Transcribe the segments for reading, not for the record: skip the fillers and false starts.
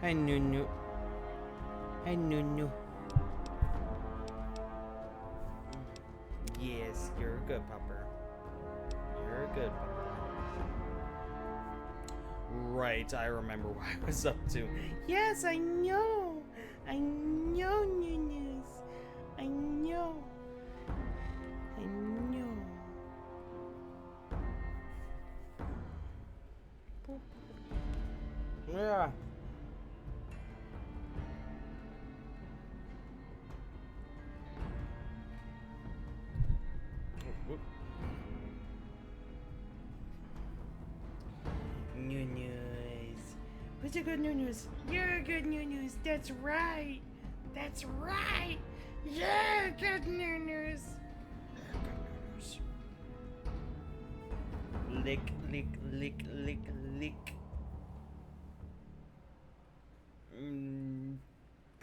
Hi, Nunu. Hi, Nunu. Yes, you're a good pupper. You're a good pupper. Right, I remember what I was up to. Yes, I know. I know, Nunus. I know. I know. Yeah. Nunus. Who's a good Nunus? You're a good Nunus. That's right. That's right. Yeah, good Nunus. Lick, lick, lick, lick, lick.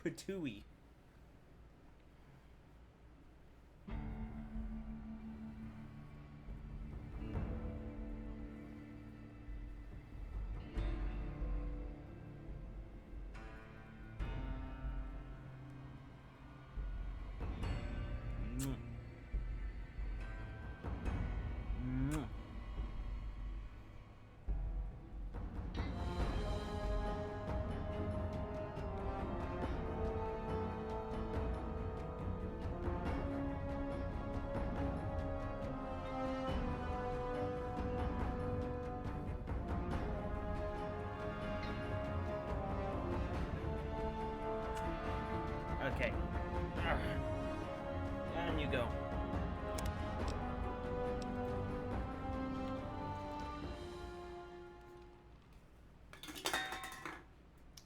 Patooey. Okay. And you go.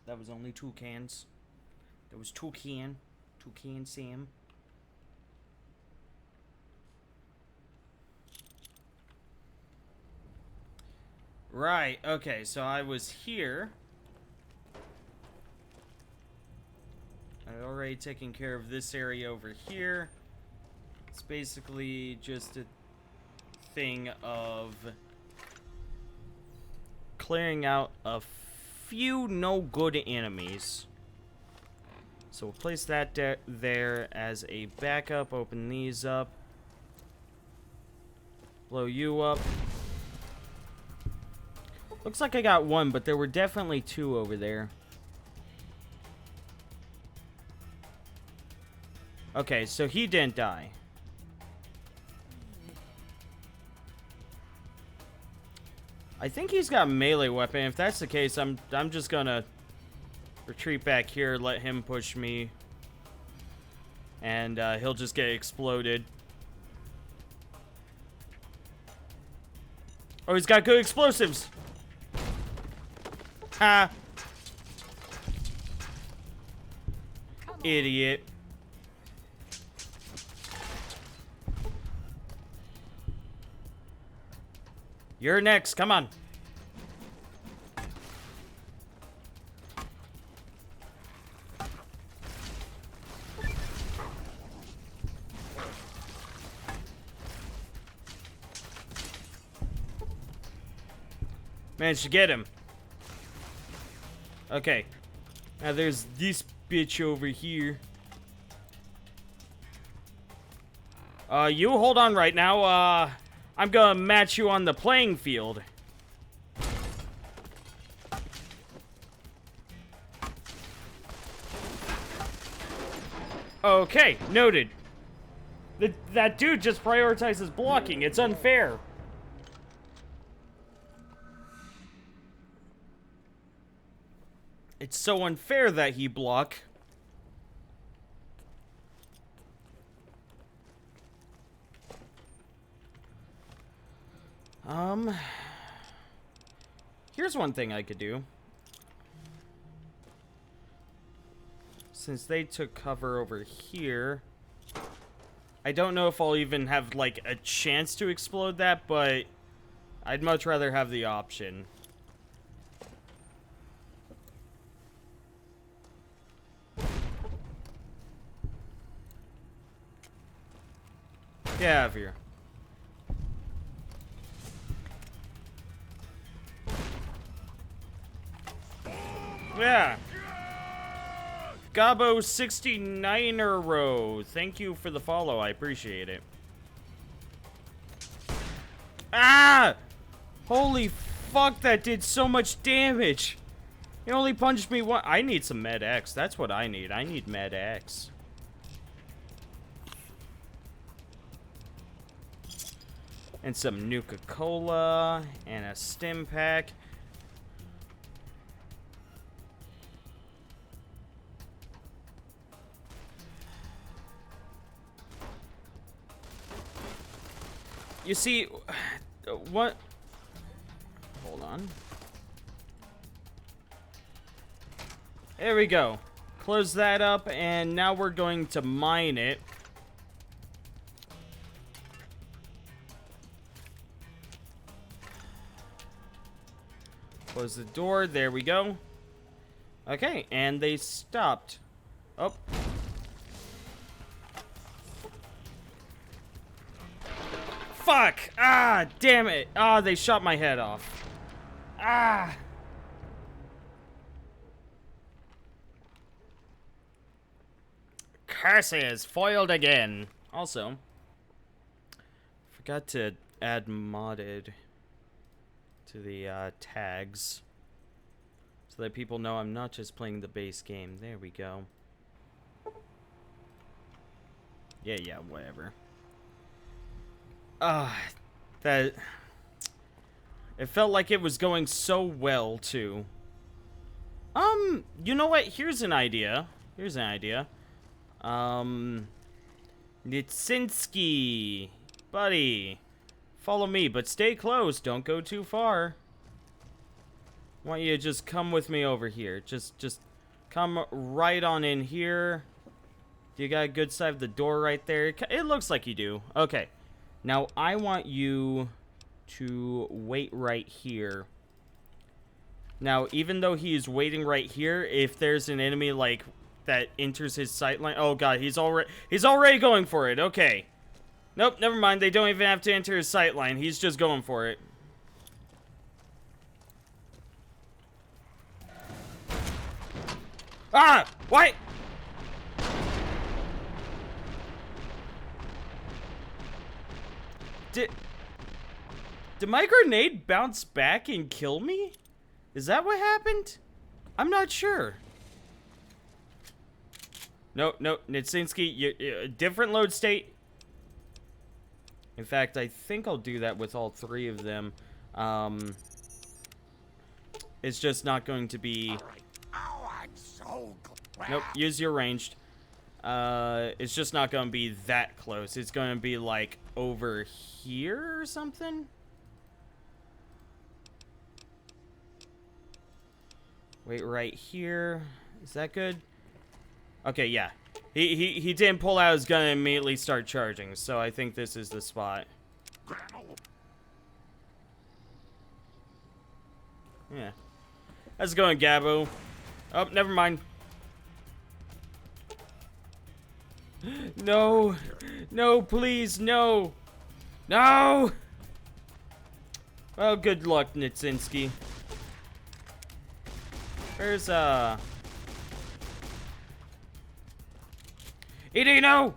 That was only 2 cans. There was 2 can. 2 can Sam. Right, okay, so I was here. I'd already taken care of this area over here. It's basically just a thing of clearing out a few no good enemies. So we'll place that there as a backup. Open these up. Blow you up. Looks like I got 1, but there were definitely 2 over there. Okay, so he didn't die. I think he's got a melee weapon. If that's the case, I'm just gonna retreat back here, let him push me, and he'll just get exploded. Oh, he's got good explosives. Ha! Idiot. You're next. Come on. Managed to get him. Okay. Now there's this bitch over here. You hold on right now. I'm gonna match you on the playing field. Okay, noted. That dude just prioritizes blocking. It's unfair. It's so unfair that he block. Here's one thing I could do. Since they took cover over here, I don't know if I'll even have, like, a chance to explode that, but I'd much rather have the option. Get out of here. Yeah. Gabo69er. Thank you for the follow. I appreciate it. Ah! Holy fuck, that did so much damage. He only punched me one. I need some Med X. That's what I need. I need Med X. And some Nuka-Cola. And a stim pack. You see, what? Hold on. There we go. Close that up, and now we're going to mine it. Close the door. There we go. Okay, and they stopped. Oh. Fuck! Ah, damn it! Ah, they shot my head off. Ah! Curses! Foiled again. Also, forgot to add modded to the tags so that people know I'm not just playing the base game. There we go. Yeah, whatever. That... It felt like it was going so well, too. You know what? Here's an idea. Nitsinski. Buddy. Follow me, but stay close. Don't go too far. I want you to just come with me over here. Just come right on in here. You got a good side of the door right there. It looks like you do. Okay. Now, I want you to wait right here. Now, even though he's waiting right here, if there's an enemy, like, that enters his sight line... Oh, God, he's already going for it. Okay. Nope, never mind. They don't even have to enter his sight line. He's just going for it. Ah! What? Did my grenade bounce back and kill me? Is that what happened? I'm not sure. No, Nitsinski, different load state. In fact, I think I'll do that with all three of them. It's just not going to be... Nope, use your ranged. It's just not going to be that close. It's going to be, like, over here or something? Wait, right here. Is that good? Okay, yeah. He didn't pull out his gun and immediately start charging, so I think this is the spot. Yeah. How's it going, Gabo? Oh, never mind. No. No, please, no. No! Well, good luck, Nitsinski. Where's, Edino!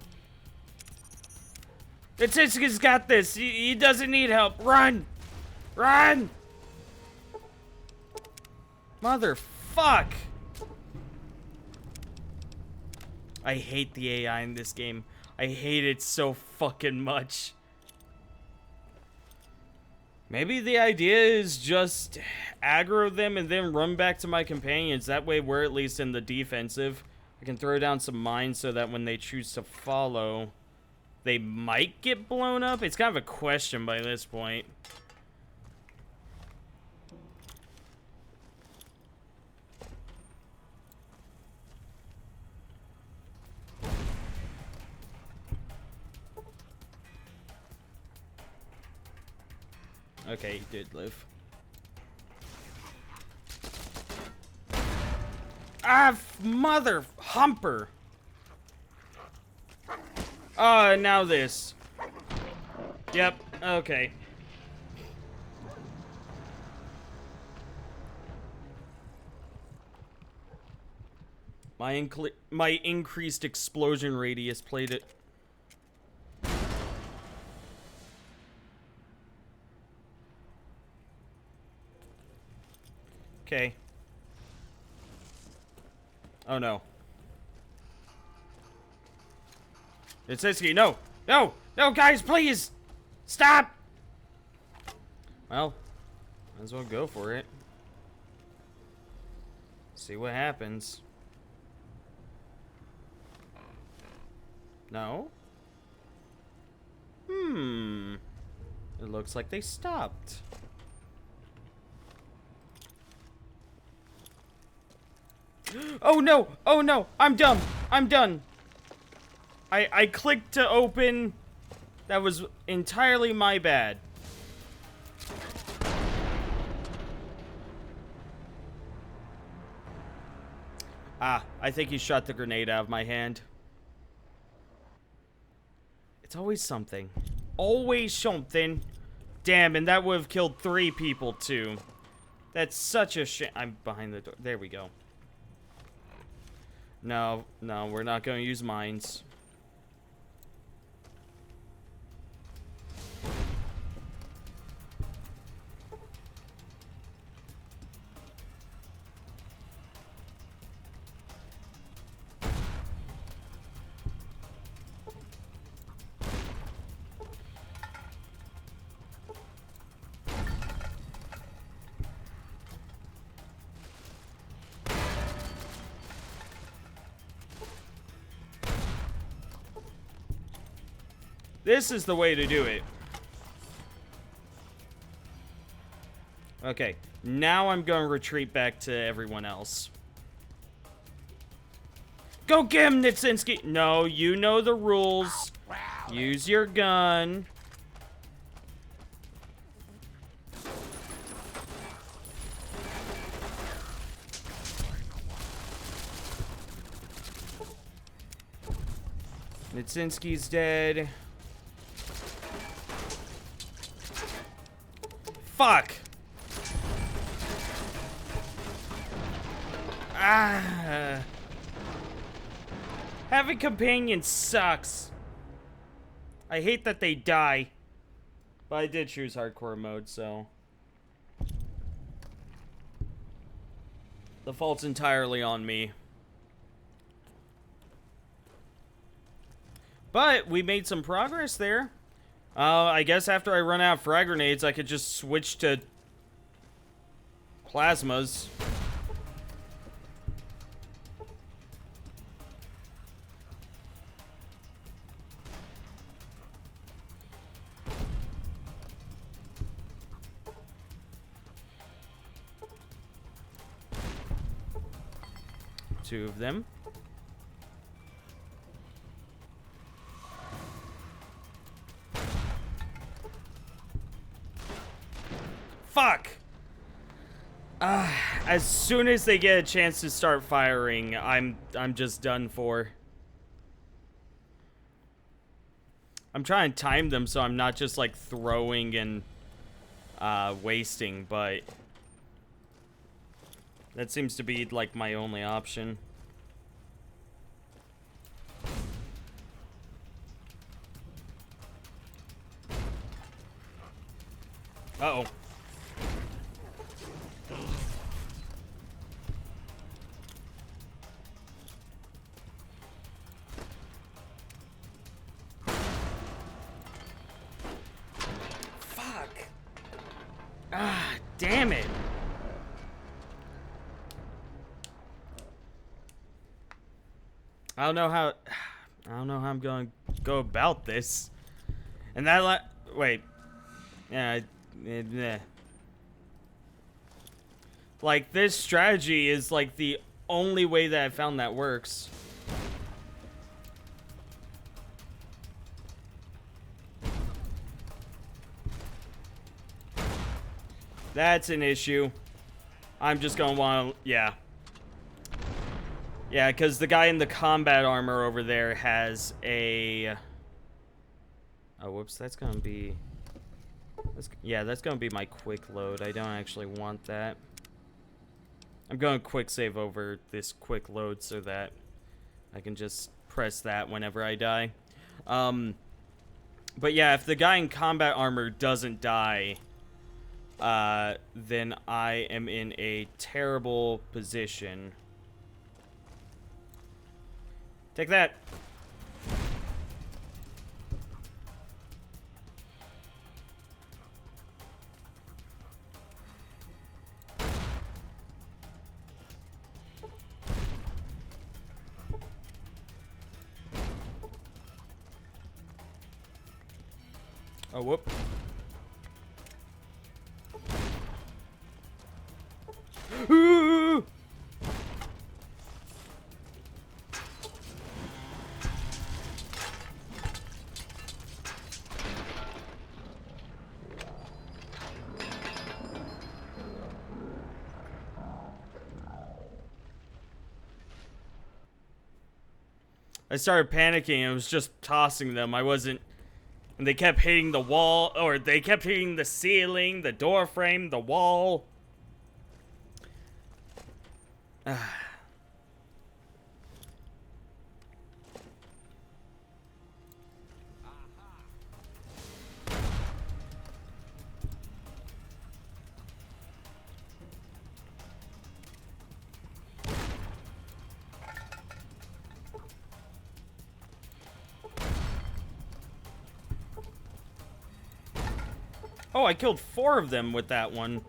Nitsinski's got this. He doesn't need help. Run! Run! Motherfuck! I hate the AI in this game. I hate it so fucking much. Maybe the idea is just aggro them and then run back to my companions. That way we're at least in the defensive. I can throw down some mines so that when they choose to follow, they might get blown up. It's kind of a question by this point. Okay, he did live. Ah, mother humper. Now this. Yep, okay. My increased explosion radius played it. Okay. Oh no. It's Iski. No! No! No, guys, please! Stop! Well, might as well go for it. See what happens. No? It looks like they stopped. Oh no! Oh no! I'm dumb! I'm done! I clicked to open. That was entirely my bad. Ah, I think he shot the grenade out of my hand. It's always something. Always something. Damn, and that would have killed 3 people too. That's such a shame. I'm behind the door. There we go. No, no, we're not going to use mines. This is the way to do it. Okay, now I'm going to retreat back to everyone else. Go get him, Nitsinski! No, you know the rules. Use your gun. Nitsinski's dead. Fuck! Ah! Having companions sucks. I hate that they die. But I did choose hardcore mode, so... the fault's entirely on me. But we made some progress there. I guess after I run out of frag grenades, I could just switch to plasmas. Two of them. Fuck! As soon as they get a chance to start firing, I'm just done for. I'm trying to time them so I'm not just like throwing and wasting, but that seems to be like my only option. Uh-oh. Ah, damn it. I don't know how I'm going to go about this. And that wait. Yeah, like this strategy is like the only way that I found that works. That's an issue. I'm just gonna want to, yeah. Yeah, because the guy in the combat armor over there has a... oh, whoops, that's gonna be... yeah, that's gonna be my quick load. I don't actually want that. I'm going quick save over this quick load so that I can just press that whenever I die. But yeah, if the guy in combat armor doesn't die, then I am in a terrible position. Take that. Oh, whoop. Ooh! I started panicking and was just tossing them. I wasn't... And they kept hitting the wall, or they kept hitting the ceiling, the door frame, the wall. Oh, I killed 4 of them with that one.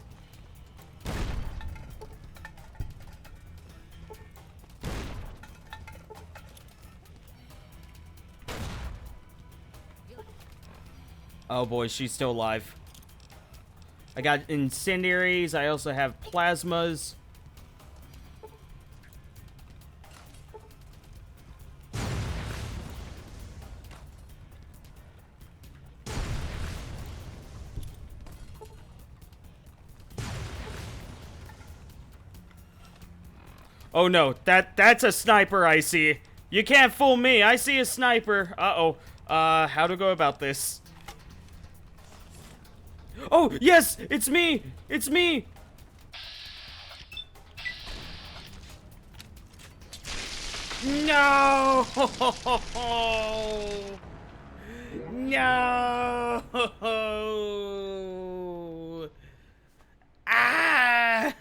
Oh boy, she's still alive. I got incendiaries. I also have plasmas. Oh no, that's a sniper I see. You can't fool me. I see a sniper. Uh-oh. How to go about this? Oh, yes! It's me! It's me! No! No! Ah!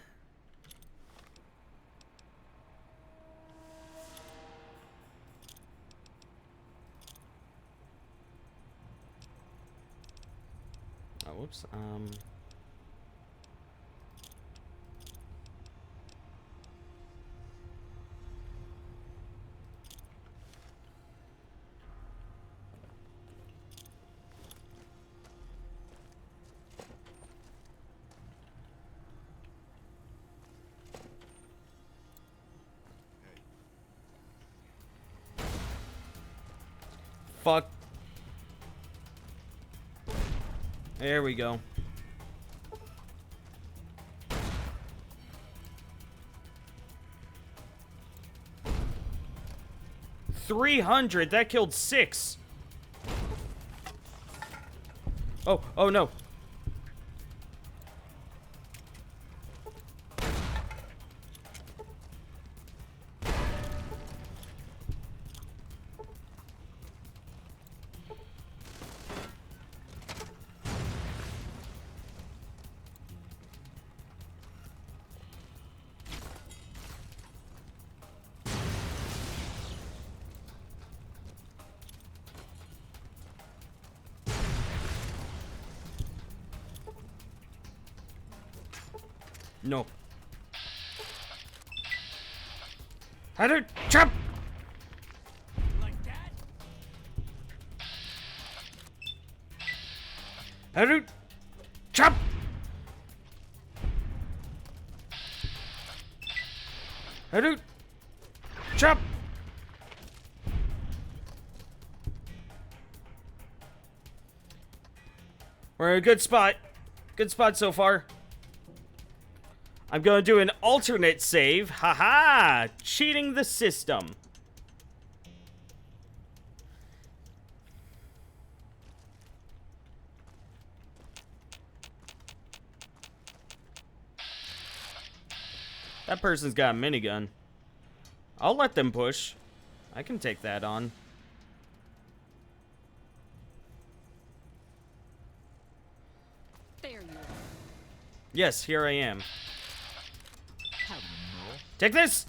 Oh, whoops. Fuck. There we go. $300. That killed 6. Oh no. No. How to chop? Like that? How to chop? How to chop? We're in a good spot. Good spot so far. I'm gonna do an alternate save. Haha! Cheating the system. That person's got a minigun. I'll let them push. I can take that on. There you are. Yes, here I am. Take this!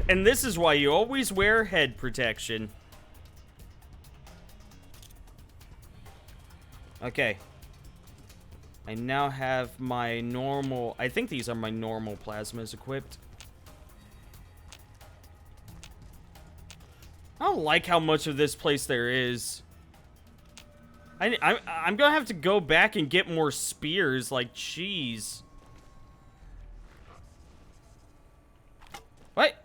And this is why you always wear head protection. Okay. I now have my normal... I think these are my normal plasmas equipped. I don't like how much of this place there is. I'm gonna have to go back and get more spears, like, jeez. What?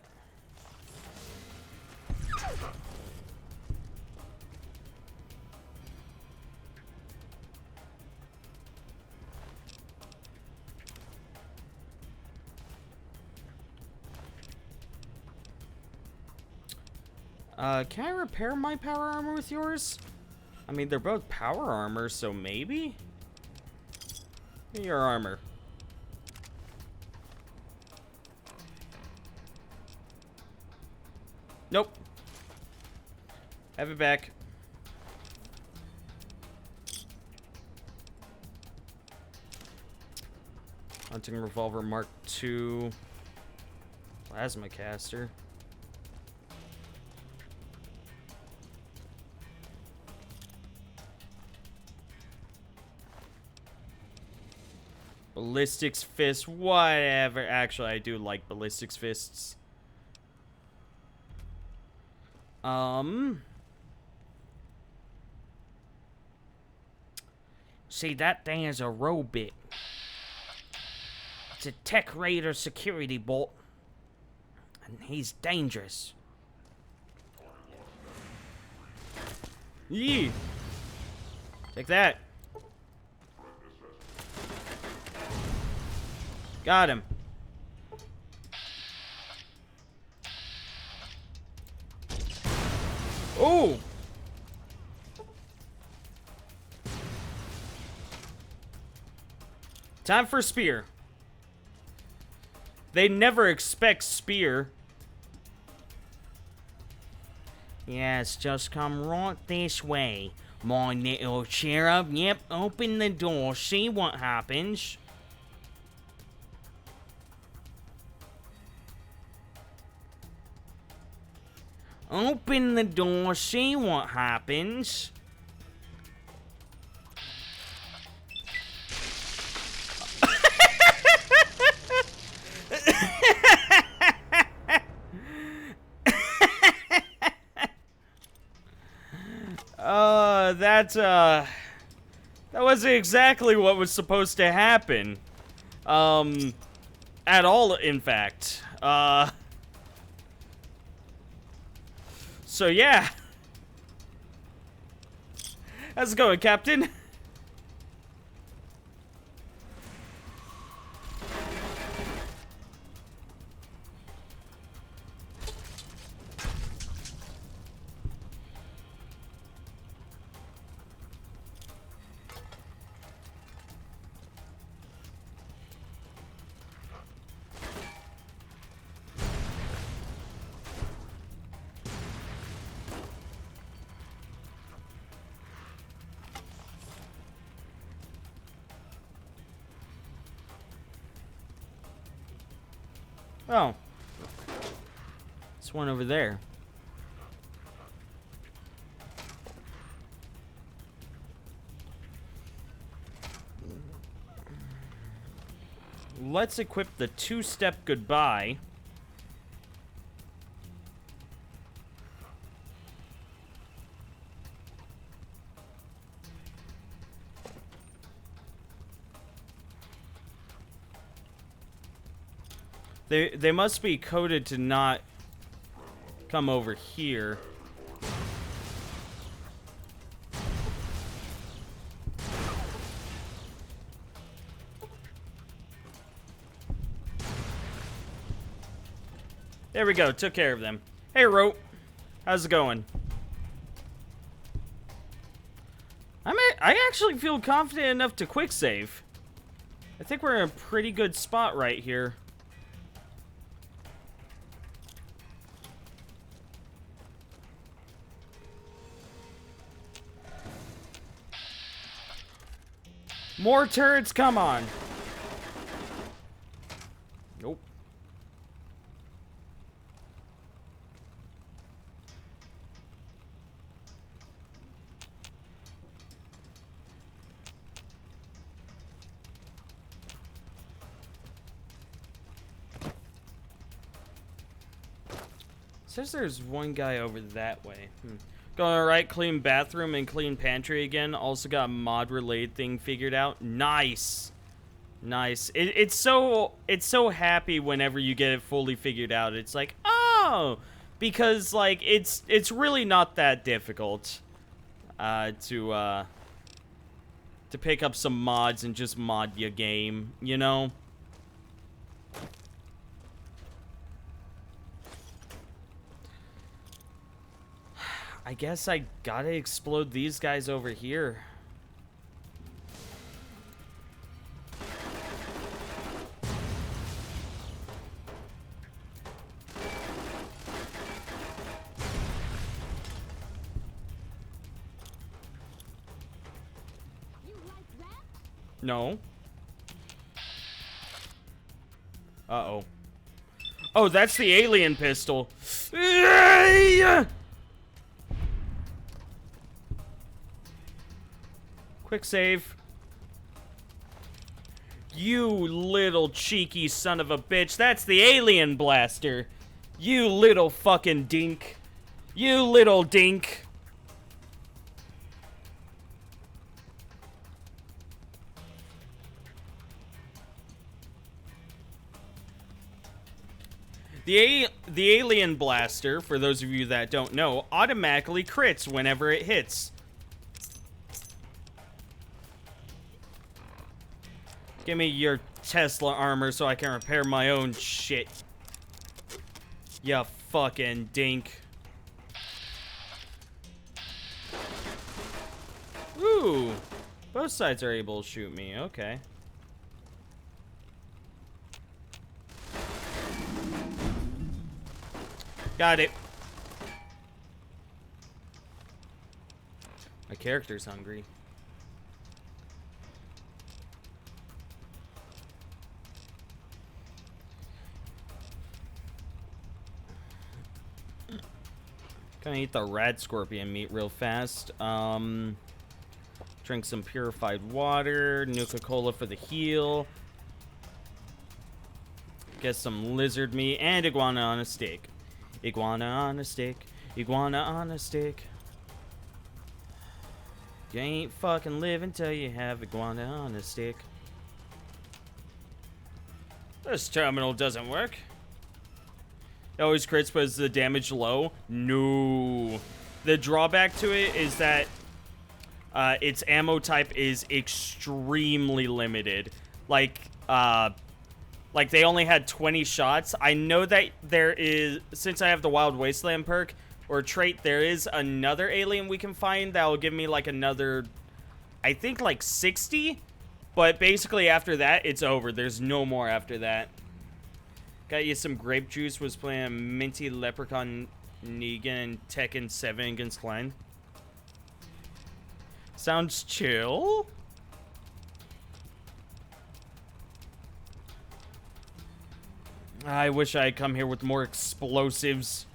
Can I repair my power armor with yours? I mean, they're both power armor, so maybe? Your armor. Nope. Have it back. Hunting revolver Mark II. Plasma caster. Ballistics fist, whatever. Actually, I do like ballistics fists. See, that thing is a robot. It's a Tech Raider security bot. And he's dangerous. Yee! Take that. Got him. Oh! Time for spear. They never expect spear. Yes, just come right this way, my little cherub. Yep, open the door, see what happens. Open the door, see what happens. That wasn't exactly what was supposed to happen. At all, in fact. So yeah. How's it going, Captain? Oh. There's one over there. Let's equip the two-step goodbye. They must be coded to not come over here. There we go, took care of them. Hey, Rope. How's it going? I actually feel confident enough to quick save. I think we're in a pretty good spot right here. More turrets, come on. Nope. Says there's one guy over that way. Going right, clean bathroom and clean pantry again. Also got a mod relayed thing figured out. Nice. Nice. It's so happy whenever you get it fully figured out. It's like, oh, because like it's really not that difficult to pick up some mods and just mod your game, you know? I guess I gotta explode these guys over here. You like that? No. Uh-oh. Oh, that's the alien pistol. Quick save. You little cheeky son of a bitch. That's the alien blaster. You little fucking dink. You little dink. The alien blaster, for those of you that don't know, automatically crits whenever it hits. Give me your Tesla armor so I can repair my own shit. Ya fucking dink. Ooh. Both sides are able to shoot me. Okay. Got it. My character's hungry. Gonna eat the rat scorpion meat real fast. Drink some purified water. Nuka-Cola for the heal. Get some lizard meat and iguana on a stick. Iguana on a stick. Iguana on a stick. You ain't fucking living till you have iguana on a stick. This terminal doesn't work. It always crits, but is the damage low? No. The drawback to it is that its ammo type is extremely limited. Like they only had 20 shots. I know that there is, since I have the Wild Wasteland perk or trait, there is another alien we can find that will give me like another, I think like 60. But basically after that, it's over. There's no more after that. Got you some grape juice. Was playing a minty leprechaun Negan and Tekken 7 against Klein. Sounds chill. I wish I had come here with more explosives.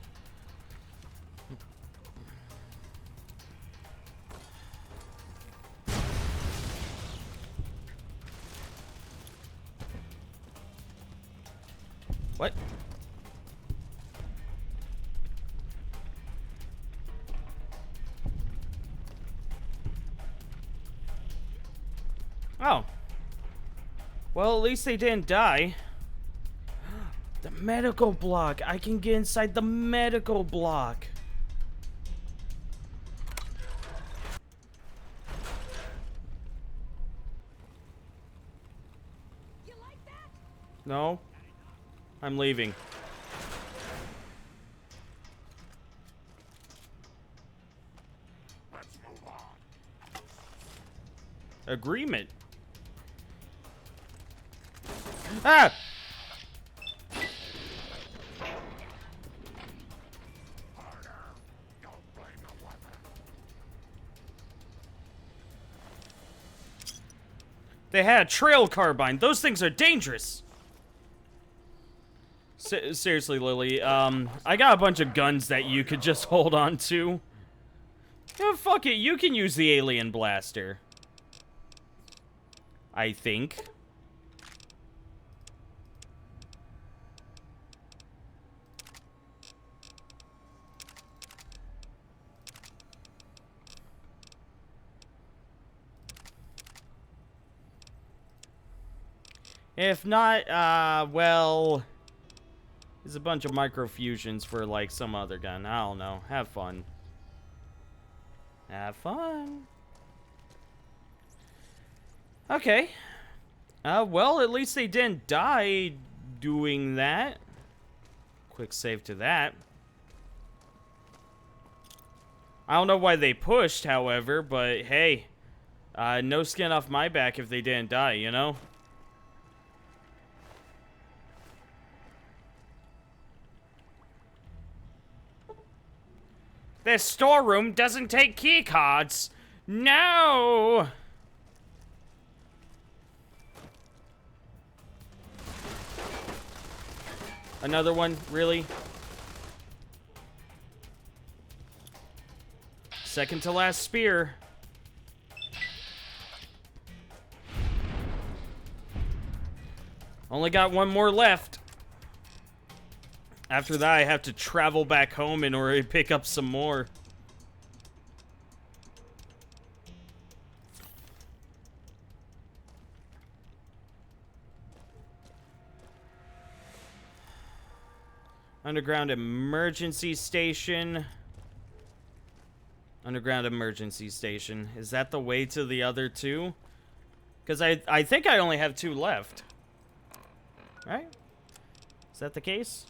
What? Oh. Well, at least they didn't die. The medical block. I can get inside the medical block. You like that? No. I'm leaving. Agreement. Ah! They had a trail carbine. Those things are dangerous. Seriously, Lily. I got a bunch of guns that you could just hold on to. Yeah, fuck it. You can use the alien blaster. I think. If not, well, there's a bunch of microfusions for, like, some other gun. I don't know. Have fun. Have fun. Okay. Well, at least they didn't die doing that. Quick save to that. I don't know why they pushed, however, but hey, no skin off my back if they didn't die, you know? This storeroom doesn't take key cards. No! Another one? Really? Second to last spear. Only got one more left. After that, I have to travel back home in order to pick up some more. Underground emergency station. Underground emergency station. Is that the way to the other two? Because I think I only have 2 left. Right? Is that the case?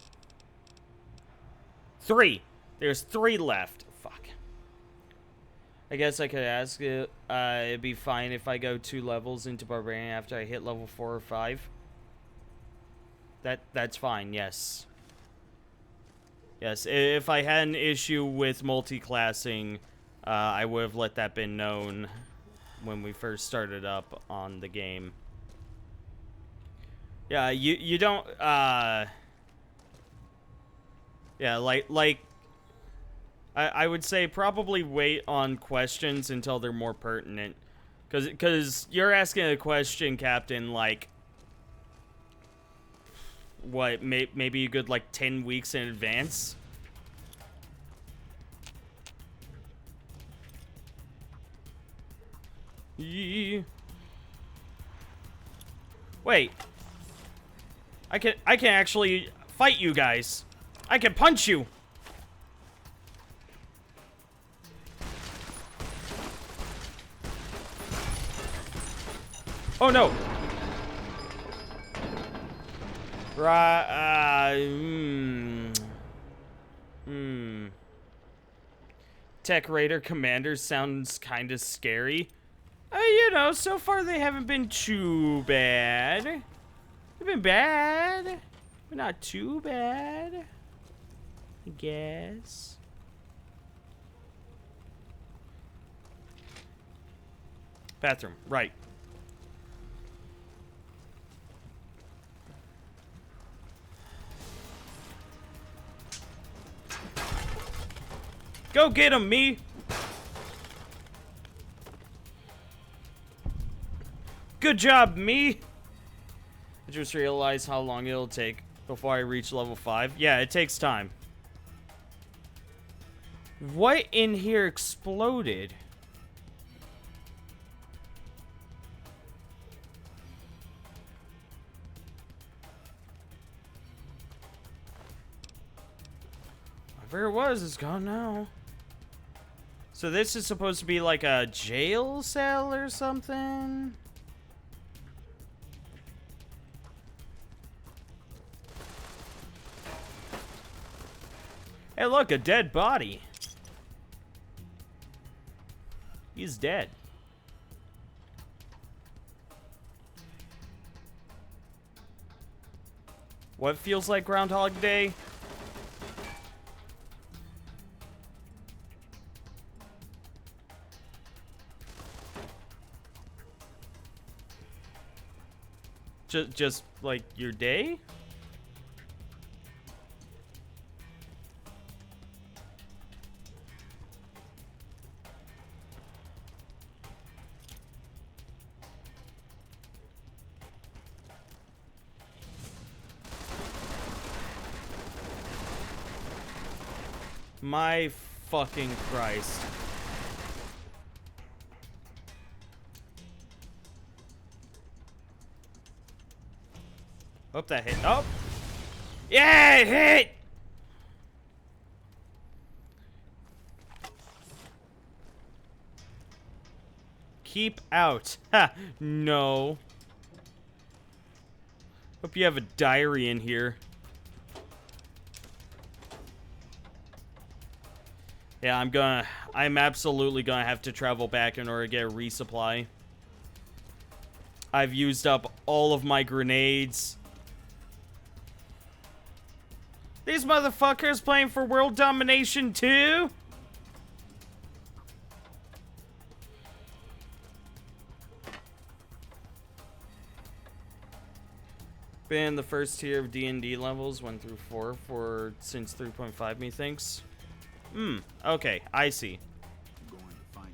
3. There's 3 left. Fuck. I guess I could ask it. It'd be fine if I go 2 levels into Barbarian after I hit level 4 or 5. That's fine, yes. Yes, if I had an issue with multi-classing, I would have let that been known when we first started up on the game. Yeah, you don't, yeah, like, I would say probably wait on questions until they're more pertinent. Because you're asking a question, Captain, like, what, maybe a good, like, 10 weeks in advance? Wait. I can actually fight you guys. I can punch you. Oh no. Tech Raider Commander sounds kind of scary. You know, so far they haven't been too bad. They've been bad, but not too bad, I guess. Bathroom, right. Go get him, me! Good job, me! I just realized how long it'll take before I reach level 5. Yeah, it takes time. What in here exploded? Whatever it was, it's gone now. So this is supposed to be like a jail cell or something? Hey, look, a dead body. He's dead. What feels like Groundhog Day? Just like your day? My fucking Christ. Hope that hit. Oh! Yeah, it hit! Keep out. Ha! No. Hope you have a diary in here. Yeah, I'm absolutely gonna have to travel back in order to get a resupply. I've used up all of my grenades. These motherfuckers playing for world domination too? Been in the first tier of D&D levels, 1 through 4, since 3.5, methinks. Okay, I see. I'm going to find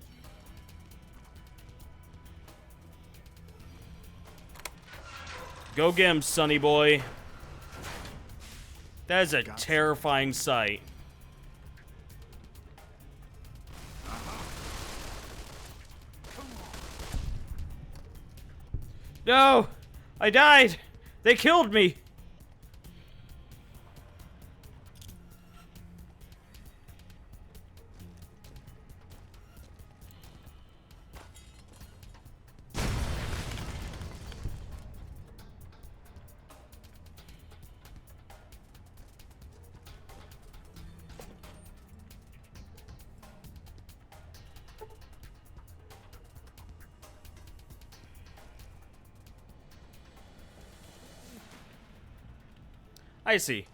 you. Go get him, sonny boy. That is a terrifying sight. No! I died! They killed me! I see.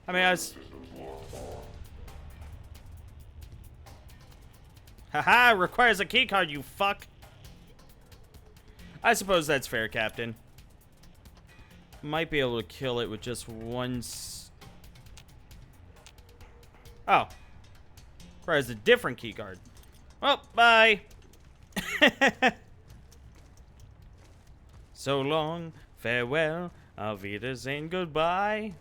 I mean, haha, requires a keycard, you fuck. I suppose that's fair, Captain. Might be able to kill it with just one Oh. Requires a different keycard. Well, bye. So long, farewell, auf Wiedersehen, goodbye.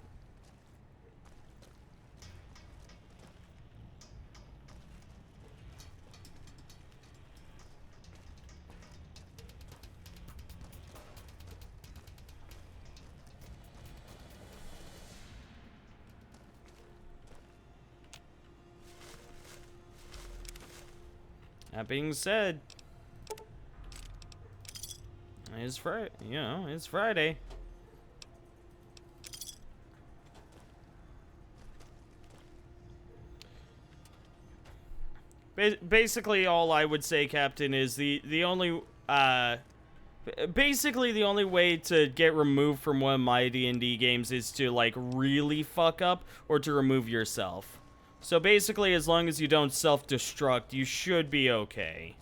That being said, it's Friday, it's Friday. Basically, all I would say, Captain, is the only basically the only way to get removed from one of my D&D games is to like really fuck up or to remove yourself. So basically, as long as you don't self-destruct, you should be okay.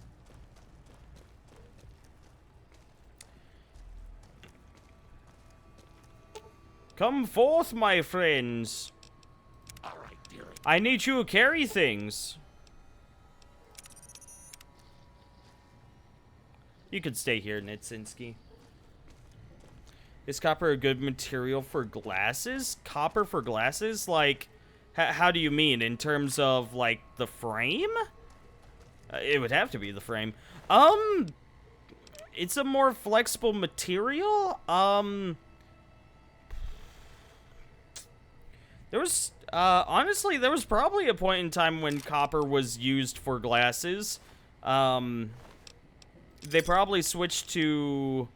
Come forth, my friends. All right, dearie. I need you to carry things. You could stay here, Nitsinski. Is copper a good material for glasses? Copper for glasses? Like, how do you mean? In terms of, like, the frame? It would have to be the frame. It's a more flexible material? There was, honestly, there was probably a point in time when copper was used for glasses. They probably switched to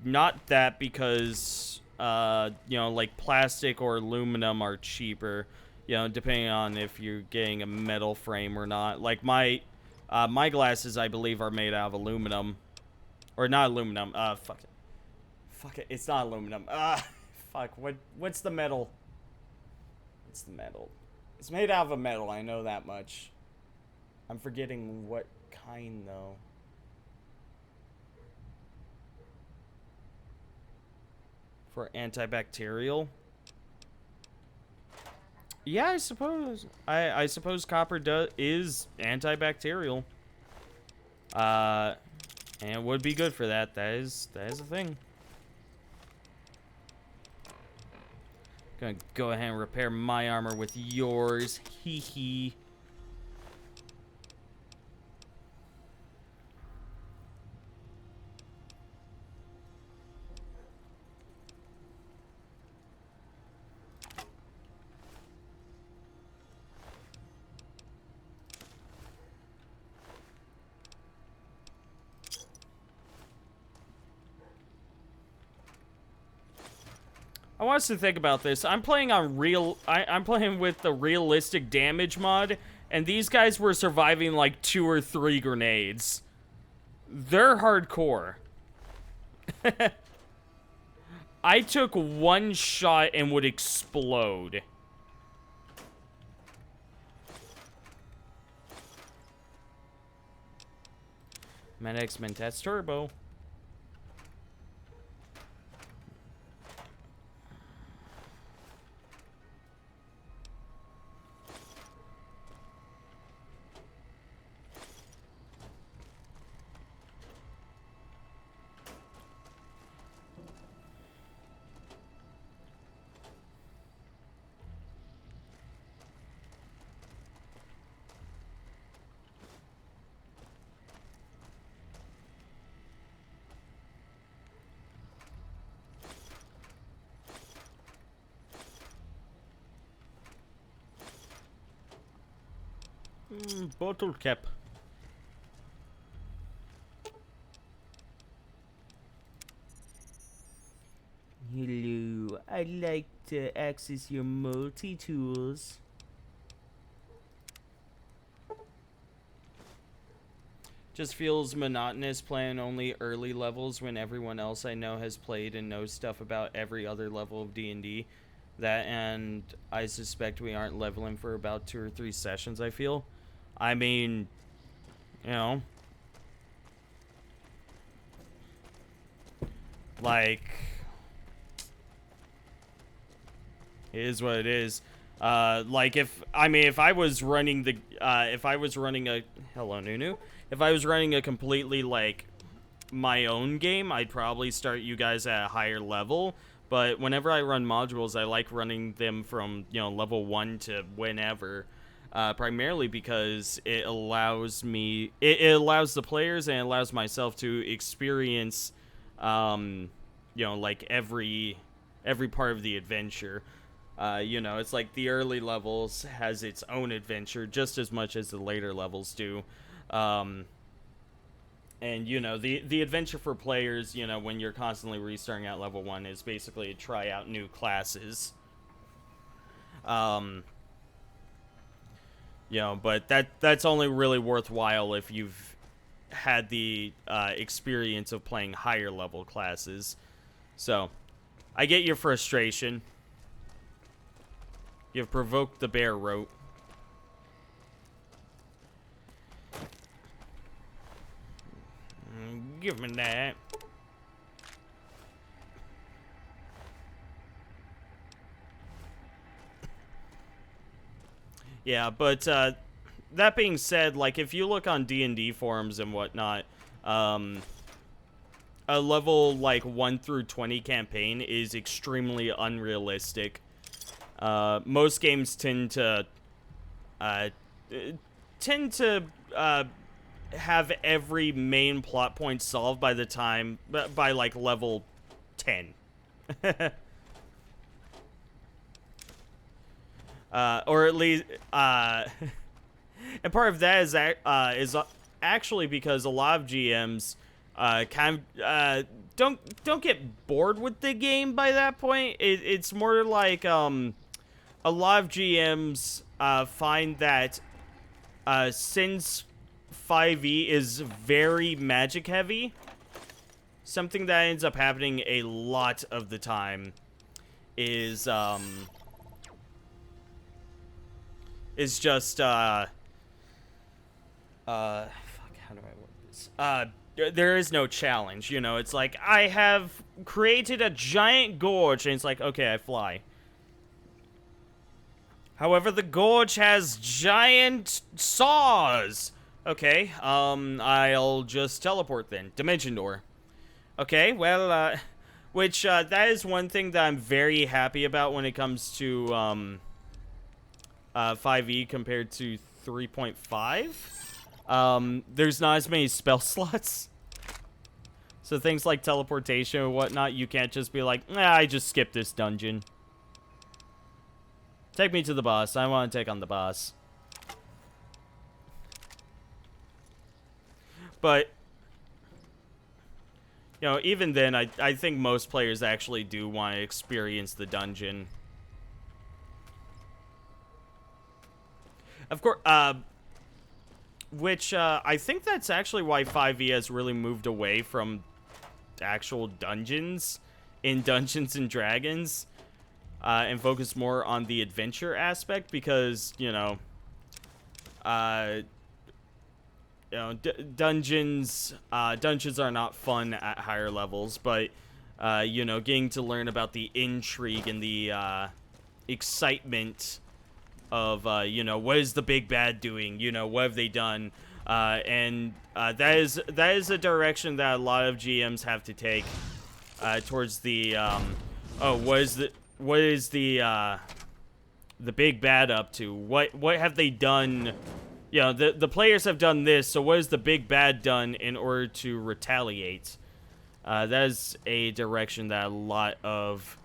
not that because, you know, like plastic or aluminum are cheaper, you know, depending on if you're getting a metal frame or not. Like my glasses, I believe, are made out of aluminum Or not aluminum. Fuck it. Fuck it. It's not aluminum. Fuck. What's the metal? It's the metal. It's made out of a metal. I know that much. I'm forgetting what kind though. For antibacterial. Yeah, I suppose. I suppose copper is antibacterial. And it would be good for that. That is a thing. Gonna go ahead and repair my armor with yours. Hee hee. I want us to think about this. I'm playing on I'm playing with the realistic damage mod, and these guys were surviving like 2 or 3 grenades. They're hardcore. I took 1 shot and would explode. Med-X Mentats Turbo. Bottle cap. Hello, I'd like to access your multi-tools. Just feels monotonous playing only early levels when everyone else I know has played and knows stuff about every other level of D&D. That, and I suspect we aren't leveling for about 2 or 3 sessions, I feel. I mean, you know, like, it is what it is. Like if I was running the, hello Nunu, if I was running a completely like my own game, I'd probably start you guys at a higher level. But whenever I run modules, I like running them from, you know, level 1 to whenever. Primarily because it allows me, it allows the players and it allows myself to experience, you know, like every part of the adventure. You know, it's like the early levels has its own adventure just as much as the later levels do. And, you know, the adventure for players, you know, when you're constantly restarting at level 1 is basically to try out new classes. You know, but that's only really worthwhile if you've had the experience of playing higher level classes. So, I get your frustration. You've provoked the bear rote. Give me that. Yeah, but that being said, like if you look on D&D forums and whatnot, a level like 1 through 20 campaign is extremely unrealistic. Most games tend to have every main plot point solved by the time by like level 10. Or at least, and part of that is actually because a lot of GMs don't get bored with the game by that point. It's more like a lot of GMs find that since 5e is very magic heavy, something that ends up happening a lot of the time is just fuck, how do I word this? There is no challenge, you know. It's like, I have created a giant gorge, and it's like, okay, I fly. However, the gorge has giant saws. Okay, I'll just teleport then. Dimension door. Okay, well, which, that is one thing that I'm very happy about when it comes to, 5e compared to 3.5. There's not as many spell slots. So things like teleportation or whatnot, you can't just be like, nah, I just skipped this dungeon. Take me to the boss. I want to take on the boss. But, you know, even then, I think most players actually do want to experience the dungeon. Of course, which, I think that's actually why 5e has really moved away from actual dungeons in Dungeons and Dragons. And focus more on the adventure aspect because, you know, dungeons are not fun at higher levels, but, you know, getting to learn about the intrigue and the, excitement of, you know, what is the big bad doing, you know, what have they done, and that is a direction that a lot of GMs have to take, towards the, what is the big bad up to? What have they done? You know, the players have done this, so what has the big bad done in order to retaliate? That is a direction that a lot of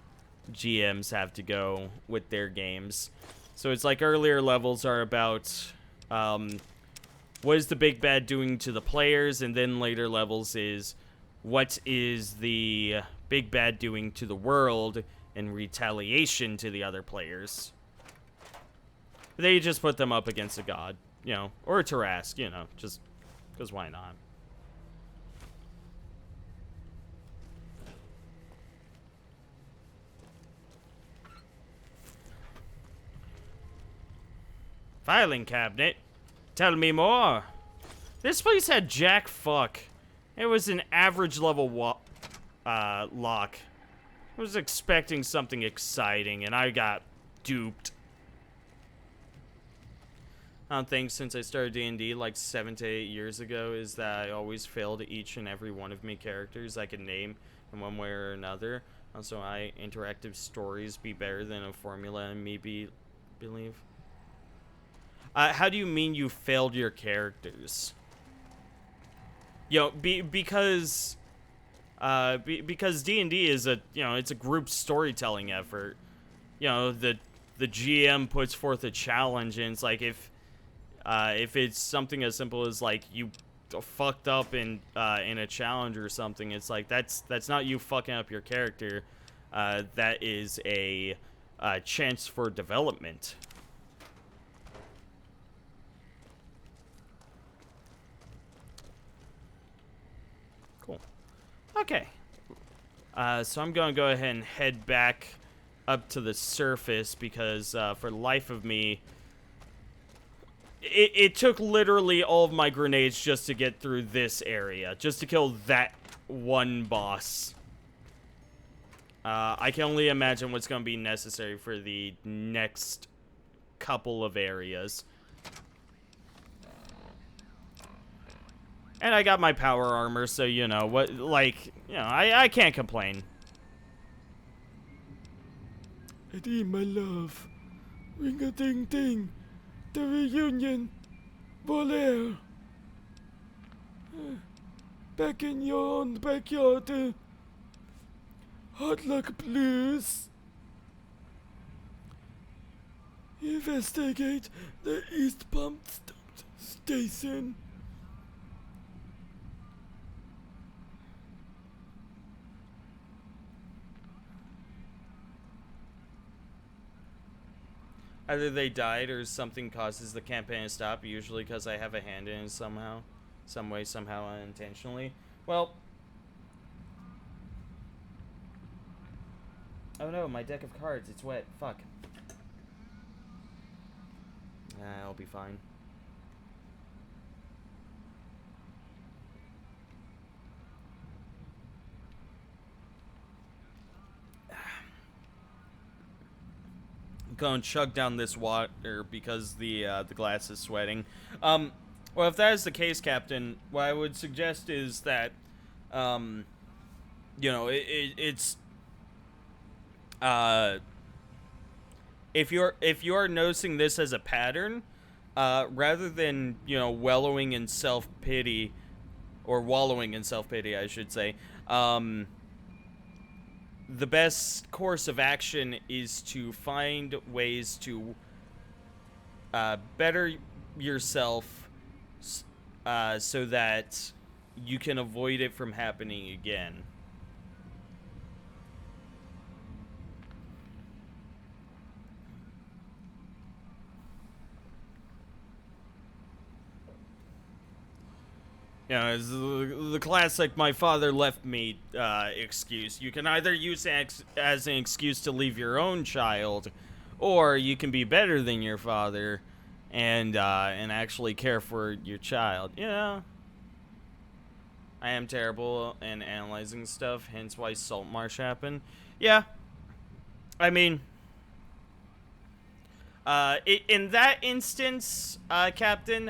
GMs have to go with their games. So it's like earlier levels are about what is the big bad doing to the players, and then later levels is what is the big bad doing to the world in retaliation to the other players. They just put them up against a god, you know, or a Tarrasque, you know, just because why not? Filing cabinet? Tell me more. This place had jack fuck. It was an average level lock. I was expecting something exciting, and I got duped. I don't think since I started D&D like 7 to 8 years ago is that I always failed each and every one of my characters I can name in one way or another. Also, interactive stories be better than a formula and me believe. How do you mean you failed your characters? You know, because D&D is a, you know, it's a group storytelling effort. You know, the GM puts forth a challenge, and it's like if it's something as simple as like you fucked up in a challenge or something, it's like that's not you fucking up your character. That is a chance for development. Cool. Okay. So I'm going to go ahead and head back up to the surface because for the life of me, it took literally all of my grenades just to get through this area, just to kill that one boss. I can only imagine what's going to be necessary for the next couple of areas. And I got my power armor, so, you know, what, like, you know, I can't complain. Eddie, my love. Ring-a-ding-ding. The reunion. Volaire. Back in your own backyard. Hot luck blues. Investigate the East Pump Station. Either they died or something causes the campaign to stop, usually because I have a hand in it somehow. Some way, somehow, unintentionally. Well, Oh no, my deck of cards, it's wet. Fuck. I'll be fine. Go and chug down this water because the glass is sweating. Well, if that is the case, Captain, what I would suggest is that, you know, it's if you're noticing this as a pattern, rather than wallowing in self pity, or wallowing in self pity, I should say, the best course of action is to find ways to better yourself, so that you can avoid it from happening again. You know, it's the classic "my father left me" excuse. You can either use it as an excuse to leave your own child, or you can be better than your father and actually care for your child. You know, I am terrible in analyzing stuff, hence why Salt Marsh happened. Yeah, I mean, in that instance, Captain,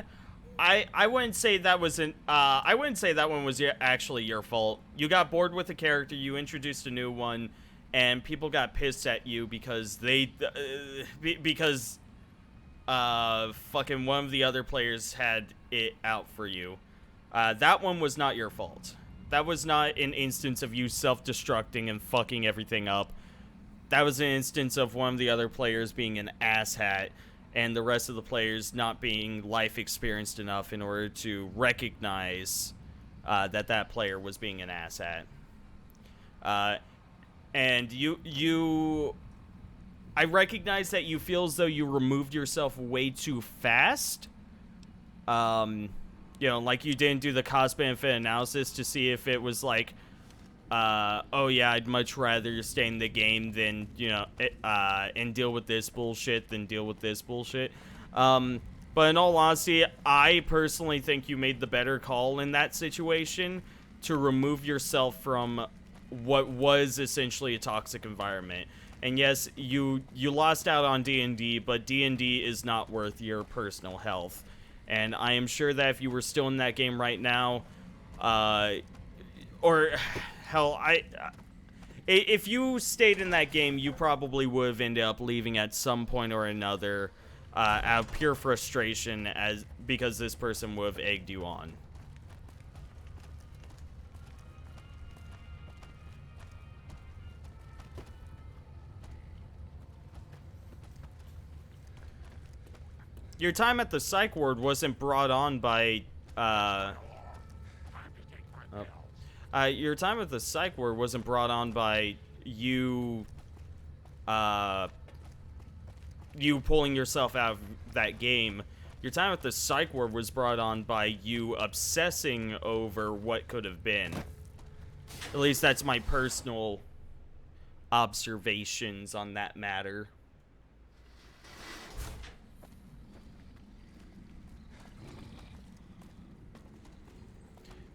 I wouldn't say that was I wouldn't say that one was actually your fault. You got bored with the character, you introduced a new one, and people got pissed at you because fucking one of the other players had it out for you. That one was not your fault. That was not an instance of you self-destructing and fucking everything up. That was an instance of one of the other players being an asshat, and the rest of the players not being life experienced enough in order to recognize that player was being an asshat. And I recognize that you feel as though you removed yourself way too fast. Like you didn't do the cost benefit analysis to see if it was like, oh yeah, I'd much rather stay in the game than, and deal with this bullshit than deal with this bullshit. But in all honesty, I personally think you made the better call in that situation to remove yourself from what was essentially a toxic environment. And yes, you lost out on D&D, but D&D is not worth your personal health. And I am sure that if you were still in that game right now, or hell, if you stayed in that game, you probably would have ended up leaving at some point or another, out of pure frustration, because this person would have egged you on. Your time at the psych ward wasn't brought on by, your time at the psych ward wasn't brought on by you, you pulling yourself out of that game. Your time at the psych ward was brought on by you obsessing over what could have been. At least that's my personal observations on that matter.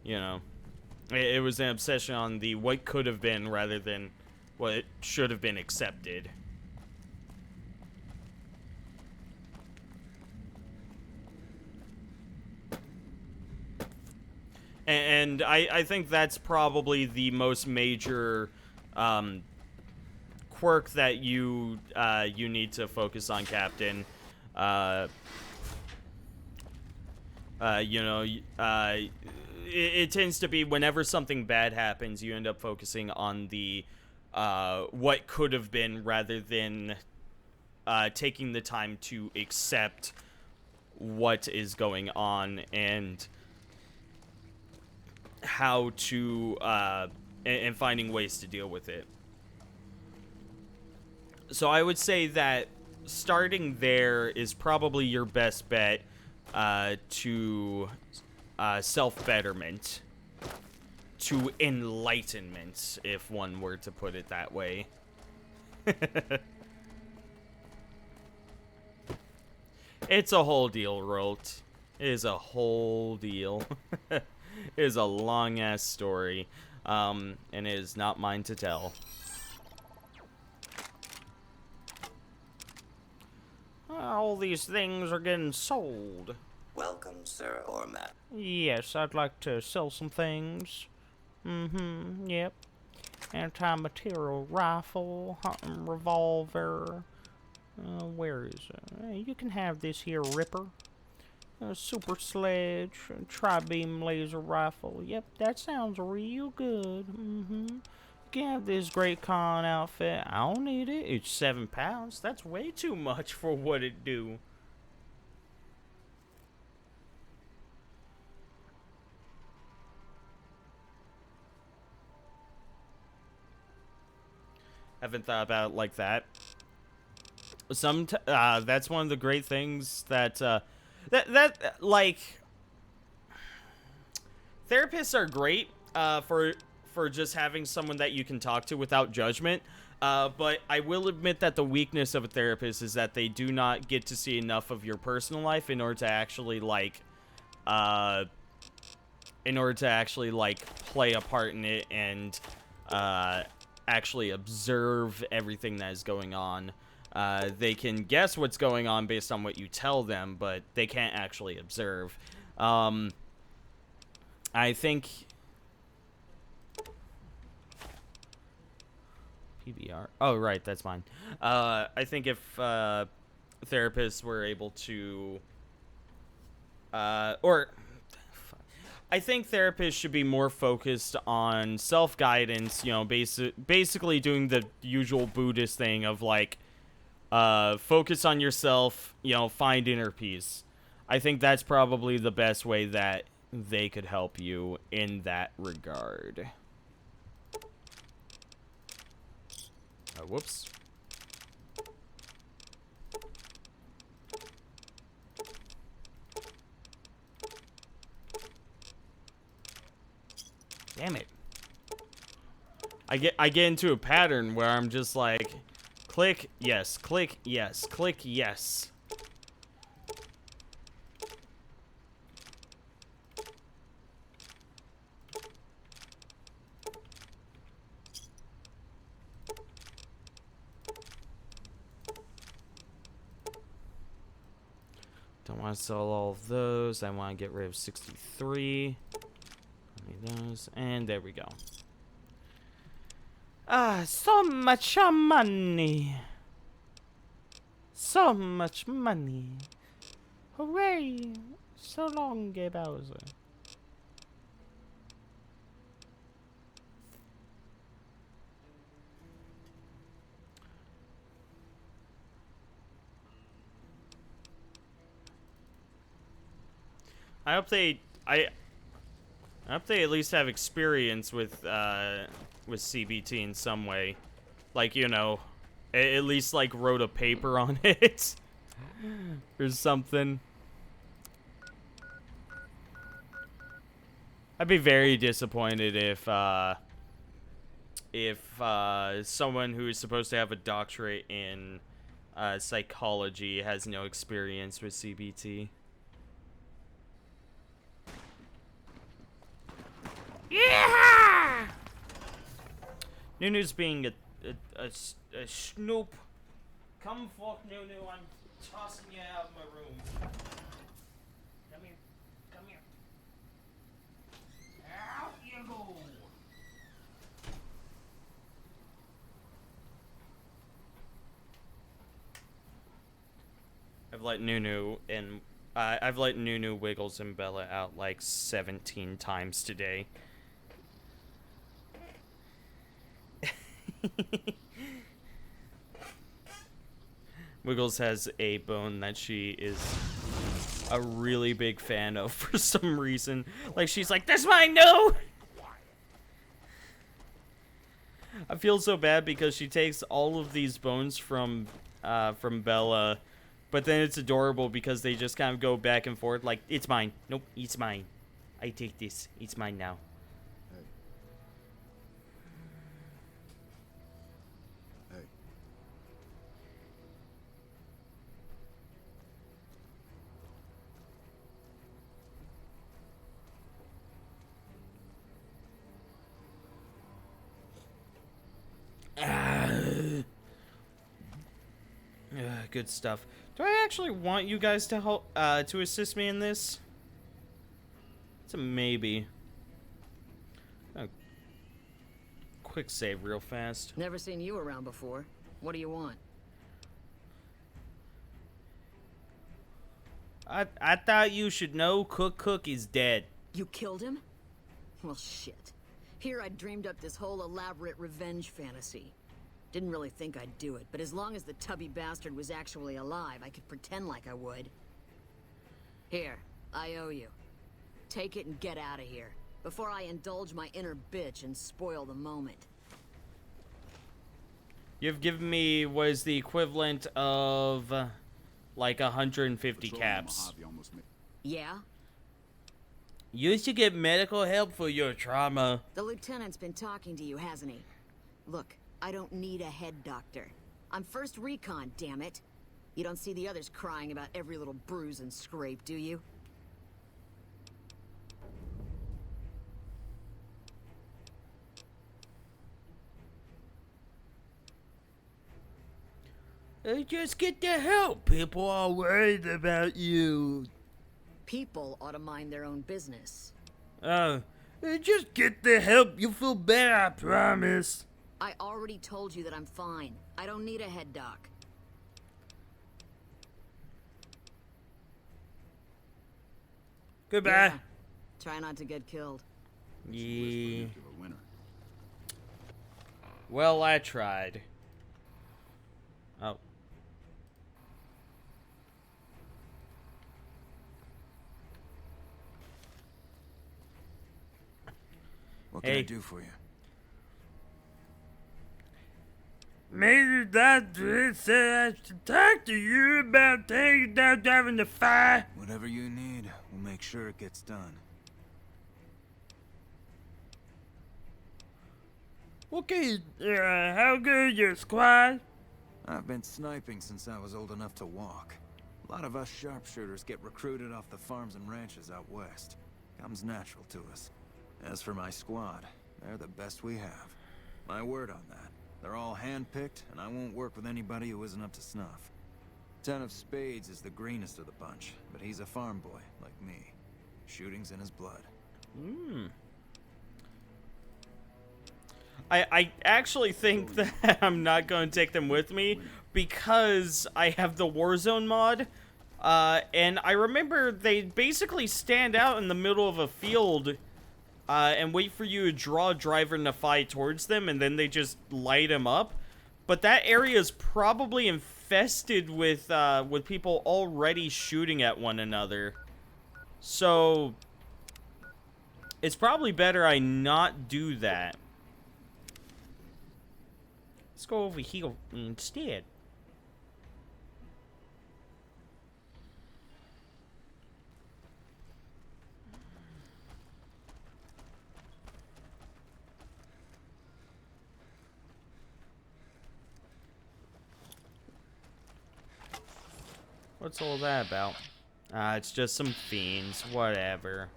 You know, it was an obsession on the what could have been rather than what should have been accepted. And I think that's probably the most major quirk that you need to focus on, Captain. It tends to be whenever something bad happens, you end up focusing on the what could have been rather than taking the time to accept what is going on and how to and finding ways to deal with it. So I would say that starting there is probably your best bet to self-betterment, to enlightenment, if one were to put it that way. It's a whole deal, Rolt. It is a whole deal. It is a long-ass story. And it is not mine to tell. All these things are getting sold. Welcome, sir or madam. Yes, I'd like to sell some things. Yep. Anti-material rifle, hunting revolver. Where is it? You can have this here Ripper. Super sledge, tri-beam laser rifle. Yep, that sounds real good. You can have this Great Khan outfit. I don't need it. It's £7. That's way too much for what it do. Haven't thought about it like that. That's one of the great things that like therapists are great for just having someone that you can talk to without judgment. But I will admit that the weakness of a therapist is that they do not get to see enough of your personal life in order to actually play a part in it and actually observe everything that is going on. They can guess what's going on based on what you tell them, but they can't actually observe. I think PBR. Oh, right, that's mine. I think if therapists were able to, I think therapists should be more focused on self-guidance, you know, basically doing the usual Buddhist thing of, like, focus on yourself, you know, find inner peace. I think that's probably the best way that they could help you in that regard. Whoops. Damn it. I get into a pattern where I'm just like, click, yes, click, yes, click, yes. Don't want to sell all of those. I want to get rid of 63. Those, and there we go. Ah, so much money. So much money. Hooray. So long, Gay Bowser. I hope they at least have experience with CBT in some way. Like, you know, at least like wrote a paper on it or something. I'd be very disappointed if someone who is supposed to have a doctorate in psychology has no experience with CBT. Yeah! Nunu's being a snoop. Come forth, Nunu. I'm tossing you out of my room. Come here. Come here. Out you go. I've let Nunu, Wiggles, and Bella out like 17 times today. Wiggles has a bone that she is a really big fan of for some reason. Like, she's like, "That's mine, no!" I feel so bad because she takes all of these bones from Bella, but then it's adorable because they just kind of go back and forth like, "It's mine. Nope, it's mine. I take this. It's mine now." Hey. good stuff. Do I actually want you guys to help, to assist me in this? It's a maybe. Quick save real fast. Never seen you around before. What do you want? I thought you should know Cook is dead. You killed him? Well, shit. Here I dreamed up this whole elaborate revenge fantasy. Didn't really think I'd do it, but as long as the tubby bastard was actually alive, I could pretend like I would. Here, I owe you. Take it and get out of here, before I indulge my inner bitch and spoil the moment. You've given me what is the equivalent of like 150 caps. Yeah? You should get medical help for your trauma. The lieutenant's been talking to you, hasn't he? Look, I don't need a head doctor. I'm first recon, damn it. You don't see the others crying about every little bruise and scrape, do you? Just get the help. People are worried about you. People ought to mind their own business. Just get the help. You'll feel better, I promise. I already told you that I'm fine. I don't need a head doc. Goodbye. Yeah. Try not to get killed. Yeah. Well, I tried. Oh. What can I do for you? Major Doctor said I should talk to you about taking down driving the fire. Whatever you need, we'll make sure it gets done. Okay, how good is your squad? I've been sniping since I was old enough to walk. A lot of us sharpshooters get recruited off the farms and ranches out west. Comes natural to us. As for my squad, they're the best we have. My word on that. They're all hand-picked, and I won't work with anybody who isn't up to snuff. Ten of Spades is the greenest of the bunch, but he's a farm boy, like me. Shooting's in his blood. I actually think that I'm not going to take them with me because I have the Warzone mod. And I remember they basically stand out in the middle of a field and wait for you to draw a driver in the fight towards them, and then they just light them up. But that area is probably infested with people already shooting at one another. So it's probably better I not do that. Let's go over here instead. What's all that about? It's just some fiends, whatever.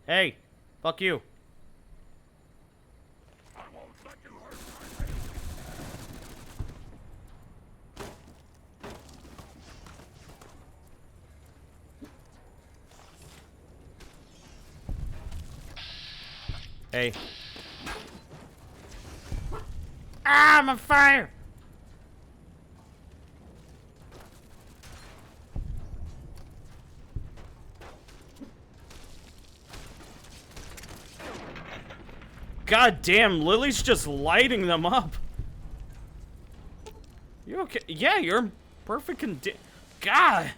Hey, fuck you. Hey. Ah, I'm on fire! God damn, Lily's just lighting them up. You okay? Yeah, you're in perfect condition. God!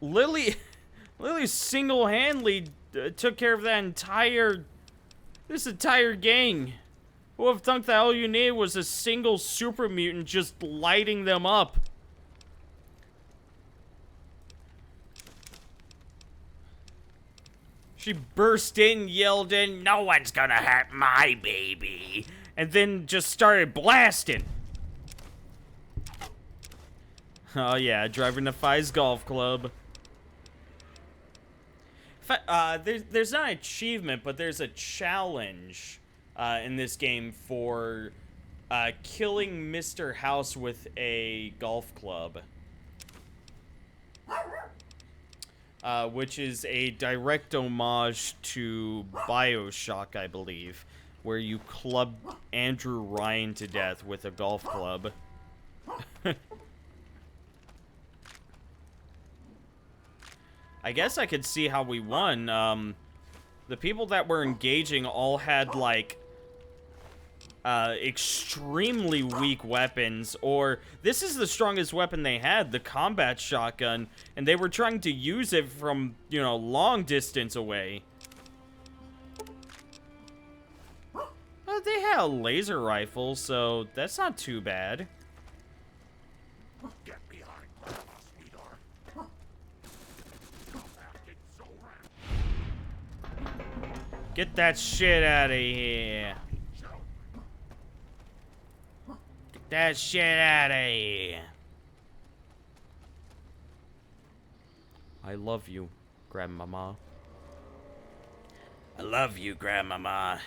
Lily single-handedly took care of this entire gang. Who would have thunk that all you needed was a single super mutant just lighting them up? She burst in, yelled in, "No one's gonna hurt my baby," and then just started blasting. Oh yeah, driving to Fi's Golf Club. There's not an achievement, but there's a challenge in this game for killing Mr. House with a golf club. Which is a direct homage to BioShock, I believe, where you club Andrew Ryan to death with a golf club. I guess I could see how we won. The people that were engaging all had, like, extremely weak weapons, or this is the strongest weapon they had, the combat shotgun, and they were trying to use it from, you know, long distance away. They had a laser rifle, so that's not too bad. Get behind Grandma, sweetheart. Stop acting so rash. Get that shit out of here. Get that shit out of here. I love you, Grandmama. I love you, Grandmama.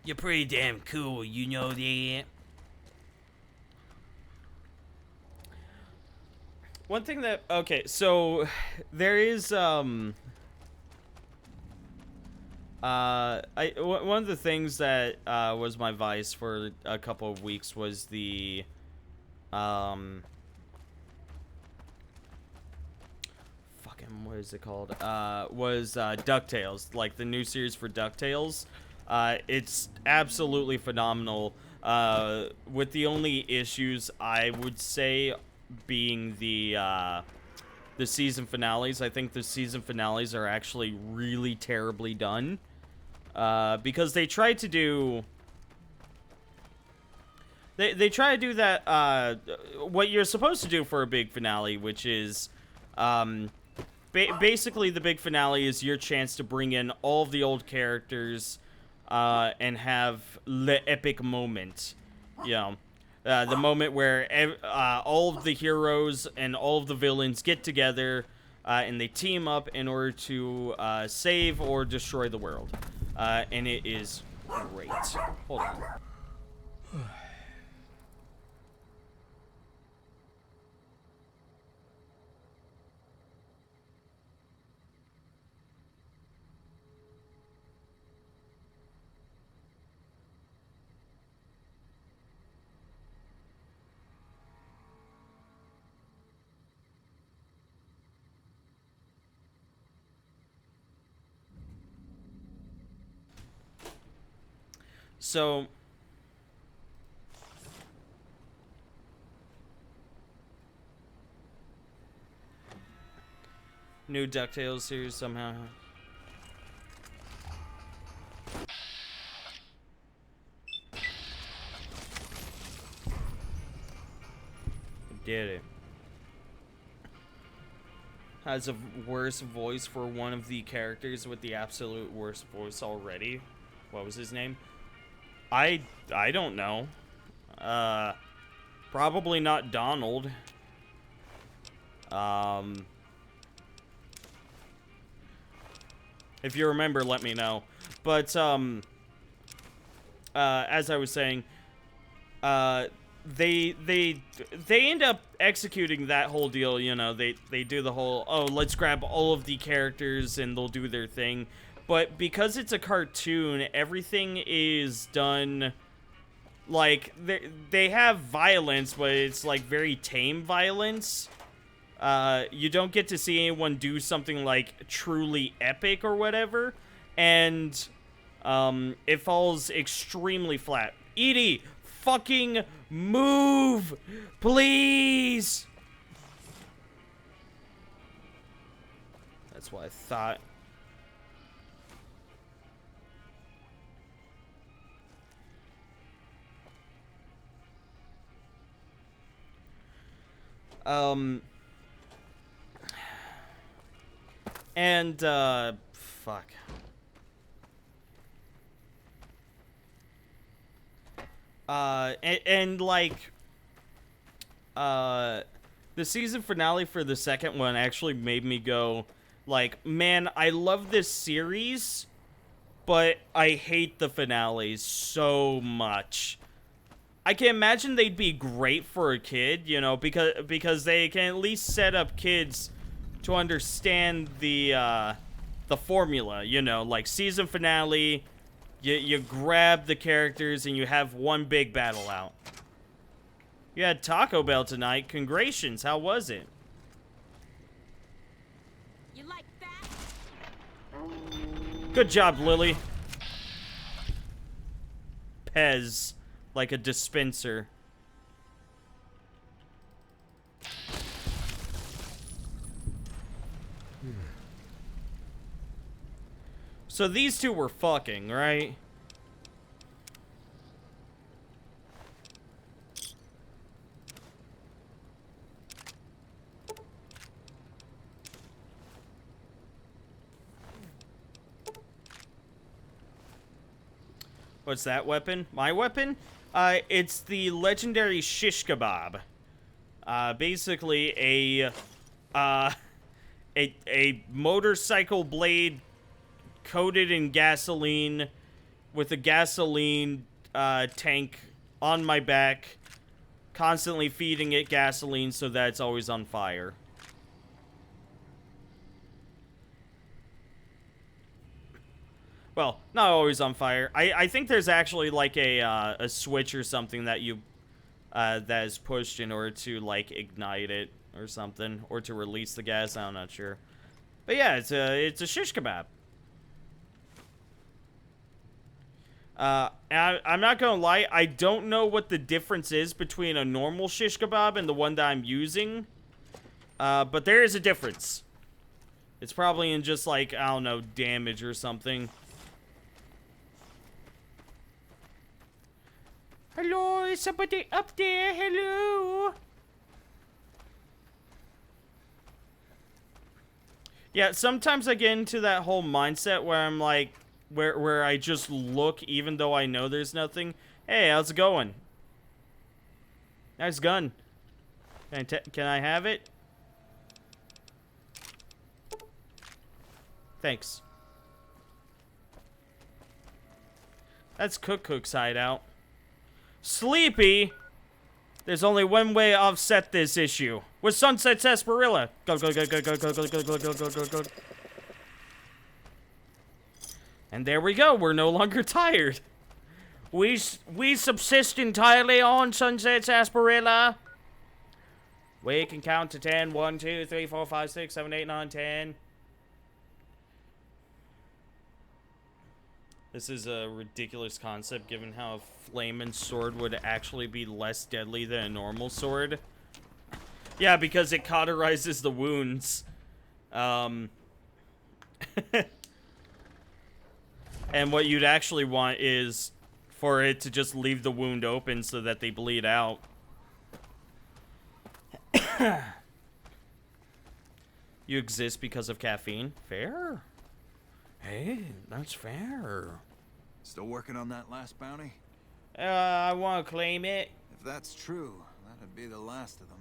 You're pretty damn cool, you know that? One thing that... Okay, so... There is, one of the things that, was my vice for a couple of weeks was the, fucking, what is it called? Was DuckTales, like the new series for DuckTales. It's absolutely phenomenal, with the only issues I would say being the season finales. I think the season finales are actually really terribly done, because they try to do... They try to do that, what you're supposed to do for a big finale, which is, basically the big finale is your chance to bring in all of the old characters, and have the epic moment, you know, the moment where all of the heroes and all of the villains get together, and they team up in order to save or destroy the world, and it is great. Hold on. So, new DuckTales series somehow. Did it. Has a worse voice for one of the characters with the absolute worst voice already. What was his name? I don't know. Probably not Donald. If you remember, let me know. But, as I was saying, they end up executing that whole deal, you know, they do the whole, oh, let's grab all of the characters and they'll do their thing. But because it's a cartoon, everything is done, like, they have violence, but it's, like, very tame violence. You don't get to see anyone do something, like, truly epic or whatever. And, it falls extremely flat. Edie, fucking move! Please! That's what I thought. And, fuck. And like, The season finale for the second one actually made me go, like, man, I love this series, but I hate the finales so much. I can imagine they'd be great for a kid, you know, because they can at least set up kids to understand the formula, you know, like season finale, you grab the characters and you have one big battle out. You had Taco Bell tonight. Congratulations. How was it? You like that? Good job, Lily. Pez, like a dispenser. So these two were fucking, right? What's that weapon? My weapon? It's the legendary shish kebab. Basically a motorcycle blade coated in gasoline with a gasoline tank on my back, constantly feeding it gasoline so that it's always on fire. Well, not always on fire. I think there's actually like a switch or something that you that is pushed in order to like ignite it or something, or to release the gas. I'm not sure, but yeah, it's a shish kebab. I'm not gonna lie, I don't know what the difference is between a normal shish kebab and the one that I'm using, but there is a difference. It's probably in just like, I don't know, damage or something. Hello, is somebody up there? Hello? Yeah, sometimes I get into that whole mindset where I'm like, where I just look even though I know there's nothing. Hey, how's it going? Nice gun. Can I have it? Thanks. That's Cook's hideout. Sleepy? There's only one way to offset this issue. With Sunset Sasparilla. Go, go, go, go, go, go, go, go, go, go, go, go, go. And there we go. We're no longer tired. We subsist entirely on Sunset Sasparilla. We can count to 10. 1, 2, 3, 4, 5, 6, 7, 8, 9, 10. This is a ridiculous concept given how a flaming sword would actually be less deadly than a normal sword. Yeah, because it cauterizes the wounds. And what you'd actually want is for it to just leave the wound open so that they bleed out. You exist because of caffeine? Fair. Hey, that's fair. Still working on that last bounty? I want to claim it. If that's true, that'd be the last of them.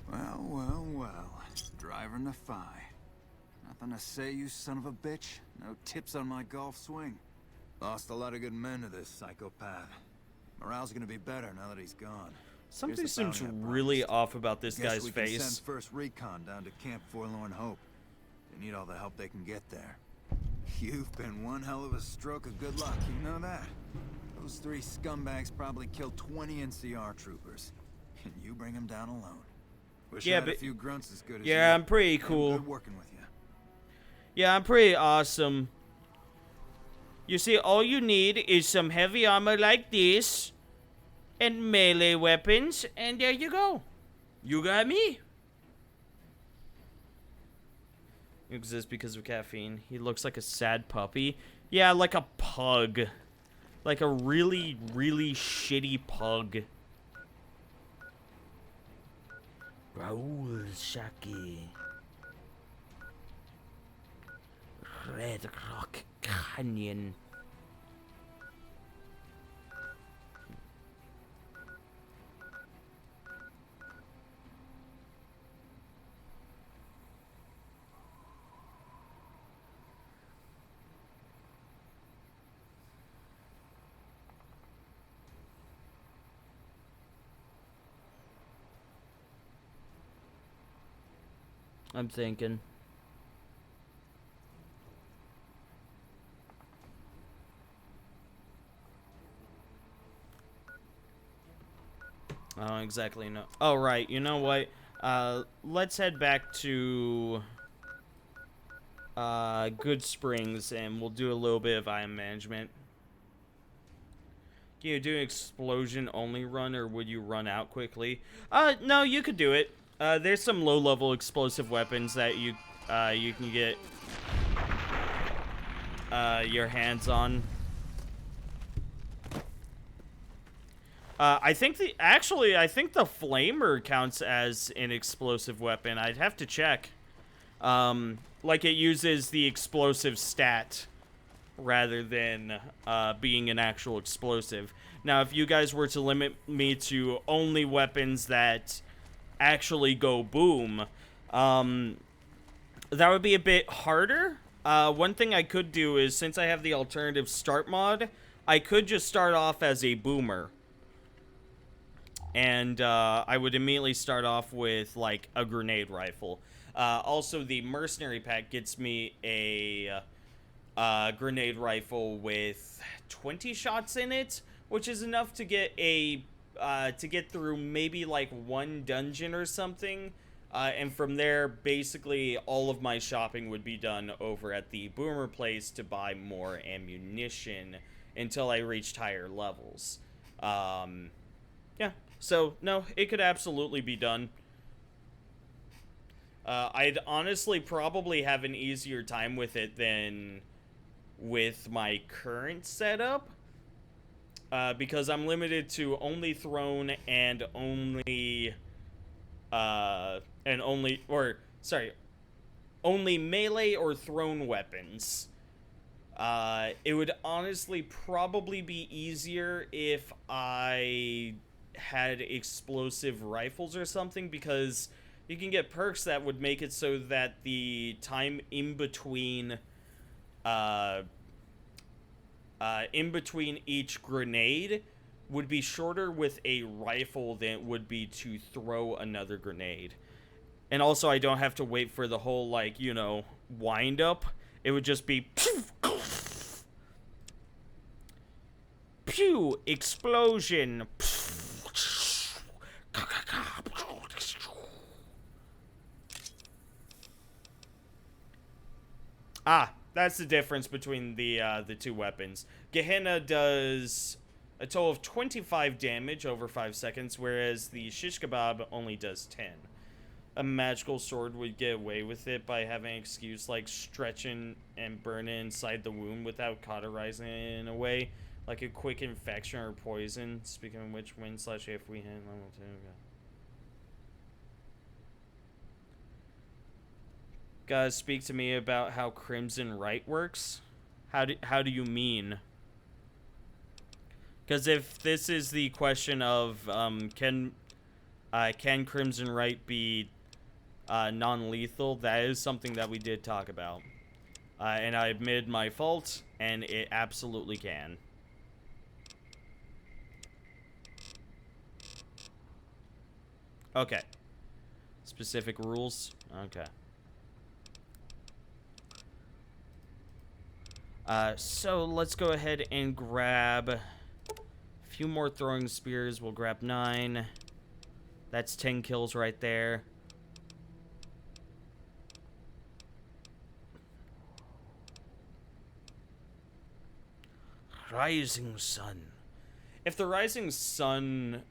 Well, well, well. Driver Nafai. Nothing to say, you son of a bitch? No tips on my golf swing? Lost a lot of good men to this psychopath. Morale's gonna be better now that he's gone. Something Here's the seems bounty I really promised. off about this Guess guy's we can face. send first recon down to Camp Forlorn Hope. They need all the help they can get there. You've been one hell of a stroke of good luck, you know that? Those 3 scumbags probably killed 20 NCR troopers. And you bring them down alone. Wish Yeah, I had but- a few grunts as good as Yeah, you. I'm pretty Been cool. Good working with you. Yeah, I'm pretty awesome. You see, all you need is some heavy armor like this and melee weapons, and there you go. You got me. He exists because of caffeine. He looks like a sad puppy. Yeah, like a pug. Like a really, really shitty pug. Raoul Shaki. Red Rock Canyon. I'm thinking. I don't exactly know. Oh, right. You know what? Let's head back to Good Springs, and we'll do a little bit of item management. Can you do an explosion only run, or would you run out quickly? No, you could do it. There's some low-level explosive weapons that you can get your hands on. I think the flamer counts as an explosive weapon. I'd have to check. Like it uses the explosive stat rather than being an actual explosive. Now, if you guys were to limit me to only weapons that actually go boom, that would be a bit harder. One thing I could do is, since I have the alternative start mod, I could just start off as a boomer. And I would immediately start off with, like, a grenade rifle. Also, the mercenary pack gets me a grenade rifle with 20 shots in it, which is enough to get through maybe, like, one dungeon or something. And from there, basically, all of my shopping would be done over at the boomer place to buy more ammunition until I reached higher levels. Yeah. So, no, it could absolutely be done. I'd honestly probably have an easier time with it than with my current setup. Because I'm limited to only thrown and only melee or thrown weapons. It would honestly probably be easier if I had explosive rifles or something, because you can get perks that would make it so that the time in between each grenade would be shorter with a rifle than it would be to throw another grenade. And also, I don't have to wait for the whole, like, you know, wind up. It would just be pew, explosion. Ah, that's the difference between the two weapons. Gehenna does a total of 25 damage over 5 seconds, whereas the shish kebab only does 10. A magical sword would get away with it by having an excuse like stretching and burning inside the wound without cauterizing it in a way, like a quick infection or poison. Speaking of which, win/if we hit level 2. Okay. Guys, speak to me about how Crimson Right works. How do you mean? Because if this is the question of can Crimson Right be non-lethal, that is something that we did talk about, and I admit my fault, and it absolutely can. Okay. Specific rules. Okay. So let's go ahead and grab a few more throwing spears. We'll grab 9. That's 10 kills right there. Rising Sun. If the Rising Sun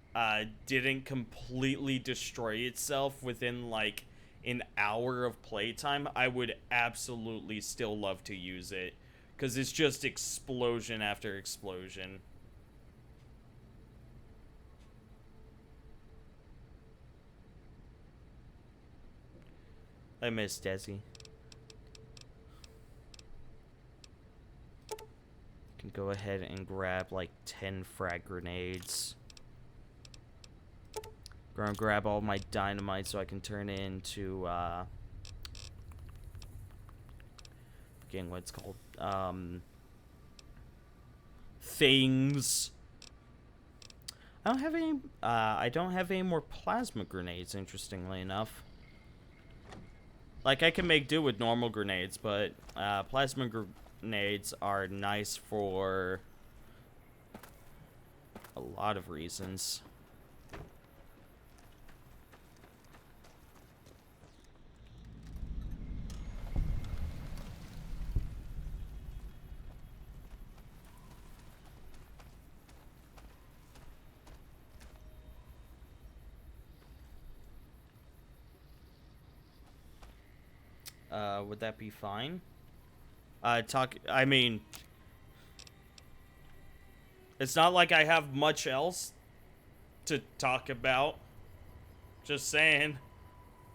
didn't completely destroy itself within like an hour of playtime, I would absolutely still love to use it. Because it's just explosion after explosion. I miss Desi. Can go ahead and grab like 10 frag grenades. Gonna grab all my dynamite so I can turn it into forgetting what it's called. Things. I don't have any more plasma grenades, interestingly enough. Like, I can make do with normal grenades, but plasma grenades are nice for a lot of reasons. Would that be fine? I mean, it's not like I have much else to talk about. Just saying.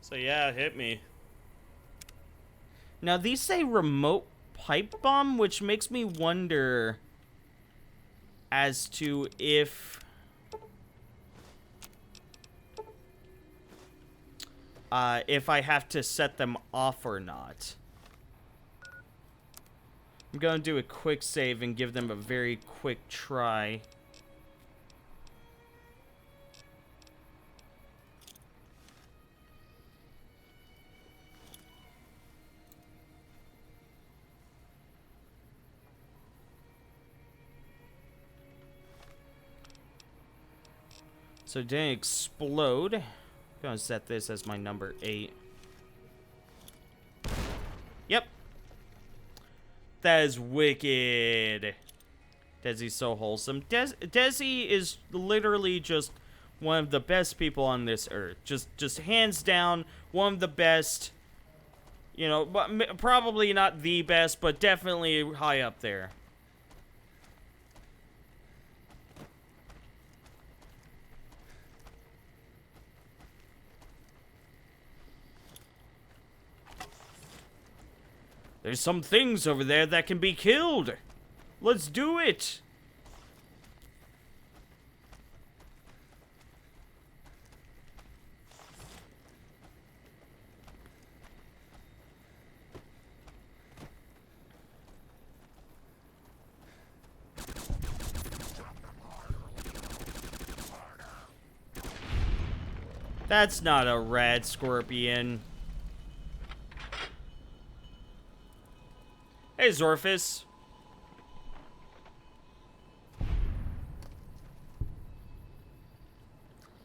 So yeah, hit me. Now these say remote pipe bomb, which makes me wonder as to if I have to set them off or not. I'm gonna do a quick save and give them a very quick try. So it didn't explode. I'm gonna set this as my number 8. Yep. That is wicked. Desi's so wholesome. Desi is literally just one of the best people on this earth. Just hands down, one of the best. You know, but probably not the best, but definitely high up there. There's some things over there that can be killed. Let's do it. That's not a rad scorpion. Hey, Zorfus.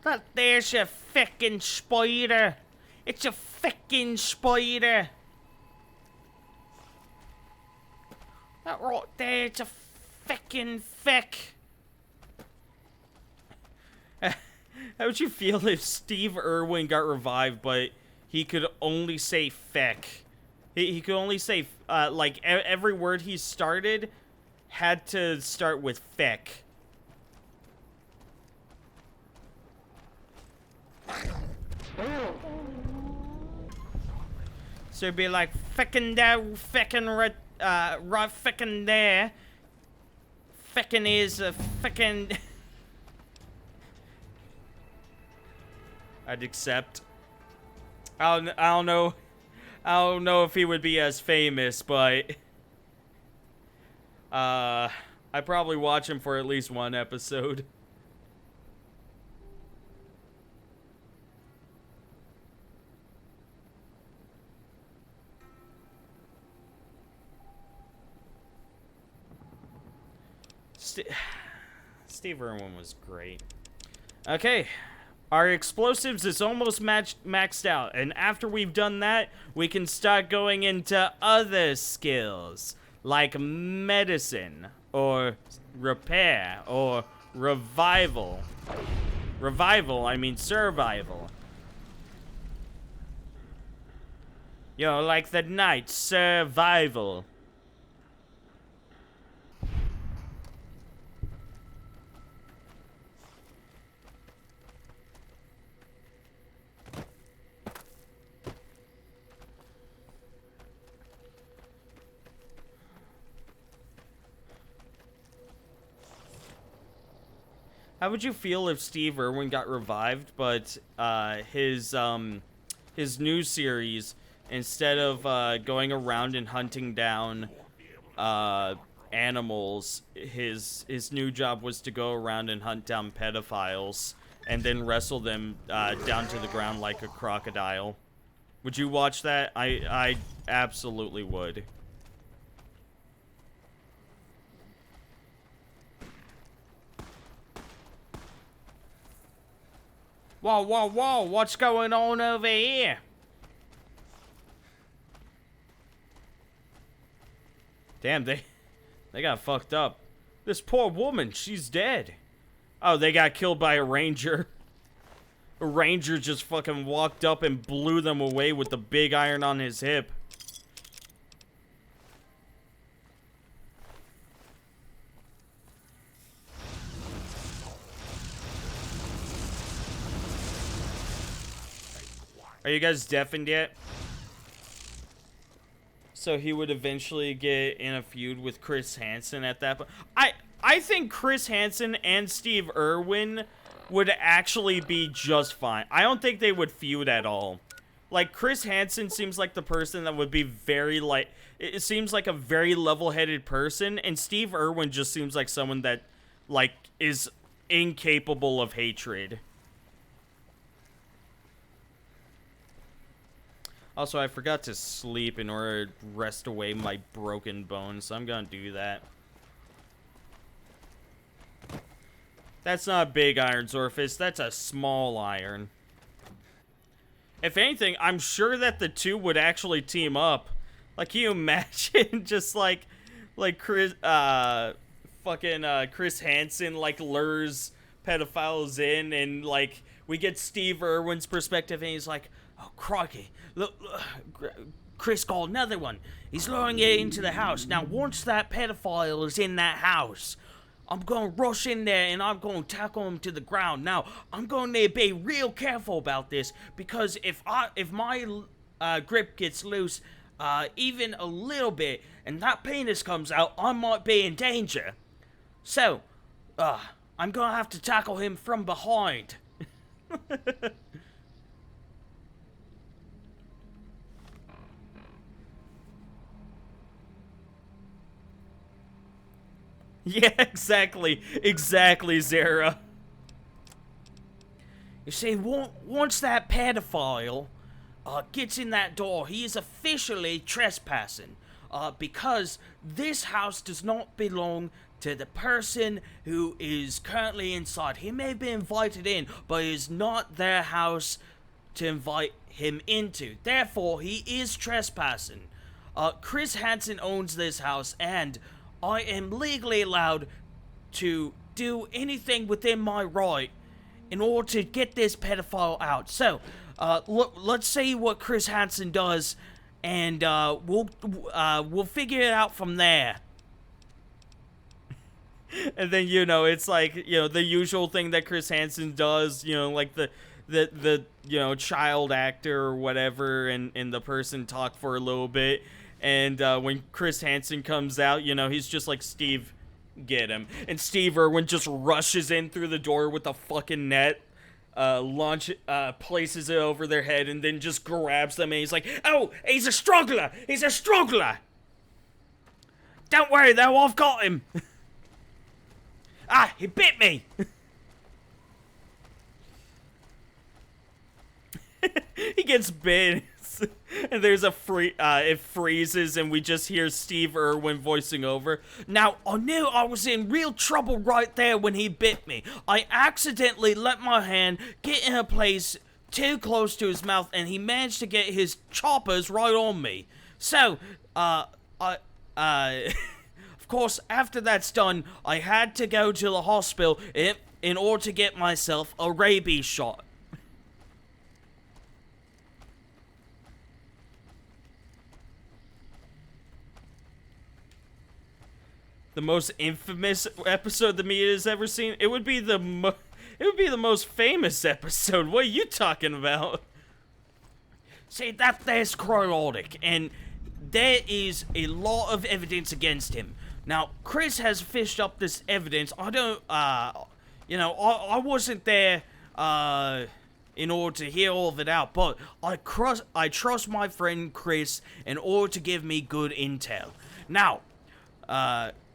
That there's a feckin' spider. It's a feckin' spider. That right there, it's a feckin' feck. How would you feel if Steve Irwin got revived, but he could only say feck? He could only say, like, every word he started had to start with feck. So it'd be like, feckin' there, feckin' right feckin' there. Feckin' is a feckin'... I'd accept. I don't know. I don't know if he would be as famous, but I'd probably watch him for at least one episode. Steve Irwin was great. Okay. Our explosives is almost maxed out, and after we've done that, we can start going into other skills, like medicine, or repair, or revival. Revival, I mean survival. Yo, like the night, survival. How would you feel if Steve Irwin got revived, but his new series, instead of going around and hunting down animals, his new job was to go around and hunt down pedophiles and then wrestle them down to the ground like a crocodile? Would you watch that? I absolutely would. Whoa, whoa, whoa, what's going on over here? Damn, they got fucked up. This poor woman, she's dead. Oh, they got killed by a ranger. A ranger just fucking walked up and blew them away with the big iron on his hip. Are you guys deafened yet? So he would eventually get in a feud with Chris Hansen at that point. I think Chris Hansen and Steve Irwin would actually be just fine. I don't think they would feud at all. Like, Chris Hansen seems like the person that would be very, like... It seems like a very level-headed person, and Steve Irwin just seems like someone that, like, is incapable of hatred. Also, I forgot to sleep in order to rest away my broken bones, so I'm gonna do that. That's not a big iron, Zorfist. That's a small iron. If anything, I'm sure that the two would actually team up. Like, can you imagine just like Chris, Chris Hansen, like, lures pedophiles in, and, like, we get Steve Irwin's perspective, and he's like, oh, crikey, look, Chris got another one. He's luring it into the house. Now, once that pedophile is in that house, I'm going to rush in there and I'm going to tackle him to the ground. Now, I'm going to be real careful about this, because if my grip gets loose even a little bit and that penis comes out, I might be in danger. So, I'm going to have to tackle him from behind. Yeah, exactly, Zara. You see, once that pedophile gets in that door, he is officially trespassing, because this house does not belong to the person who is currently inside. He may be invited in, but it is not their house to invite him into. Therefore, he is trespassing. Chris Hansen owns this house, and I am legally allowed to do anything within my right in order to get this pedophile out. So, let's see what Chris Hansen does, and we'll figure it out from there. And then, you know, it's like, you know, the usual thing that Chris Hansen does, you know, like the you know, child actor or whatever, and the person talk for a little bit. And when Chris Hansen comes out, you know, he's just like, Steve, get him. And Steve Irwin just rushes in through the door with a fucking net, places it over their head, and then just grabs them, and he's like, oh, he's a struggler! He's a struggler! Don't worry though, I've got him! Ah, he bit me! He gets bit. And there's a it freezes, and we just hear Steve Irwin voicing over. Now, I knew I was in real trouble right there when he bit me. I accidentally let my hand get in a place too close to his mouth, and he managed to get his choppers right on me. So, of course, after that's done, I had to go to the hospital in order to get myself a rabies shot. The most infamous episode the media has ever seen. It would be the most famous episode. What are you talking about? See, that's chaotic, and there is a lot of evidence against him. Now, Chris has fished up this evidence. I don't, you know, I wasn't there, in order to hear all of it out, but I trust my friend Chris in order to give me good intel. Now,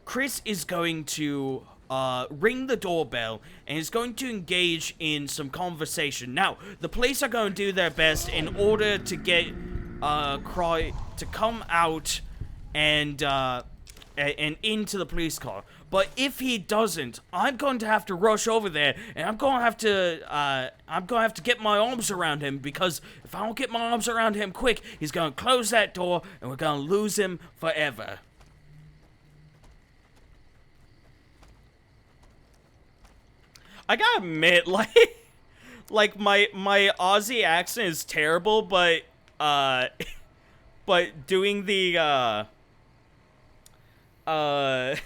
Chris is going to ring the doorbell, and is going to engage in some conversation. Now, the police are going to do their best in order to get Cry to come out and into the police car. But if he doesn't, I'm going to have to rush over there, and I'm going to have to get my arms around him, because if I don't get my arms around him quick, he's going to close that door, and we're going to lose him forever. I gotta admit, like my Aussie accent is terrible, but doing the but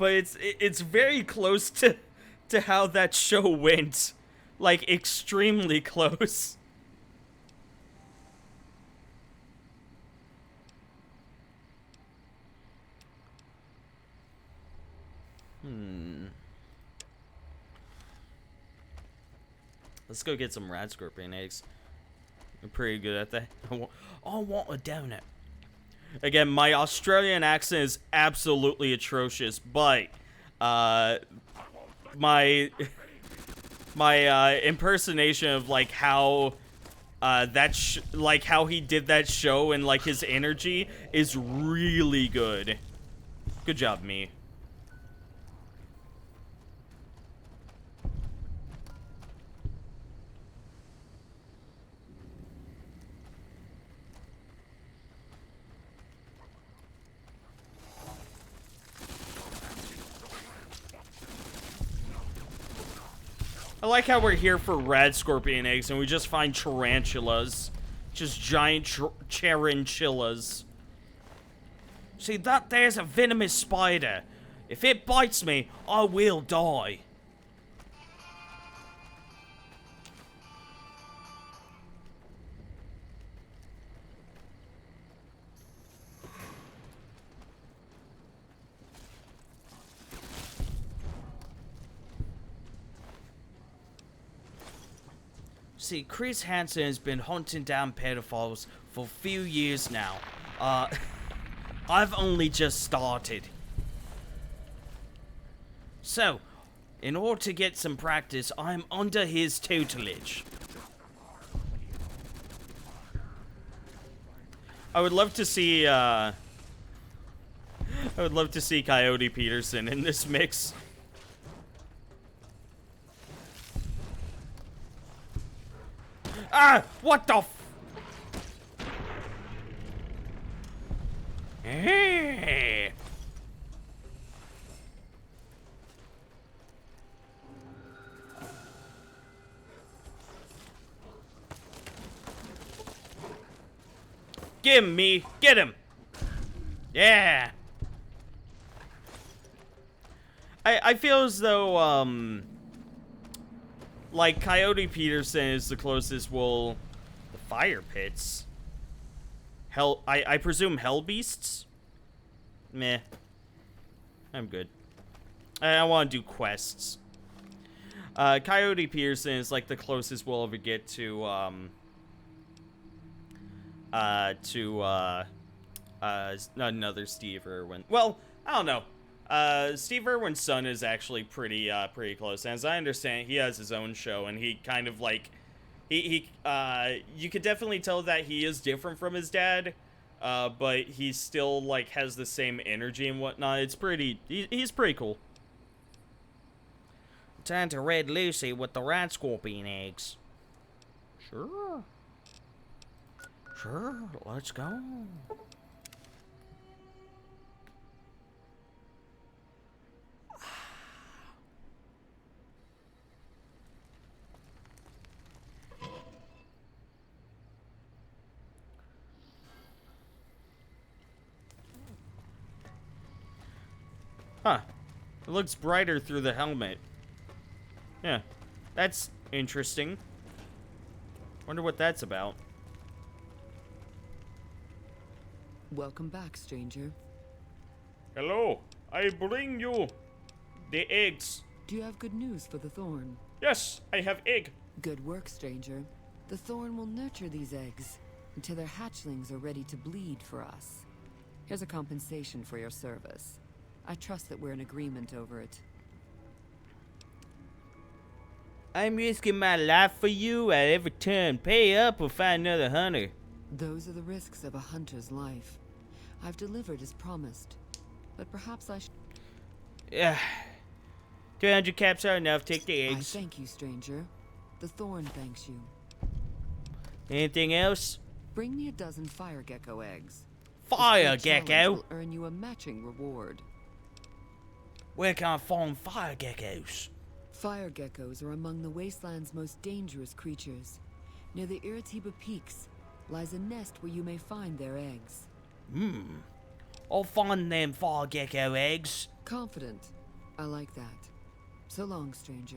it's very close to how that show went, like extremely close. Let's go get some rat scorpion eggs. I'm pretty good at that. I want a donut. Again, my Australian accent is absolutely atrocious, but my impersonation of like how like how he did that show and like his energy is really good. Good job, me. I like how we're here for red scorpion eggs and we just find tarantulas. Just giant tarantulas. See, that there's a venomous spider. If it bites me, I will die. See, Chris Hansen has been hunting down pedophiles for a few years now. I've only just started. So, in order to get some practice, I'm under his tutelage. I would love to see, Coyote Peterson in this mix. Ah! What the f- Hey! Get him, me! Get him! Yeah! I feel as though, like, Coyote Peterson is the closest, well, the fire pits. I presume hell beasts? Meh. I'm good. I want to do quests. Coyote Peterson is, like, the closest we'll ever get to, another Steve Irwin. Well, I don't know. Steve Irwin's son is actually pretty close. As I understand, he has his own show, and he kind of like, you could definitely tell that he is different from his dad, but he still like has the same energy and whatnot. It's pretty, he's pretty cool. Time to Red Lucy with the rat scorpion eggs. Sure, let's go. Huh. It looks brighter through the helmet. Yeah. That's interesting. Wonder what that's about. Welcome back, stranger. Hello. I bring you the eggs. Do you have good news for the Thorn? Yes, I have egg. Good work, stranger. The Thorn will nurture these eggs until their hatchlings are ready to bleed for us. Here's a compensation for your service. I trust that we're in agreement over it. I'm risking my life for you at every turn. Pay up or find another hunter. Those are the risks of a hunter's life. I've delivered as promised. But perhaps I should... Yeah. 300 caps are enough. Take the I eggs. thank you, stranger. The Thorn thanks you. Anything else? Bring me a dozen fire gecko eggs. Fire This challenge gecko? will earn you a matching reward. Where can I find fire geckos? Fire geckos are among the wasteland's most dangerous creatures. Near the Iritiba Peaks lies a nest where you may find their eggs. I'll find them fire gecko eggs. Confident. I like that. So long, stranger.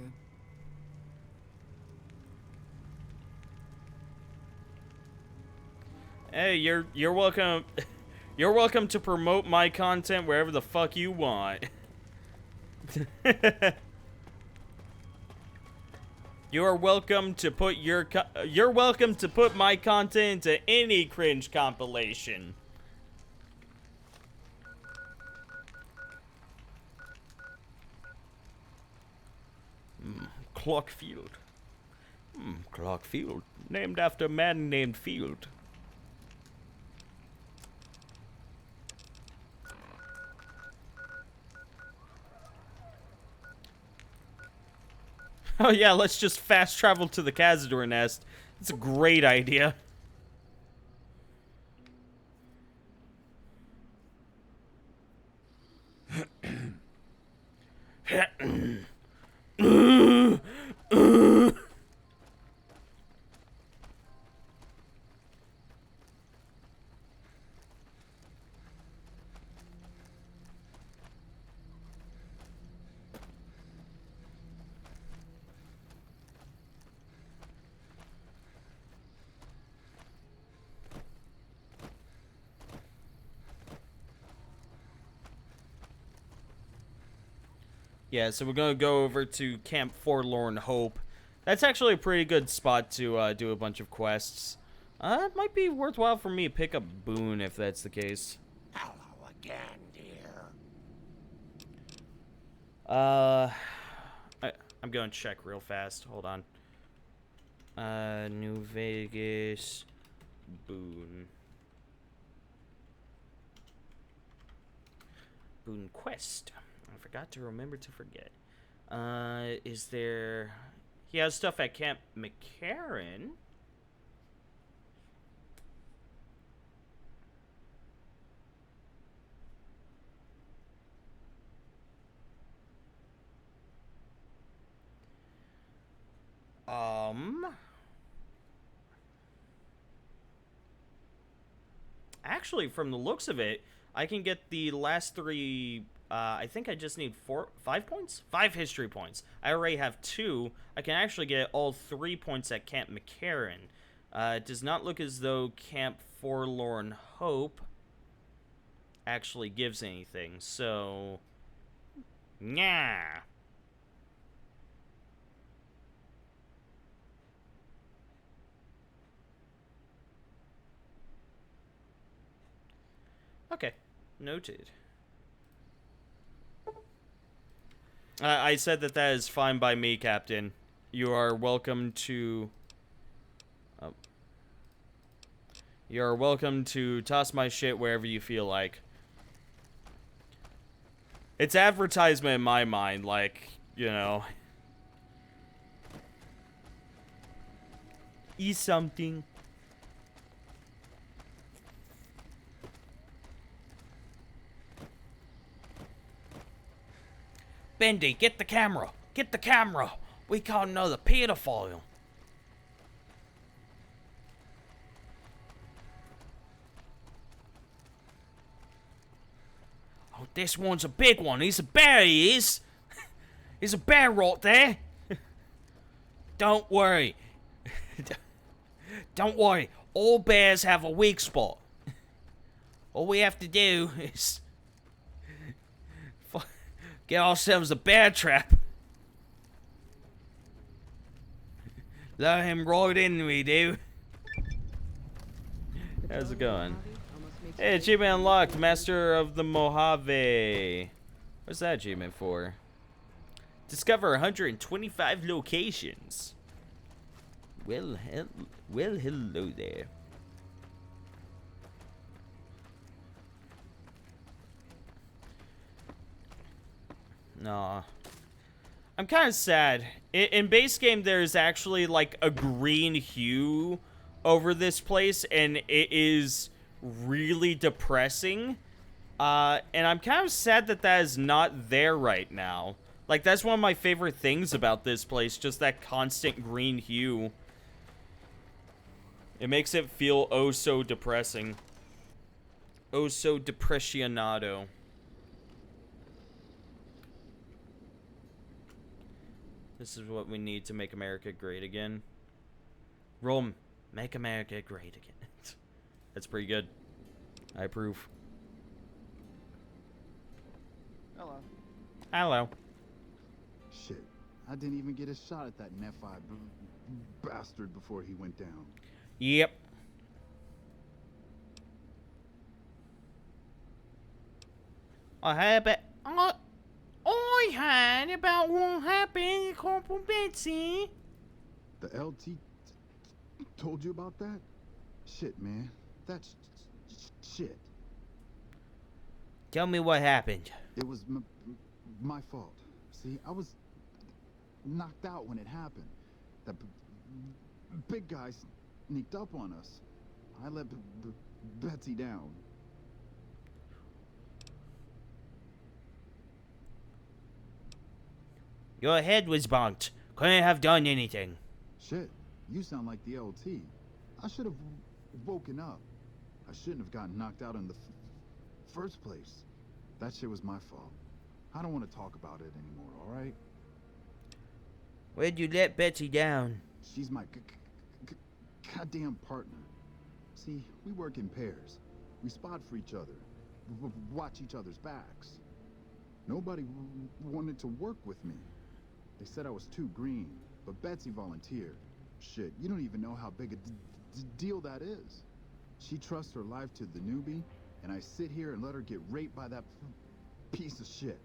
Hey, you're welcome. You're welcome to promote my content wherever the fuck you want. You're welcome to put you're welcome to put my content into any cringe compilation. Clockfield. Clockfield, named after a man named Field. Oh yeah, let's just fast travel to the Cazador nest. It's a great idea. Yeah, so we're gonna go over to Camp Forlorn Hope. That's actually a pretty good spot to do a bunch of quests. It might be worthwhile for me to pick up Boone if that's the case. Hello again, dear. I'm going to check real fast. Hold on. New Vegas, Boone. Boone quest. I forgot to remember to forget. Is there... He has stuff at Camp McCarran. Actually, from the looks of it, I can get the last three... I think I just need 5 points? 5 history points. I already have 2. I can actually get all 3 points at Camp McCarran. It does not look as though Camp Forlorn Hope actually gives anything, so... Yeah. Okay, noted. I said that is fine by me, Captain. You are welcome to... You are welcome to toss my shit wherever you feel like. It's advertisement in my mind, like, you know... Eat something. Bendy, get the camera. Get the camera. We caught another pedophile. Oh, this one's a big one. He's a bear, he is. He's a bear right there. Don't worry. Don't worry. All bears have a weak spot. All we have to do is... get ourselves a bear trap. Let him right in, we do. How's it going? Hey, achievement unlocked. Master of the Mojave. What's that achievement for? Discover 125 locations. Well, hello there. Nah. I'm kind of sad. In base game, there's actually like a green hue over this place, and it is really depressing. And I'm kind of sad that that is not there right now. Like, that's one of my favorite things about this place, just that constant green hue. It makes it feel oh so depressing. Oh so depressionado. This is what we need to make America great again. Rome, make America great again. That's pretty good. I approve. Hello. Hello. Shit, I didn't even get a shot at that Nephi bastard before he went down. Yep. I heard about what happened to Corporal Betsy. The LT told you about that? Shit, man. That's shit. Tell me what happened. It was my fault. See, I was knocked out when it happened. The big guy sneaked up on us. I let Betsy down. Your head was bonked. Couldn't have done anything. Shit, you sound like the LT. I should have woken up. I shouldn't have gotten knocked out in the first place. That shit was my fault. I don't want to talk about it anymore, alright? Where'd you let Betsy down? She's my goddamn partner. See, we work in pairs. We spot for each other. Watch each other's backs. Nobody wanted to work with me. They said I was too green, but Betsy volunteered. Shit, you don't even know how big a deal that is. She trusts her life to the newbie, and I sit here and let her get raped by that piece of shit.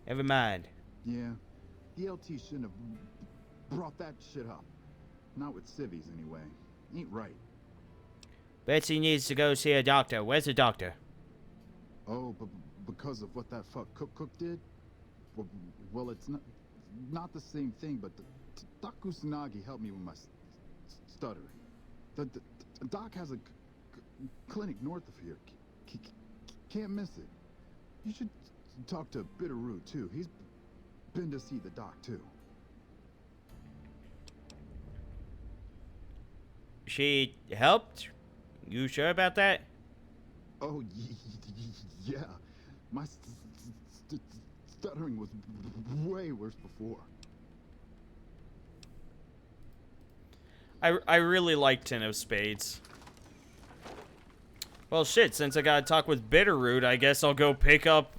Never mind. Yeah, the LT shouldn't have brought that shit up. Not with civvies, anyway. Ain't right. Betsy needs to go see a doctor. Where's the doctor? Oh, but because of what that fuck Cook did? Well, it's not the same thing, but Doc Kusanagi helped me with my stuttering. The doc has a clinic north of here. Can't miss it. You should talk to Bitterroot, too. He's been to see the doc, too. She helped? You sure about that? Oh, yeah. My stuttering was way worse before. I really like Ten of Spades. Well, shit, since I gotta talk with Bitterroot, I guess I'll go pick up,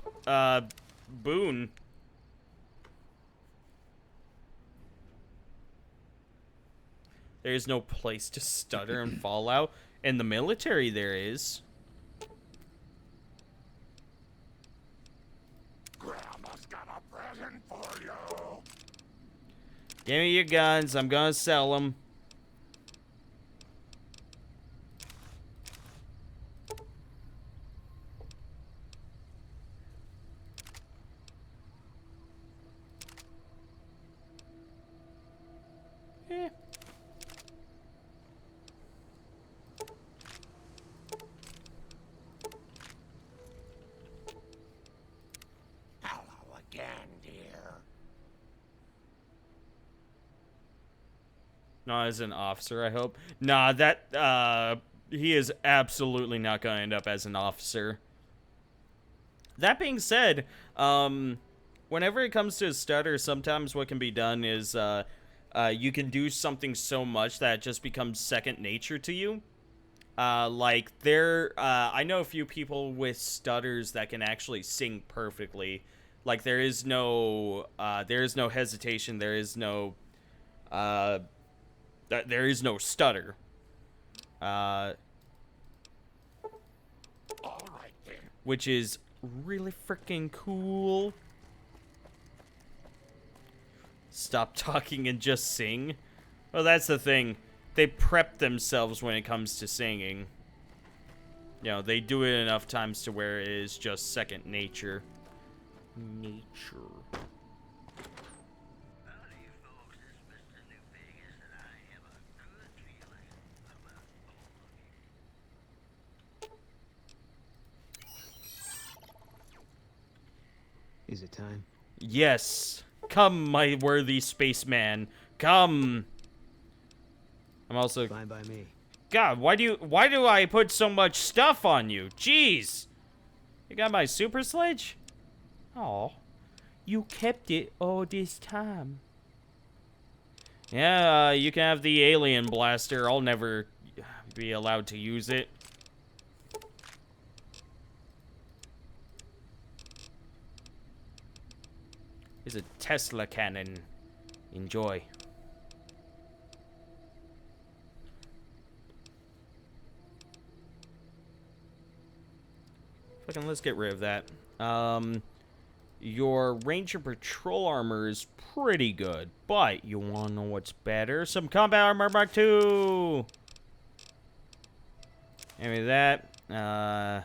Boone. There's no place to stutter in Fallout. In the military, there is. Grandma's got a present for you. Give me your guns. I'm gonna sell them. Hello again, dear. Not as an officer, I hope. Nah, that, he is absolutely not gonna end up as an officer. That being said, whenever it comes to a stutter, sometimes what can be done is, you can do something so much that it just becomes second nature to you. Like, I know a few people with stutters that can actually sing perfectly. Like, there is no hesitation, there is no stutter. All right then. Which is really freaking cool. Stop talking and just sing. Well, that's the thing. They prep themselves when it comes to singing. You know, they do it enough times to where it is just second nature. Nature. Is it time? Yes. Come, my worthy spaceman. Come. I'm also... Fine by me. God, why do I put so much stuff on you? Jeez. You got my super sledge? Oh, you kept it all this time. Yeah, you can have the alien blaster. I'll never be allowed to use it. It's a Tesla cannon. Enjoy. Fucking let's get rid of that. Your Ranger Patrol armor is pretty good, but you wanna know what's better? Some Combat Armor Mark II! Give me that.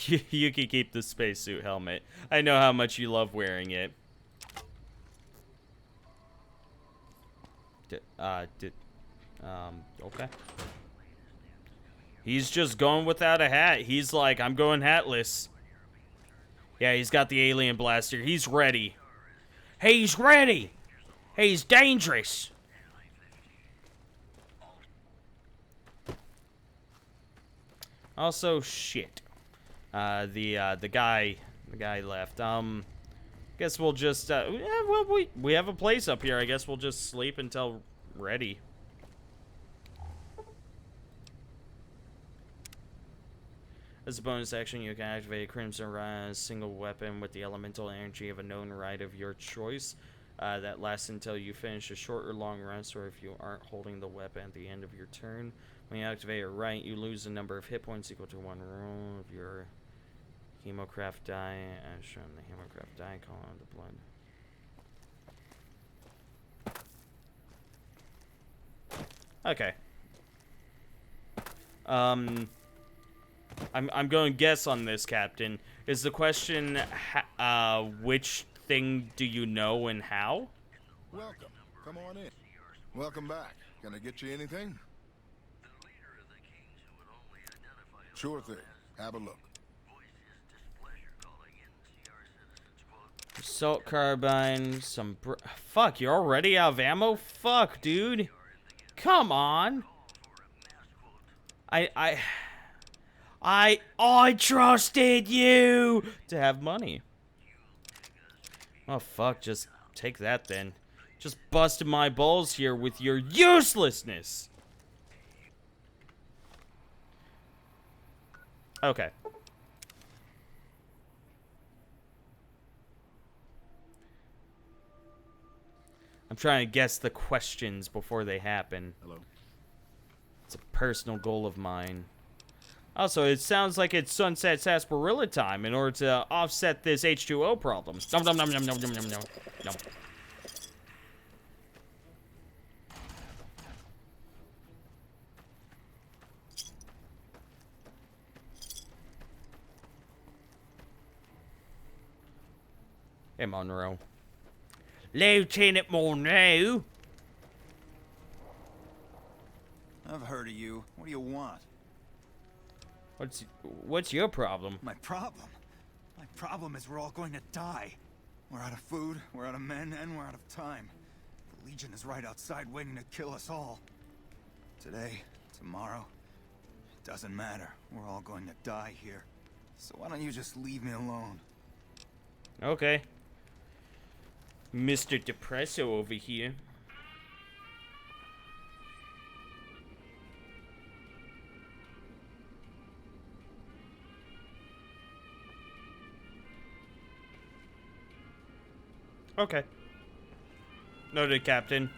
You can keep the spacesuit helmet. I know how much you love wearing it. Okay. He's just going without a hat. He's like, I'm going hatless. Yeah, he's got the alien blaster. He's ready. He's ready! He's dangerous! Also, shit. The guy left. Guess we'll just, yeah, well, we have a place up here. I guess we'll just sleep until ready. As a bonus action, you can activate Crimson Rise single weapon with the elemental energy of a known right of your choice. That lasts until you finish a short or long rest, or if you aren't holding the weapon at the end of your turn. When you activate your right, you lose a number of hit points equal to one roll of your Hemocraft die. As shown, the Hemocraft die call on the blood. Okay. I'm going to guess on this, Captain. Is the question, which thing do you know and how? Welcome. Come on in. Welcome back. Can I get you anything? Sure thing. Have a look. Assault carbine, some fuck, you're already out of ammo? Fuck, dude. Come on. I trusted you to have money. Oh, fuck, just take that then. Just busted my balls here with your uselessness. Okay. I'm trying to guess the questions before they happen. Hello. It's a personal goal of mine. Also, it sounds like it's Sunset Sasparilla time in order to offset this H2O problem. Nom nom nom nom nom nom nom nom. Nom. Hey, Monroe. Lieutenant Monroe. I've heard of you. What do you want? What's your problem? My problem? My problem is we're all going to die. We're out of food, we're out of men, and we're out of time. The Legion is right outside waiting to kill us all. Today, tomorrow, it doesn't matter. We're all going to die here. So why don't you just leave me alone? Okay. Mr. Depresso over here. Okay. Noted, Captain.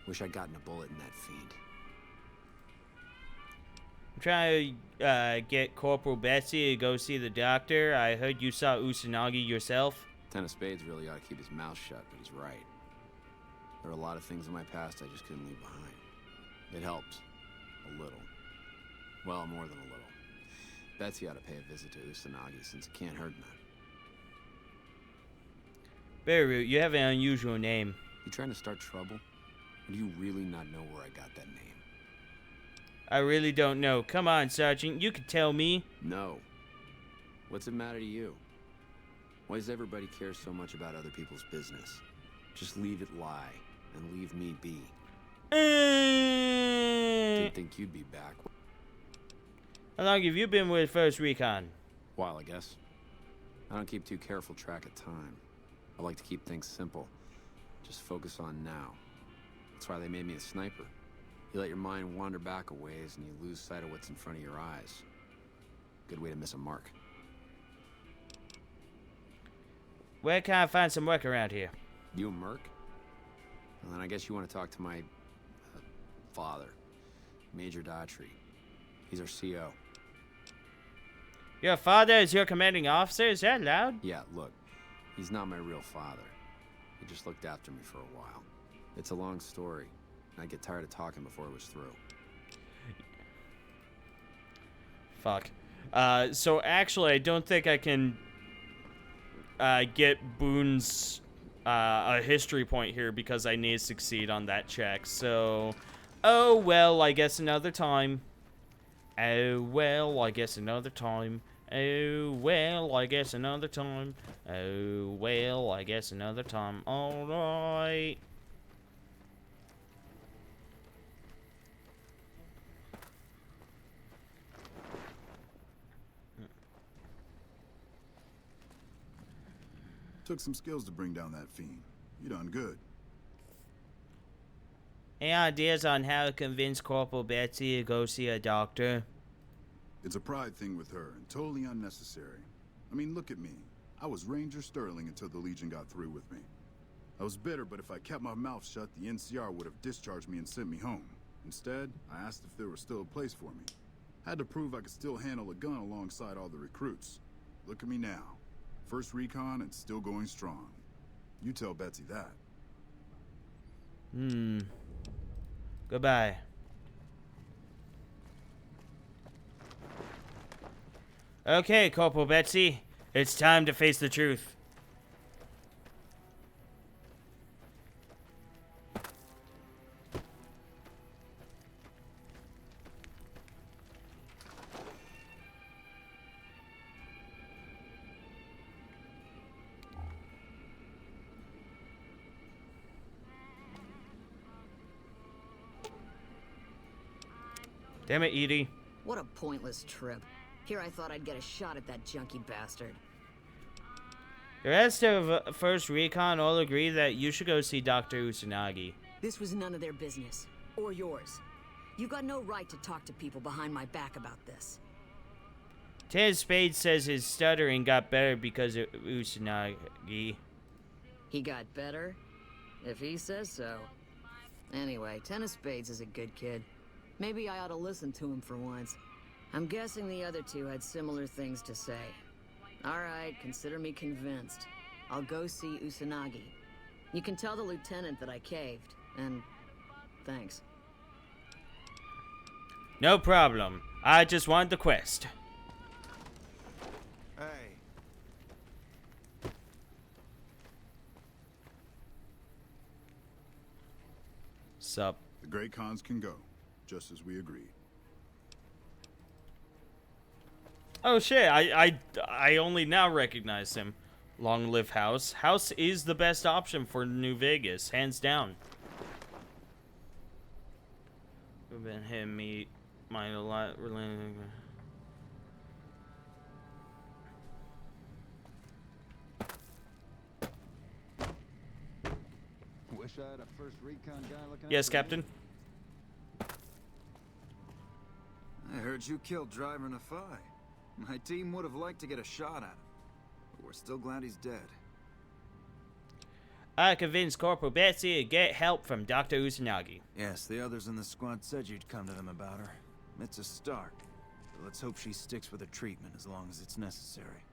Wish I'd gotten a bullet in that fiend. trying to get Corporal Betsy to go see the doctor. I heard you saw Usanagi yourself. Ten of Spades really ought to keep his mouth shut, but he's right. There are a lot of things in my past I just couldn't leave behind. It helped. A little. Well, more than a little. Betsy ought to pay a visit to Usanagi since it can't hurt none. Bearroot, you have an unusual name. You trying to start trouble? Or do you really not know where I got that name? I really don't know. Come on, Sergeant, you can tell me. No. What's it matter to you? Why does everybody care so much about other people's business? Just leave it lie, and leave me be. Didn't think you'd be back. How long have you been with First Recon? While, I guess. I don't keep too careful track of time. I like to keep things simple. Just focus on now. That's why they made me a sniper. You let your mind wander back a ways and you lose sight of what's in front of your eyes. Good way to miss a mark. Where can I find some work around here? You a merc? Well, then I guess you want to talk to my father, Major Daughtry. He's our CO. Your father is your commanding officer? Is that loud? Yeah, look, he's not my real father. He just looked after me for a while. It's a long story, and I'd get tired of talking before it was through. Fuck. So actually, I don't think I can get Boone's a history point here because I need to succeed on that check. So, oh well, I guess another time. Oh well, I guess another time. Oh well, I guess another time. Oh well, I guess another time. All right. Took some skills to bring down that fiend. You done good. Any ideas on how to convince Corporal Betsy to go see a doctor? It's a pride thing with her, and totally unnecessary. I mean, look at me. I was Ranger Sterling until the Legion got through with me. I was bitter, but if I kept my mouth shut, the NCR would have discharged me and sent me home. Instead, I asked if there was still a place for me. Had to prove I could still handle a gun alongside all the recruits. Look at me now. First Recon and still going strong. You tell Betsy that. Goodbye. Okay, Corporal Betsy. It's time to face the truth. Damn it, Edie. What a pointless trip. Here I thought I'd get a shot at that junky bastard. The rest of First Recon all agree that you should go see Dr. Usanagi. This was none of their business. Or yours. You got no right to talk to people behind my back about this. Ted Spade says his stuttering got better because of Usanagi. He got better? If he says so. Anyway, Ten of Spades is a good kid. Maybe I ought to listen to him for once. I'm guessing the other two had similar things to say. Alright, consider me convinced. I'll go see Usanagi. You can tell the lieutenant that I caved, and thanks. No problem. I just want the quest. Hey. Sup? The Great Khans can go, just as we agreed. Oh shit, I only now recognize him. Long live House. House is the best option for New Vegas, hands down. We've been hitting me mine a lot. Wish I had a first recon guy looking Yes, after Captain. me. I heard you killed Driver Nafai. My team would have liked to get a shot at him, but we're still glad he's dead. I convinced Corporal Betsy to get help from Dr. Usanagi. Yes, the others in the squad said you'd come to them about her. It's a start. let's hope she sticks with her treatment as long as it's necessary.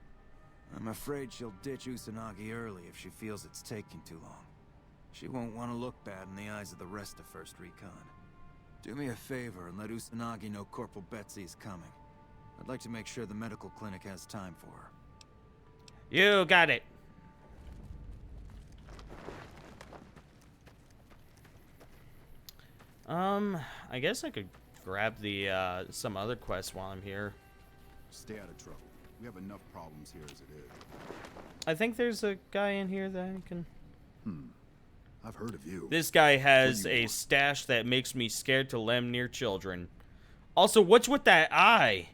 I'm afraid she'll ditch Usanagi early if she feels it's taking too long. She won't want to look bad in the eyes of the rest of First Recon. Do me a favor and let Usanagi know Corporal Betsy is coming. I'd like to make sure the medical clinic has time for her. You got it. I guess I could grab the some other quests while I'm here. Stay out of trouble. We have enough problems here as it is. I think there's a guy in here that I can... I've heard of you. This guy has What do you a want? stash that makes me scared to lem near children. Also, what's with that eye?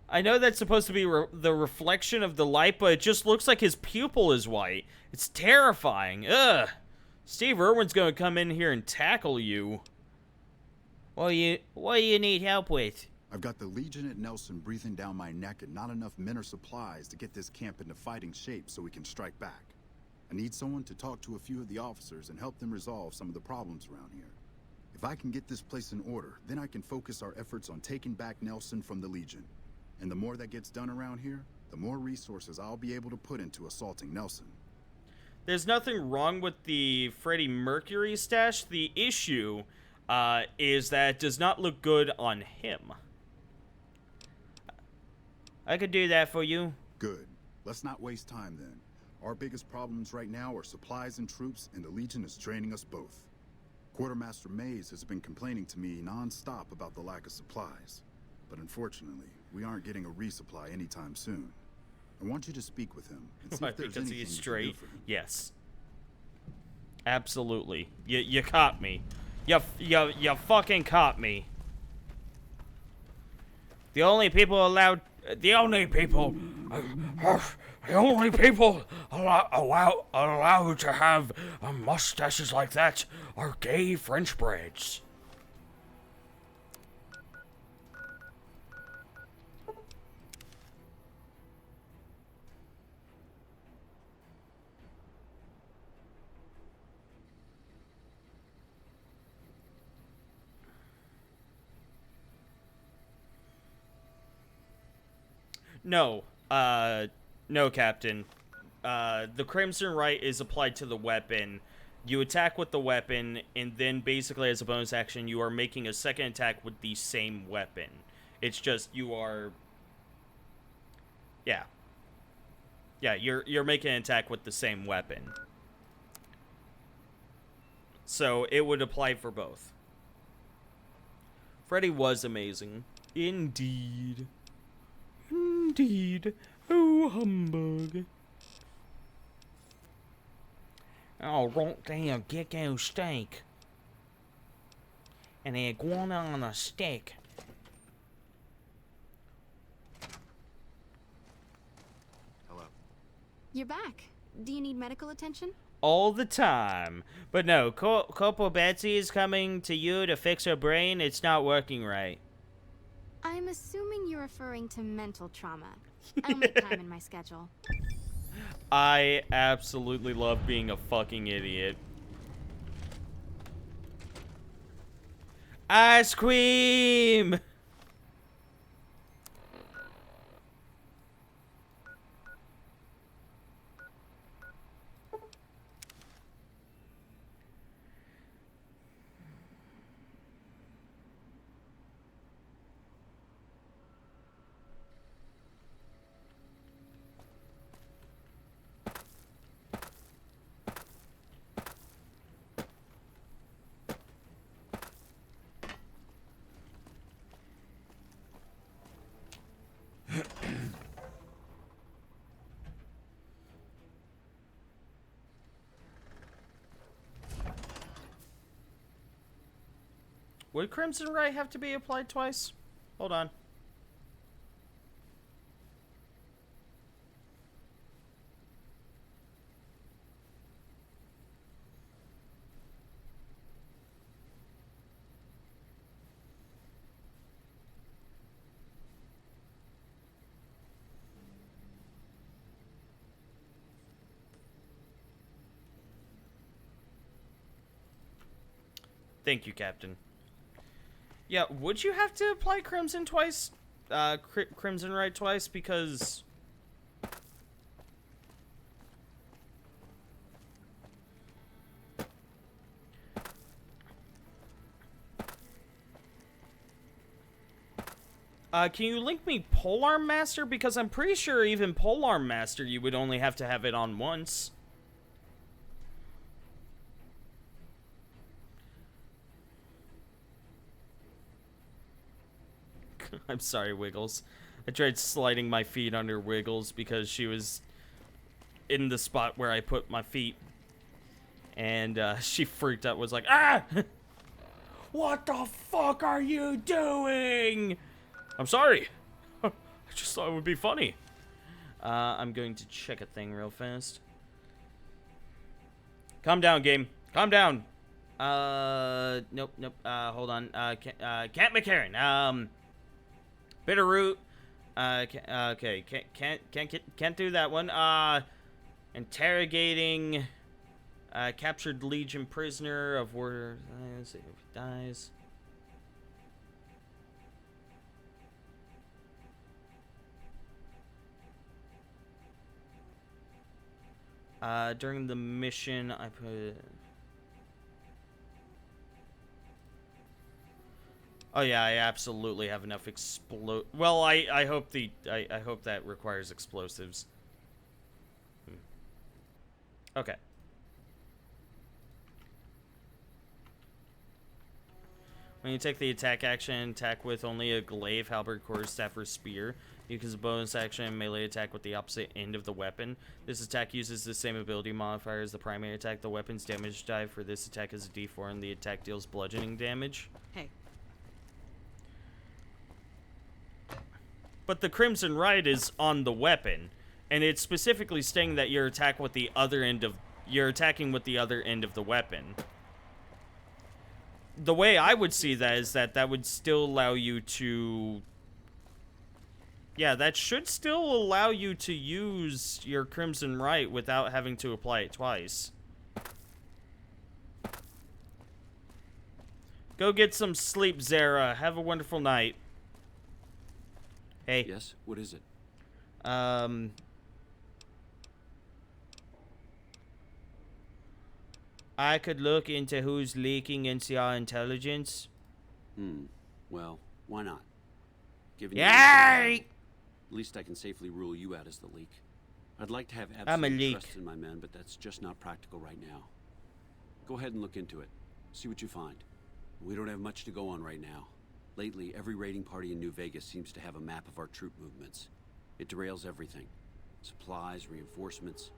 I know that's supposed to be the reflection of the light, but it just looks like his pupil is white. It's terrifying. Ugh. Steve Irwin's gonna come in here and tackle you. What do you need help with? I've got the Legion at Nelson breathing down my neck and not enough men or supplies to get this camp into fighting shape so we can strike back. I need someone to talk to a few of the officers and help them resolve some of the problems around here. If I can get this place in order, then I can focus our efforts on taking back Nelson from the Legion. And the more that gets done around here, the more resources I'll be able to put into assaulting Nelson. There's nothing wrong with the Freddie Mercury stash. The issue is that it does not look good on him. I could do that for you. Good. Let's not waste time then. Our biggest problems right now are supplies and troops, and the Legion is draining us both. Quartermaster Mays has been complaining to me non-stop about the lack of supplies. But unfortunately, we aren't getting a resupply anytime soon. I want you to speak with him and see Why, if there's because anything he's you can do straight? for him. Yes. Absolutely. You caught me. You fucking caught me. The only people allowed allowed to have mustaches like that are gay French braids. No, no, Captain. The Crimson Right is applied to the weapon. You attack with the weapon, and then basically as a bonus action, you are making a second attack with the same weapon. It's just you are... Yeah. Yeah, you're making an attack with the same weapon. So it would apply for both. Freddy was amazing. Indeed. Indeed. Oh, humbug. Oh, won't damn gecko steak. And an iguana on a stick. Hello. You're back. Do you need medical attention? All the time. But no, Corporal Betsy is coming to you to fix her brain. It's not working right. I'm assuming you're referring to mental trauma. I'll make time in my schedule. I absolutely love being a fucking idiot. Ice cream! Would Crimson Right have to be applied twice? Hold on. Thank you, Captain. Yeah, would you have to apply Crimson twice? Crimson Right twice because... can you link me Polearm Master? Because I'm pretty sure even Polearm Master you would only have to have it on once. I'm sorry, Wiggles. I tried sliding my feet under Wiggles because she was in the spot where I put my feet. And she freaked out, was like, ah! What the fuck are you doing? I'm sorry. I just thought it would be funny. I'm going to check a thing real fast. Calm down, game. Calm down. Nope. Hold on. Cat McCarran. Bitterroot. Okay. Can't do that one. Interrogating. Captured Legion prisoner of war. Let's see if he dies. During the mission, I put... Oh yeah, I absolutely have enough Well, I hope I hope that requires explosives. Okay. When you take the attack action, attack with only a glaive, halberd, quarterstaff, or spear. You can use a bonus action melee attack with the opposite end of the weapon. This attack uses the same ability modifier as the primary attack. The weapon's damage die for this attack is a d4, and the attack deals bludgeoning damage. Hey. But the Crimson Right is on the weapon, and it's specifically saying that you're attacking with the other end of the weapon. The way I would see that is that would still allow you to... Yeah, that should still allow you to use your Crimson Right without having to apply it twice. Go get some sleep, Zara. Have a wonderful night. Hey. Yes? What is it? I could look into who's leaking into our intelligence. Well, why not? Given Yay! At least I can safely rule you out as the leak. I'd like to have I'm a absolute leak. trust in my men, but that's just not practical right now. Go ahead and look into it. See what you find. We don't have much to go on right now. Lately, every raiding party in New Vegas seems to have a map of our troop movements. It derails everything. Supplies, reinforcements.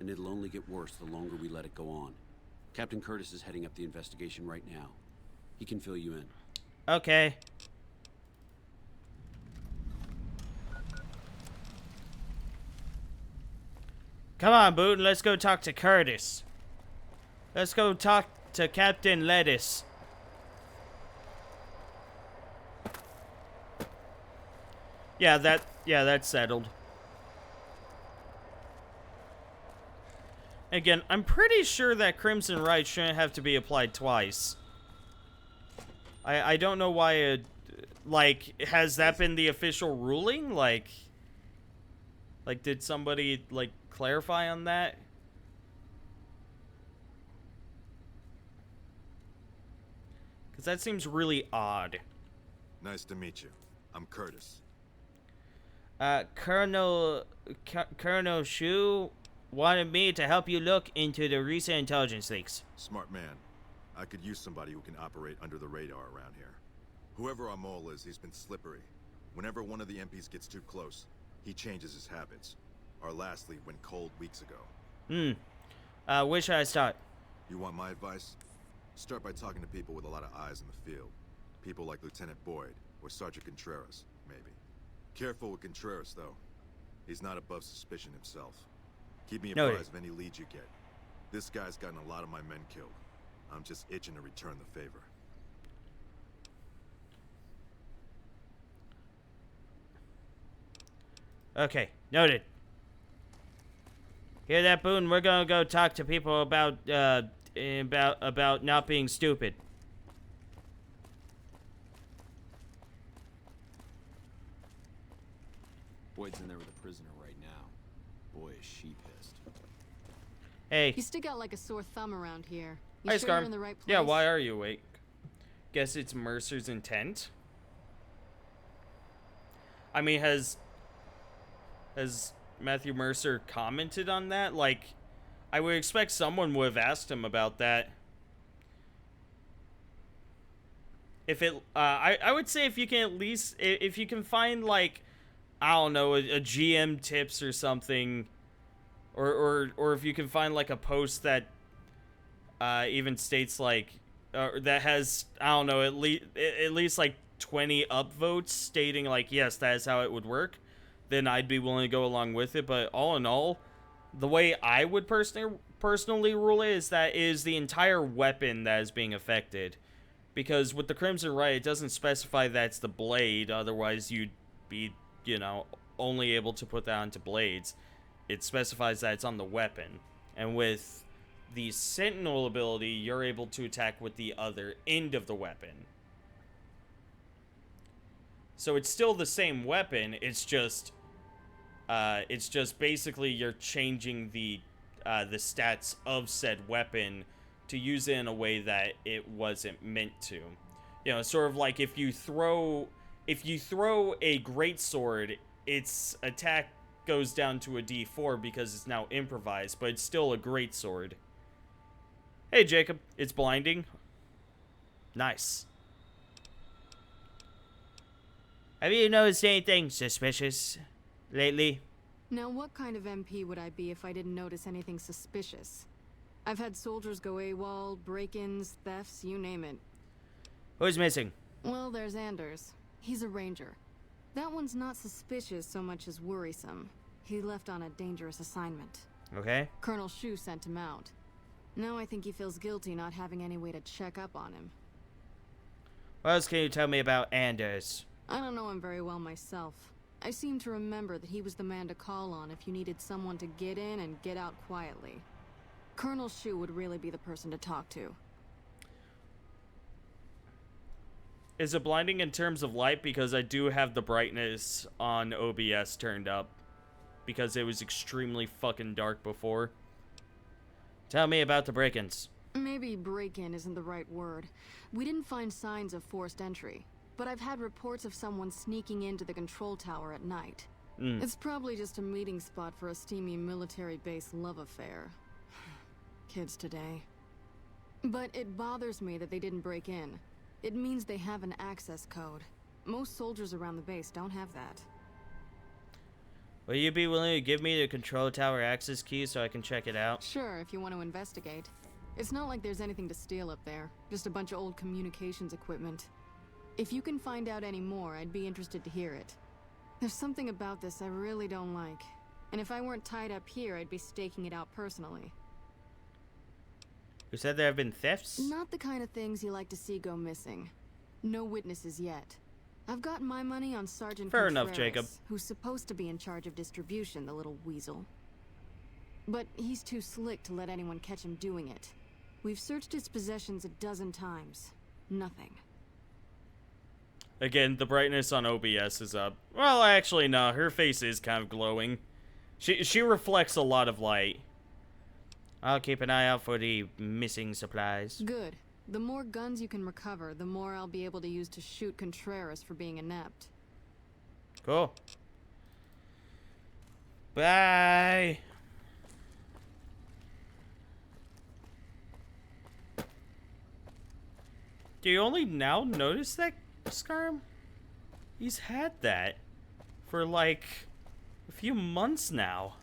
And it'll only get worse the longer we let it go on. Captain Curtis is heading up the investigation right now. He can fill you in. Okay. Come on, Boone, let's go talk to Curtis. Let's go talk to Captain Lettuce. Yeah, that's settled. Again, I'm pretty sure that Crimson Right shouldn't have to be applied twice. I don't know why it... Like, has that been the official ruling? Like, did somebody, like, clarify on that? Because that seems really odd. Nice to meet you. I'm Curtis. Colonel Shu wanted me to help you look into the recent intelligence leaks. Smart man. I could use somebody who can operate under the radar around here. Whoever our mole is, he's been slippery. Whenever one of the MPs gets too close, he changes his habits. Our last lead went cold weeks ago. Where should I start? You want my advice? Start by talking to people with a lot of eyes in the field. People like Lieutenant Boyd or Sergeant Contreras, maybe. Careful with Contreras, though. He's not above suspicion himself. Keep me apprised of any leads you get. This guy's gotten a lot of my men killed. I'm just itching to return the favor. Okay, noted. Hear that, Boone? We're gonna go talk to people about not being stupid. Boyd's in there with a prisoner right now. Boy, is she pissed. Hey. You stick out like a sore thumb around here. You Hi, sure you're Scarm. in the right place? Yeah, why are you awake? Guess it's Mercer's intent. I mean, has Matthew Mercer commented on that? Like, I would expect someone would have asked him about that. If it, I would say if you can at least, if you can find, like, I don't know, a GM tips or something, or if you can find, like, a post that even states, like, that has, I don't know, at least like 20 upvotes stating, like, yes, that is how it would work, then I'd be willing to go along with it. But all in all, the way I would personally rule it is that it is the entire weapon that is being affected. Because with the Crimson Right, it doesn't specify that's the blade, otherwise you'd be, you know, only able to put that onto blades. It specifies that it's on the weapon. And with the Sentinel ability, you're able to attack with the other end of the weapon. So it's still the same weapon, it's just basically you're changing the stats of said weapon to use it in a way that it wasn't meant to. You know, sort of like if you throw a greatsword, its attack goes down to a D4 because it's now improvised, but it's still a greatsword. Hey Jacob, it's blinding. Nice. Have you noticed anything suspicious lately? Now, what kind of MP would I be if I didn't notice anything suspicious? I've had soldiers go AWOL, break-ins, thefts, you name it. Who's missing? Well, there's Anders. He's a ranger. That one's not suspicious so much as worrisome. He left on a dangerous assignment. Okay. Colonel Shu sent him out. Now I think he feels guilty not having any way to check up on him. What else can you tell me about Anders? I don't know him very well myself. I seem to remember that he was the man to call on if you needed someone to get in and get out quietly. Colonel Shu would really be the person to talk to. Is it blinding in terms of light? Because I do have the brightness on OBS turned up. Because it was extremely fucking dark before. Tell me about the break-ins. Maybe break-in isn't the right word. We didn't find signs of forced entry, but I've had reports of someone sneaking into the control tower at night. It's probably just a meeting spot for a steamy military base love affair. Kids today. But it bothers me that they didn't break in. It means they have an access code. Most soldiers around the base don't have that. Will you be willing to give me the control tower access key so I can check it out? Sure, if you want to investigate. It's not like there's anything to steal up there. Just a bunch of old communications equipment. If you can find out any more, I'd be interested to hear it. There's something about this I really don't like. And if I weren't tied up here, I'd be staking it out personally. You said there have been thefts? Not the kind of things you like to see go missing. No witnesses yet. I've got my money on Sergeant Fair Contreras, enough, Jacob. who's supposed to be in charge of distribution, the little weasel. But he's too slick to let anyone catch him doing it. We've searched his possessions a dozen times. Nothing. Again, the brightness on OBS is up. Well, actually, no. Her face is kind of glowing. She reflects a lot of light. I'll keep an eye out for the missing supplies. Good. The more guns you can recover, the more I'll be able to use to shoot Contreras for being inept. Cool. Bye. Do you only now notice that, Scarm? He's had that for like a few months now.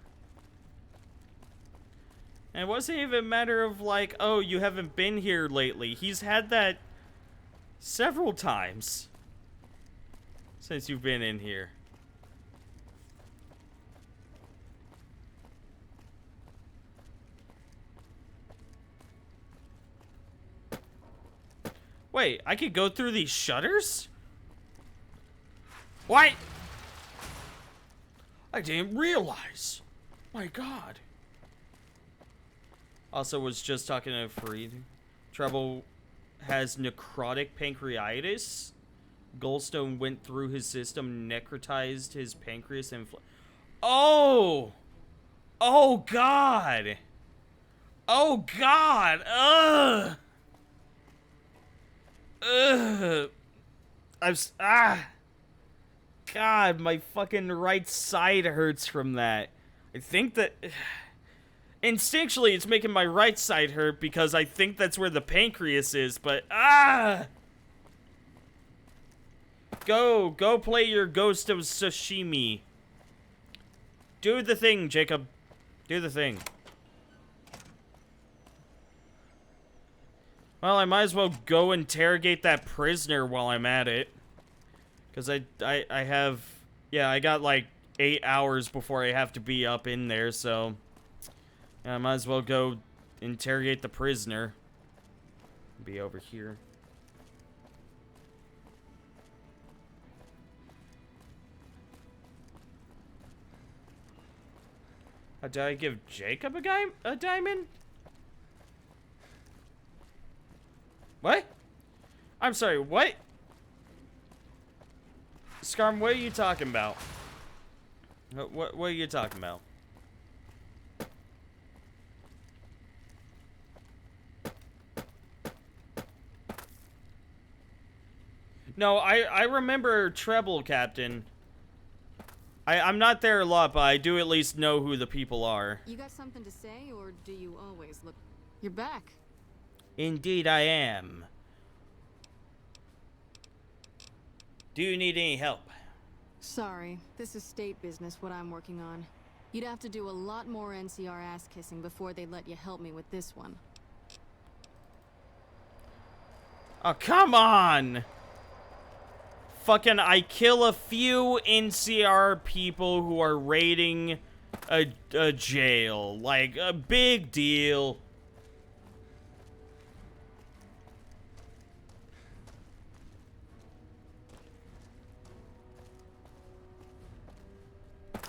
And it wasn't even a matter of like, oh, you haven't been here lately. He's had that several times since you've been in here. Wait, I could go through these shutters? What? I didn't realize. My God. Also was just talking to Fareed. Trouble has necrotic pancreatitis. Goldstone went through his system, necrotized his pancreas, and... Oh! Oh, God! Oh, God! Ugh! Ugh! God, my fucking right side hurts from that. I think that... Instinctually, it's making my right side hurt because I think that's where the pancreas is, but... Go play your Ghost of Tsushima. Do the thing, Jacob. Do the thing. Well, I might as well go interrogate that prisoner while I'm at it. Because I have... Yeah, I got like 8 hours before I have to be up in there, so... Yeah, I might as well go interrogate the prisoner. Be over here. Did I give Jacob a diamond? What? I'm sorry, what? Scarm, what are you talking about? What are you talking about? No, I remember Treble, Captain. I'm not there a lot, but I do at least know who the people are. You got something to say, or do you always look... You're back. Indeed I am. Do you need any help? Sorry, this is state business, what I'm working on. You'd have to do a lot more NCR ass-kissing before they'd let you help me with this one. Oh, come on! Fucking, I kill a few NCR people who are raiding a jail. Like, a big deal.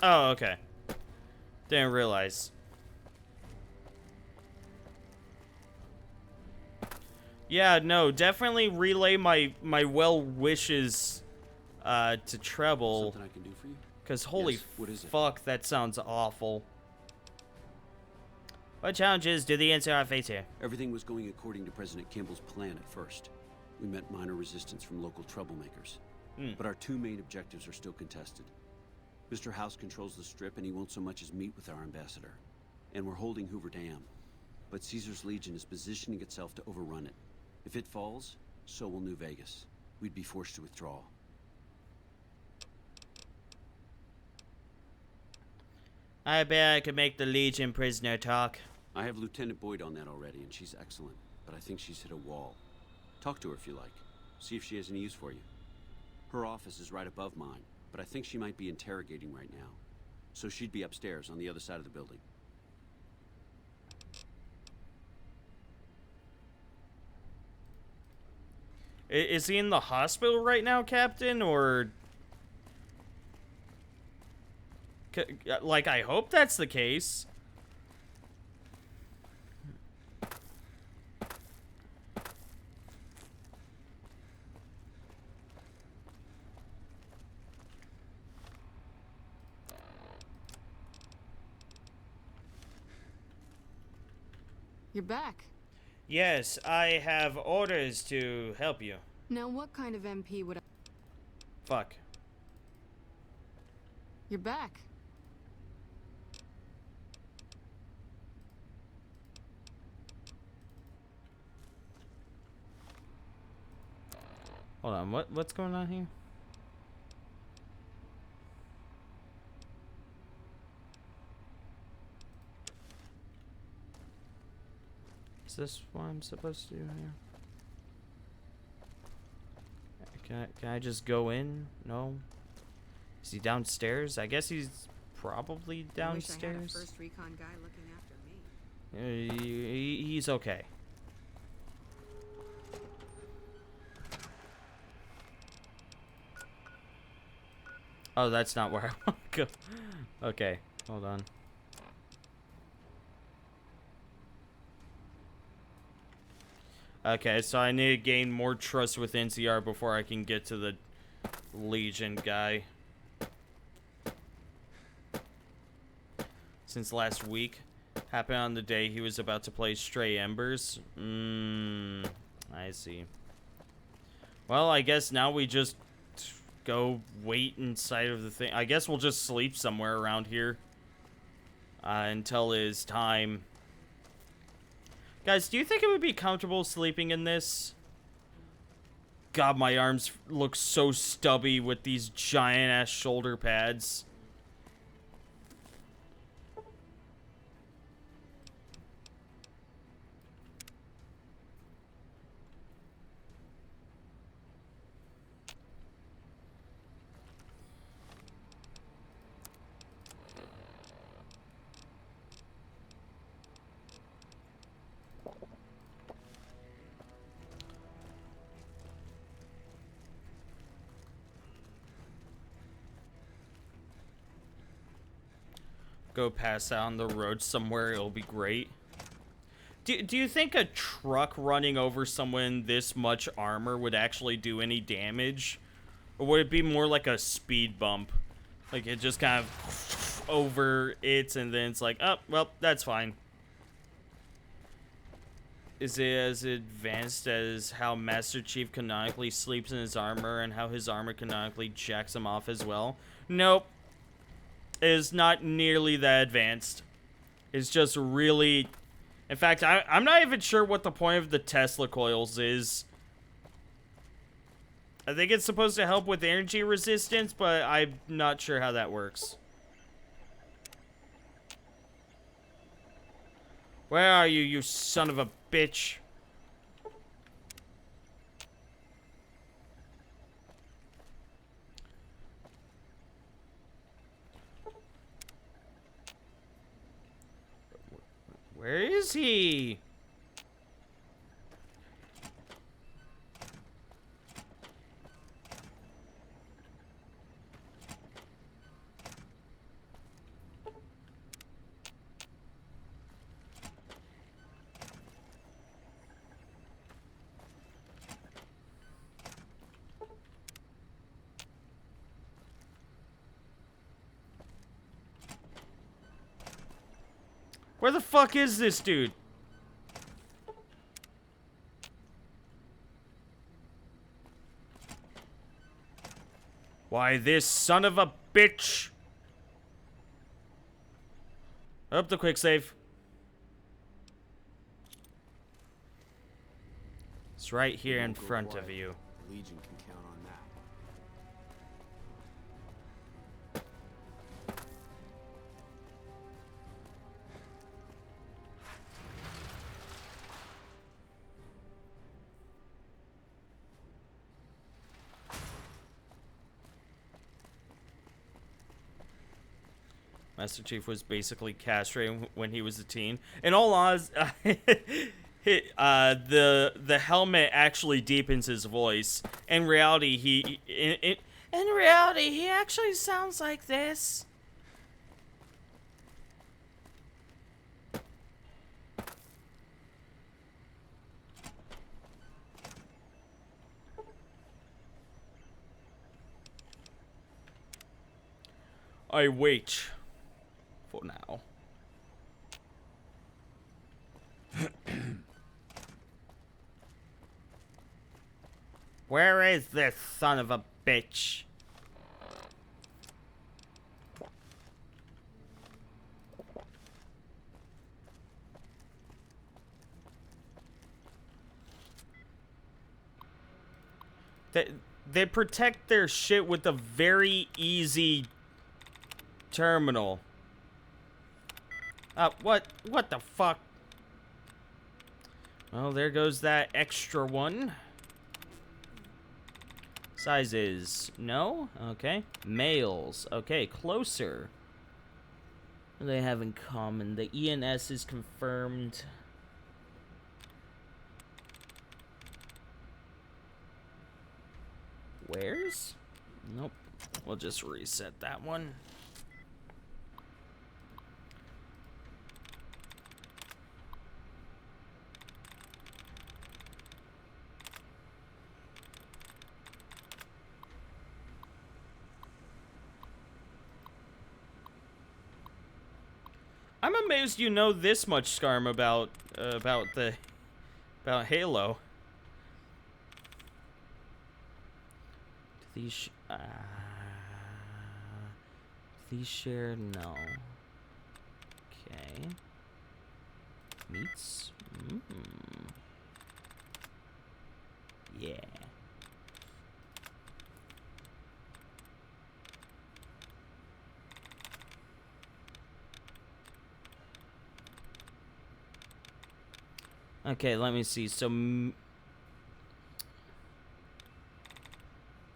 Oh, okay. Didn't realize. Yeah, no, definitely relay my well wishes to Treble. Something I can do for you? Because holy Yes, what is it? fuck, that sounds awful. What challenges do the NCR face here? Everything was going according to President Kimball's plan at first. We met minor resistance from local troublemakers. But our two main objectives are still contested. Mr. House controls the Strip and he won't so much as meet with our ambassador. And we're holding Hoover Dam. But Caesar's Legion is positioning itself to overrun it. If it falls, so will New Vegas. We'd be forced to withdraw. I bet I could make the Legion prisoner talk. I have Lieutenant Boyd on that already, and she's excellent. But I think she's hit a wall. Talk to her if you like. See if she has any use for you. Her office is right above mine, but I think she might be interrogating right now. So she'd be upstairs on the other side of the building. Is he in the hospital right now, Captain, or... Like, I hope that's the case. You're back. Yes, I have orders to help you. Now what kind of MP would I... Fuck. You're back. Hold on, what's going on here? Is this what I'm supposed to do here? Can I just go in? No. Is he downstairs? I guess he's probably downstairs. I wish I had a first recon guy looking after me. He's okay. Oh, that's not where I want to go. Okay, hold on. Okay, so I need to gain more trust with NCR before I can get to Legion guy. Since last week. Happened on the day he was about to play Stray Embers. I see. Well, I guess now we just go wait inside of the thing. I guess we'll just sleep somewhere around here. Until it's time. Guys, do you think it would be comfortable sleeping in this? God, my arms look so stubby with these giant-ass shoulder pads. Go pass out on the road somewhere, it'll be great. Do you think a truck running over someone this much armor would actually do any damage? Or would it be more like a speed bump? Like it just kind of over it and then it's like, oh, well, that's fine. Is it as advanced as how Master Chief canonically sleeps in his armor and how his armor canonically jacks him off as well? Nope. Is not nearly that advanced. It's just really... In fact, I'm not even sure what the point of the Tesla coils is. I think it's supposed to help with energy resistance, but I'm not sure how that works. Where are you, you son of a bitch? Where is he? Where the fuck is this dude? Why, this son of a bitch. Up the quick save. It's right here in front of you. Legion can count on that. Master Chief was basically castrated when he was a teen. In all honesty, the helmet actually deepens his voice. In reality, in reality, he actually sounds like this. I wait. For now. Where is this son of a bitch? They protect their shit with a very easy terminal. What the fuck? Well, there goes that extra one. Sizes. No? Okay. Males. Okay, closer. What do they have in common? The ENS is confirmed. Where's? Nope. We'll just reset that one. amazed you know this much, Scarm, about Halo. Do these share? No. Okay. Meats. Yeah. Okay, let me see. So,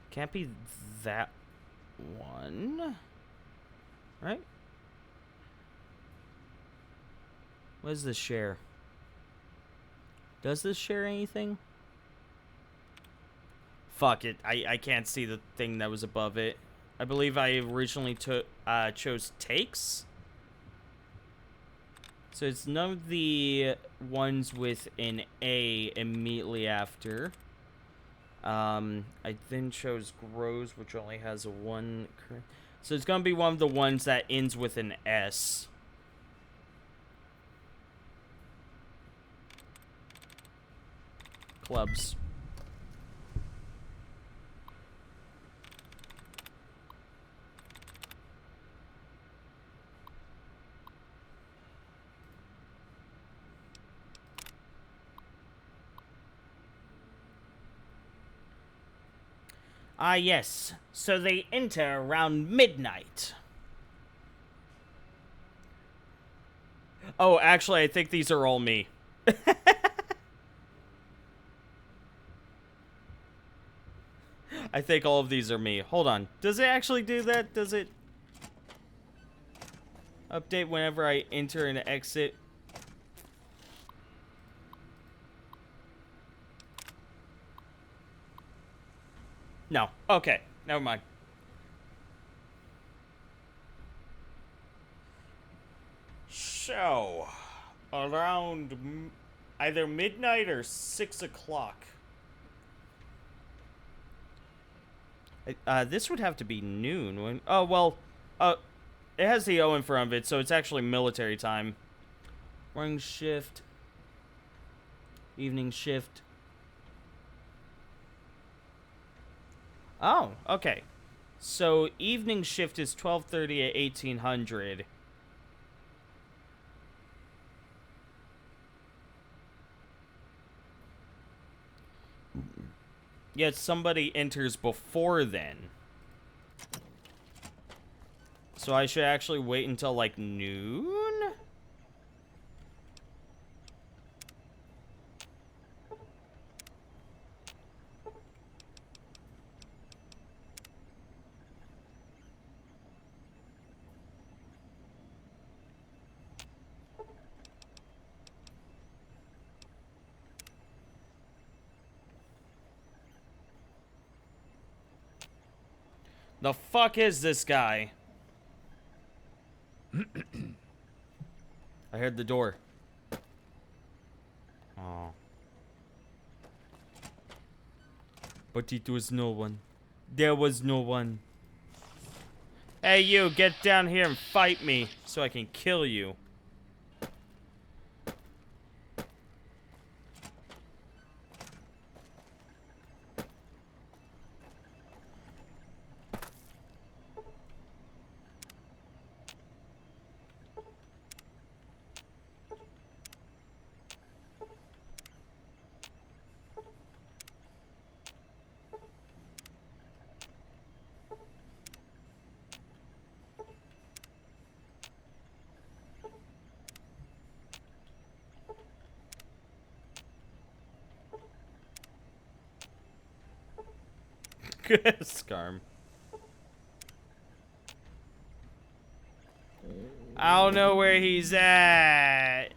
can't be that one, right? What does this share? Does this share anything? Fuck it. I can't see the thing that was above it. I believe I originally chose takes. So it's none of the ones with an A immediately after. I then chose grows, which only has a 1. So it's gonna be one of the ones that ends with an S. Clubs. Ah, yes. So they enter around midnight. Oh, actually, I think these are all me. I think all of these are me. Hold on. Does it actually do that? Does it update whenever I enter and exit? No. Okay. Never mind. So, around either midnight or 6 o'clock. This would have to be noon. When, oh, well, it has the O in front of it, so it's actually military time. Morning shift. Evening shift. Oh, okay. So, evening shift is 12:30 at 1800. Yet somebody enters before then. So I should actually wait until, like, noon? The fuck is this guy? I heard the door. Oh. But it was no one. There was no one. Hey, you, get down here and fight me so I can kill you. Scarm. I don't know where he's at.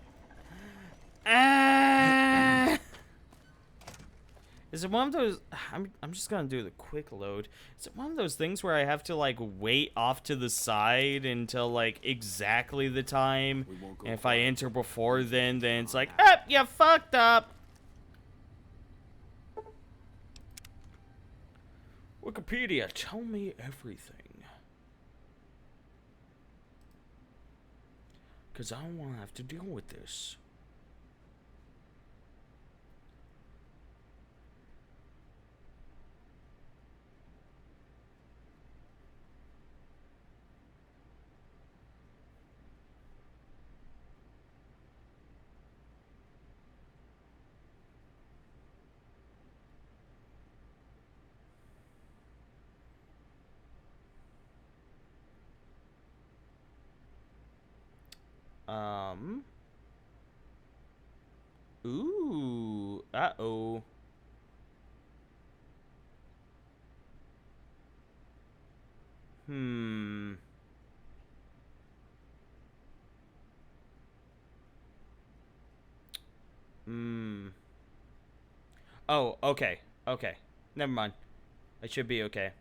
Is it one of those... I'm just gonna do the quick load. Is it one of those things where I have to, like, wait off to the side until, like, exactly the time? And if I enter before then it's like, you fucked up. Wikipedia, tell me everything. Because I don't want to have to deal with this. Ooh. Uh-oh. Hmm. Hmm. Oh, okay. Okay. Never mind. I should be okay.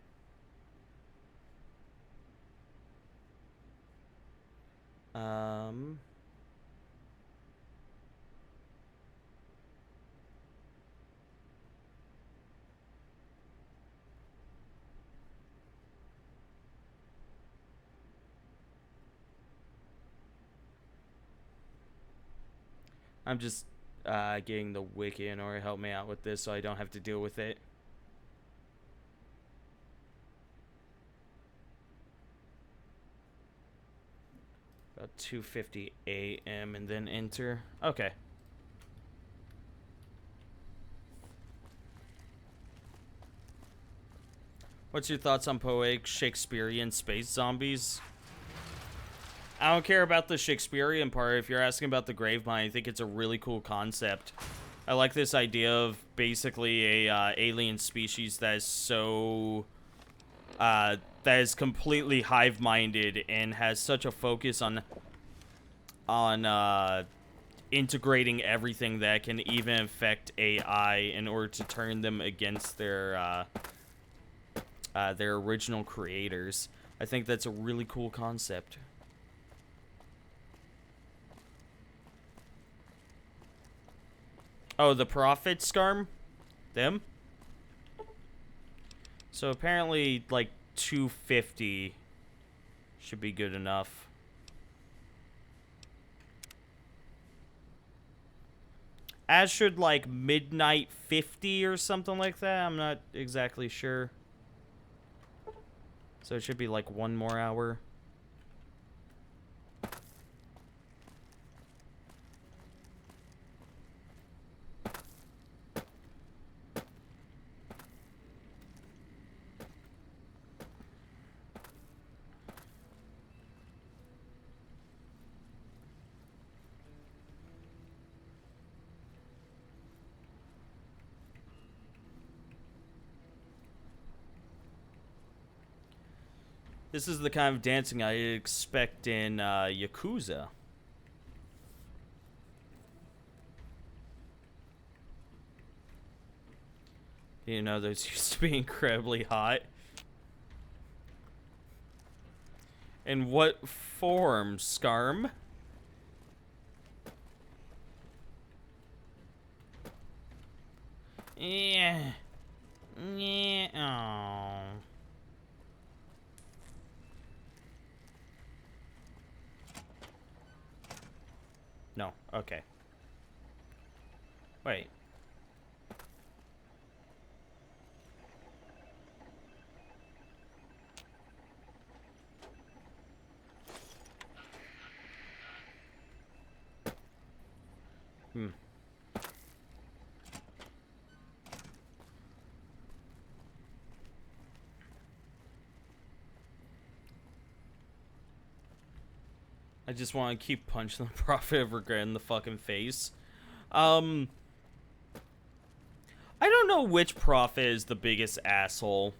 Um... I'm just getting the wiki in order to help me out with this so I don't have to deal with it. About 2:50 a.m. and then enter. Okay. What's your thoughts on poetic Shakespearean space zombies? I don't care about the Shakespearean part. If you're asking about the grave mine, I think it's a really cool concept. I like this idea of basically a alien species that is so that is completely hive-minded and has such a focus on integrating everything that can even affect AI in order to turn them against their original creators. I think that's a really cool concept. Oh, the Prophet Scarm? Them? So apparently, like, 250 should be good enough. As should, like, Midnight 50 or something like that. I'm not exactly sure. So it should be, like, 1 more hour. This is the kind of dancing I expect in Yakuza. You know, those used to be incredibly hot. In what form, Scarm? Yeah. Yeah. Oh. No. Okay. Wait. Hmm. I just want to keep punching the Prophet of Regret in the fucking face. I don't know which Prophet is the biggest asshole.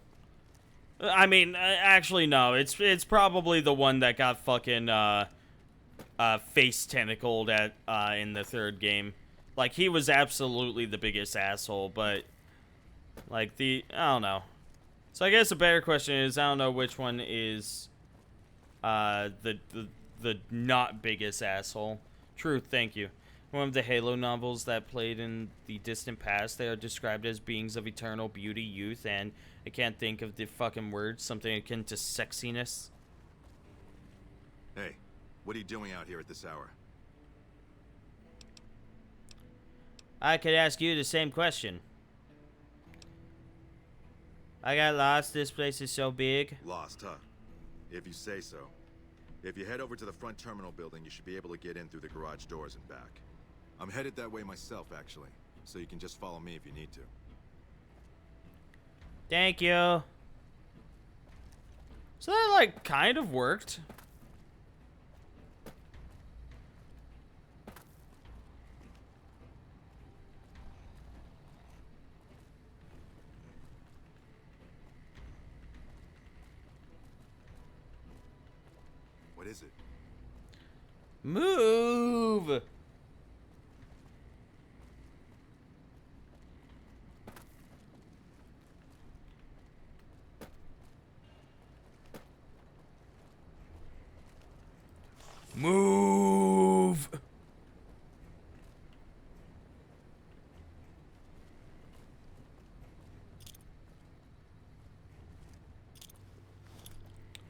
I mean, actually, no. It's probably the one that got fucking face tentacled at in the 3rd game. Like, he was absolutely the biggest asshole, but like I don't know. So I guess a better question is, I don't know which one is the not biggest asshole. True, thank you. One of the Halo novels that played in the distant past, they are described as beings of eternal beauty, youth, and I can't think of the fucking word, something akin to sexiness. Hey, What are you doing out here at this hour? I could ask you the same question. I got lost. This place is so big. Lost, huh? If you say so. If you head over to the front terminal building, you should be able to get in through the garage doors and back. I'm headed that way myself, actually, so you can just follow me if you need to. Thank you. So that, like, kind of worked. What is it? Move! Move!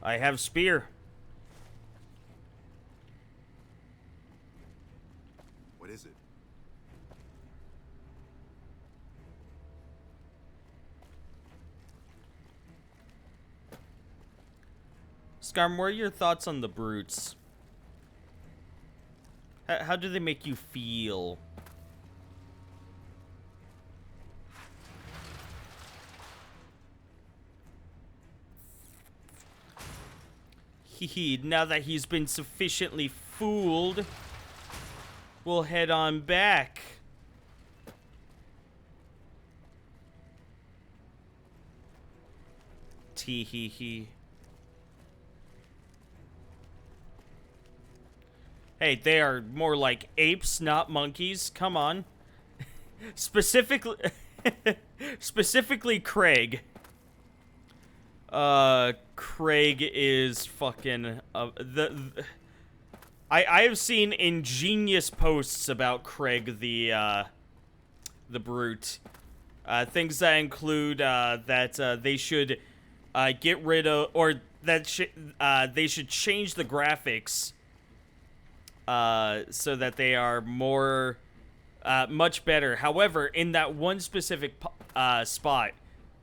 I have spear. What is it? Scarm, what are your thoughts on the brutes? How do they make you feel? Hee now that he's been sufficiently fooled, we'll head on back. Tee hee hee. Hey, they are more like apes, not monkeys. Come on. Specifically Craig. Craig is fucking I have seen ingenious posts about Craig the brute. Things that include that they should get rid of, or that they should change the graphics so that they are more much better. However, in that one specific spot,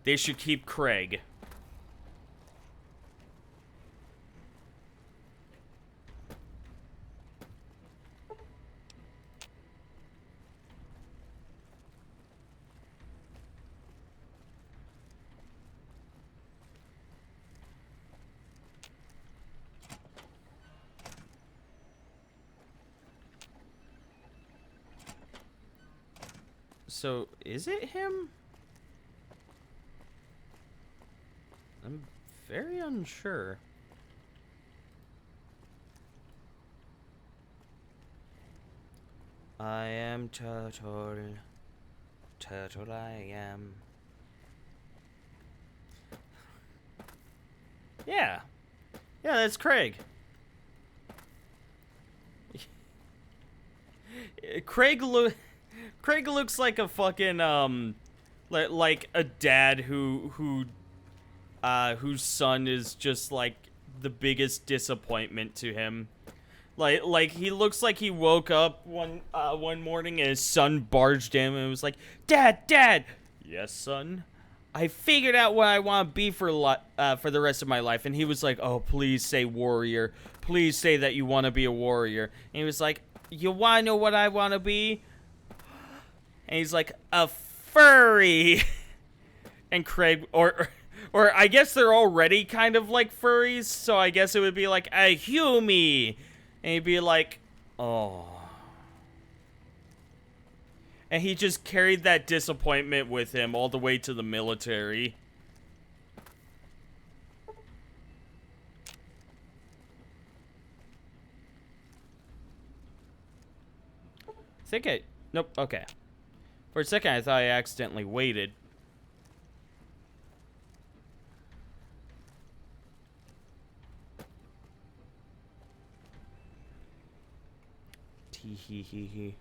they should keep Craig. So, is it him? I'm very unsure. I am turtle. Turtle I am. Yeah. Yeah, that's Craig. Craig looks like a fucking like a dad whose son is just like the biggest disappointment to him. Like he looks like he woke up one morning and his son barged in and was like, "Dad, yes, son. I figured out what I want to be for the rest of my life." And he was like, "Oh, please say warrior. Please say that you want to be a warrior." And he was like, "You want to know what I want to be?" And he's like, "A furry." And Craig, or I guess they're already kind of like furries, so I guess it would be like a humie. And he'd be like, "Oh." And he just carried that disappointment with him all the way to the military. Nope, okay. For a second, I thought I accidentally waited. Tee hee hee hee.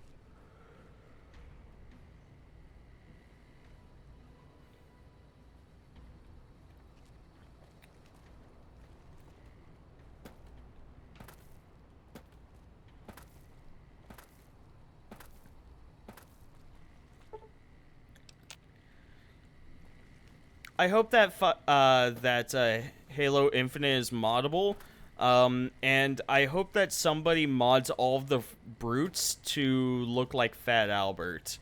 I hope that Halo Infinite is moddable, and I hope that somebody mods all of the brutes to look like Fat Albert.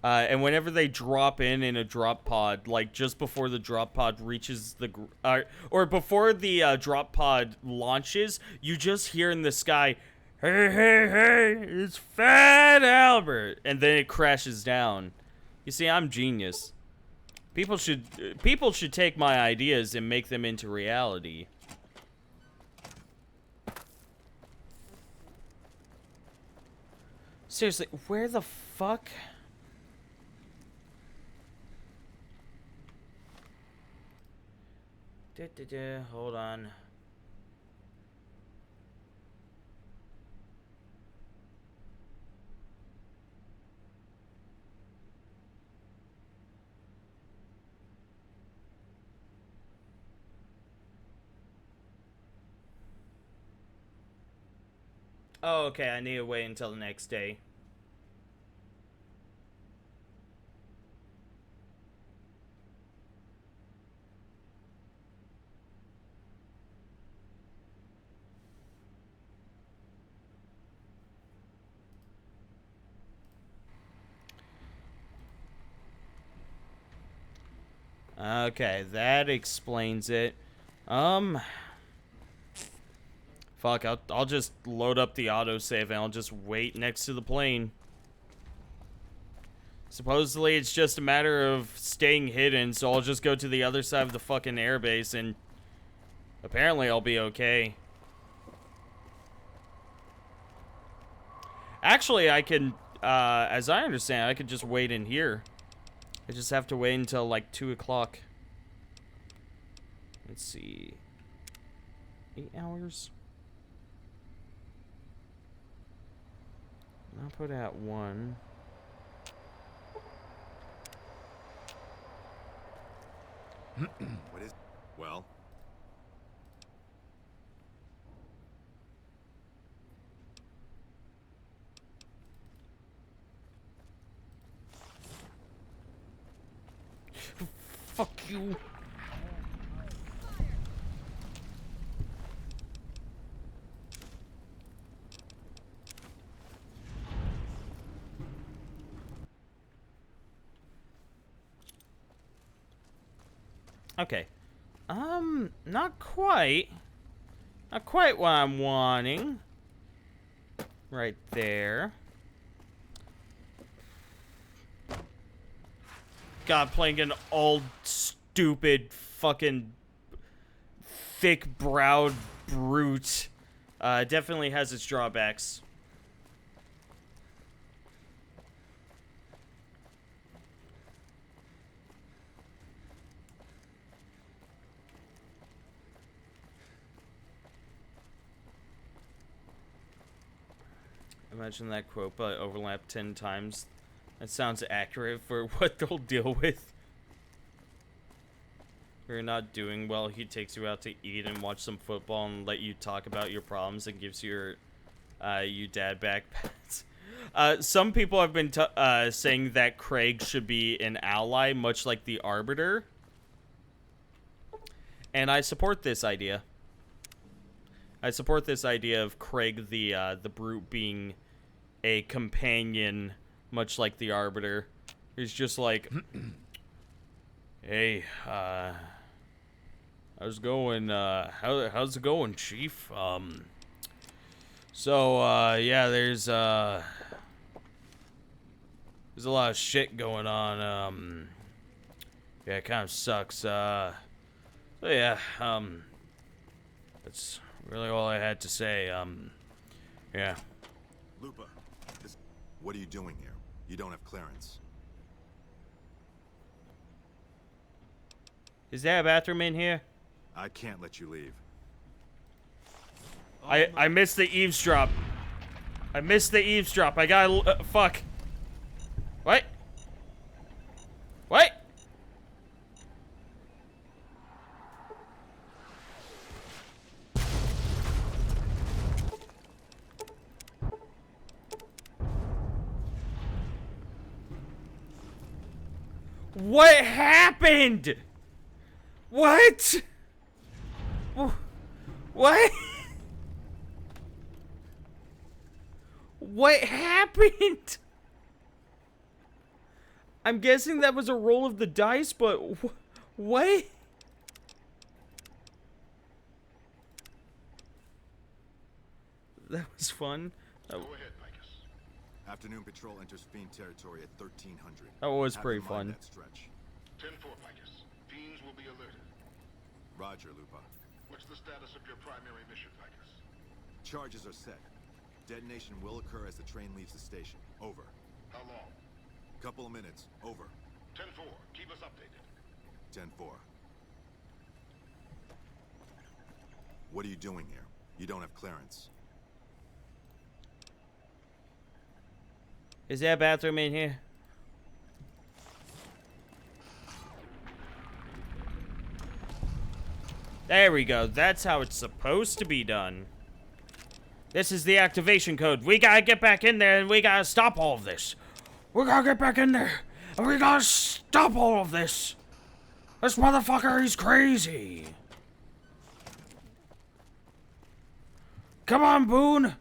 And whenever they drop in a drop pod, like just before the drop pod reaches the, or before the drop pod launches, you just hear in the sky, "Hey, hey, hey, it's Fat Albert," and then it crashes down. You see, I'm genius. People should take my ideas and make them into reality. Seriously, where the fuck? Hold on. Oh, okay, I need to wait until the next day. Okay, that explains it. Fuck, I'll just load up the autosave and I'll just wait next to the plane. Supposedly it's just a matter of staying hidden, so I'll just go to the other side of the fucking airbase and apparently I'll be okay. Actually, I can, as I understand, I could just wait in here. I just have to wait until like 2 o'clock. Let's see. 8 hours? I'll put it at 1. What is... Well? Fuck you. Okay. Not quite. Not quite what I'm wanting. Right there. God, playing an old, stupid, fucking, thick-browed brute definitely has its drawbacks. Imagine that quote, but overlap 10 times. That sounds accurate for what they'll deal with. If you're not doing well, he takes you out to eat and watch some football and let you talk about your problems and gives your you dad back pats. Some people have been saying that Craig should be an ally, much like the Arbiter. And I support this idea. I support this idea of Craig the brute being a companion, much like the Arbiter. He's just like, hey, how's it going? How's it going, Chief? Yeah, there's a lot of shit going on. Yeah, it kind of sucks. So yeah, that's really all I had to say. Yeah. Lupa, what are you doing here? You don't have clearance. Is there a bathroom in here? I can't let you leave. I missed the eavesdrop. I missed the eavesdrop. I gotta fuck. What? What? What happened? What? What? What happened? I'm guessing that was a roll of the dice, but what? That was fun. Go ahead, Vicus. Afternoon patrol enters Fiend territory at 1300. That was Have pretty to mind fun. that stretch. 10-4, Vicus. Fiends will be alerted. Roger, Lupa. What's the status of your primary mission, Vicus? Charges are set. Detonation will occur as the train leaves the station. Over. How long? Couple of minutes. Over. 10-4. Keep us updated. 10-4. What are you doing here? You don't have clearance. Is there a bathroom in here? There we go. That's how it's supposed to be done. This is the activation code. We gotta get back in there and we gotta stop all of this. We gotta get back in there and we gotta stop all of this. This motherfucker, he's crazy. Come on, Boone.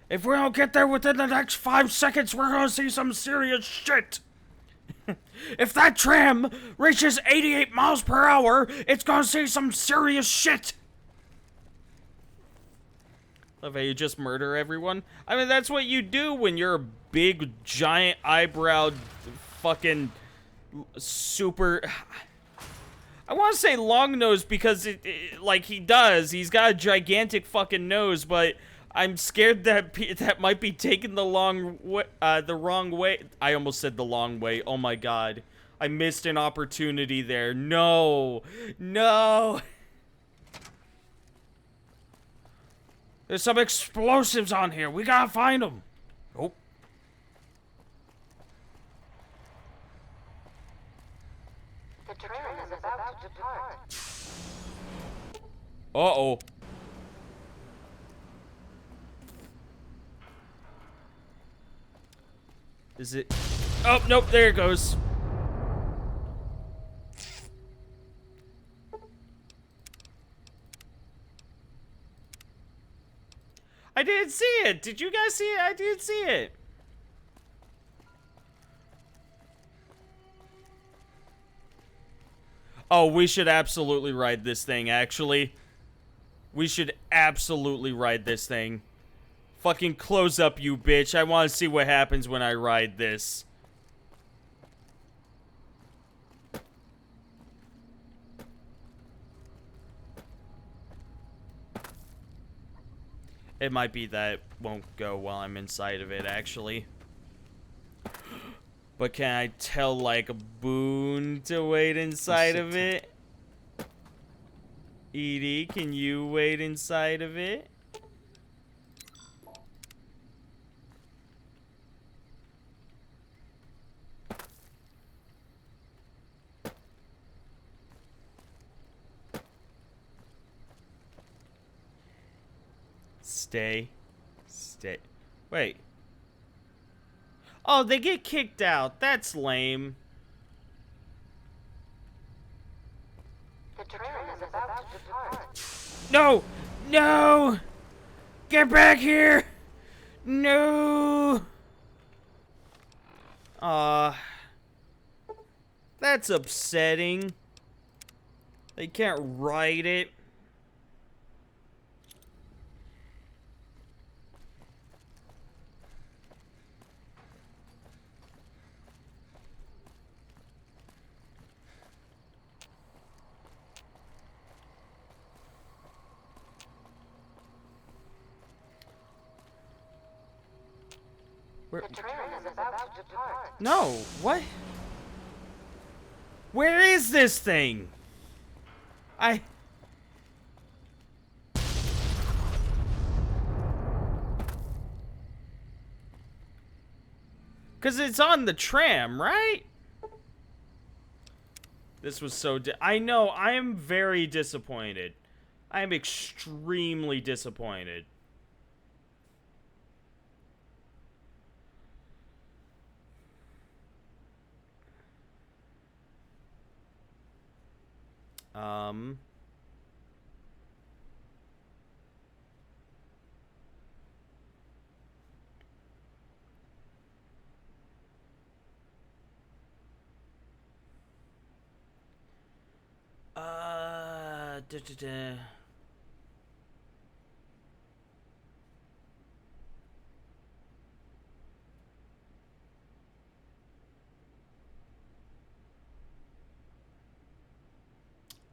If we don't get there within the next 5 seconds, we're gonna see some serious shit. If that tram reaches 88 miles per hour, it's gonna see some serious shit. Love how you just murder everyone. I mean, that's what you do when you're a big, giant, eyebrowed, fucking super... I want to say long nose because, like, he does. He's got a gigantic fucking nose, but I'm scared that that might be taken the wrong way. I almost said the long way. Oh, my God. I missed an opportunity there. No. No. There's some explosives on here. We gotta find them. Oh. The train is about to depart. Uh-oh. Is it? Oh, nope, there it goes. I didn't see it. Did you guys see it? I didn't see it. Oh, we should absolutely ride this thing, actually. We should absolutely ride this thing. Fucking close up, you bitch. I want to see what happens when I ride this. It might be that it won't go while I'm inside of it, actually. But can I tell, like, a Boone to wait inside of it? Edie, can you wait inside of it? Stay. Wait. Oh, they get kicked out. That's lame. The train is about to depart. No! No! Get back here! No! That's upsetting. They can't ride it. Where? The train is about to depart. No, what? Where is this thing? Cause it's on the tram, right? This was so I know, I am very disappointed. I am extremely disappointed. Um. Da, da, da.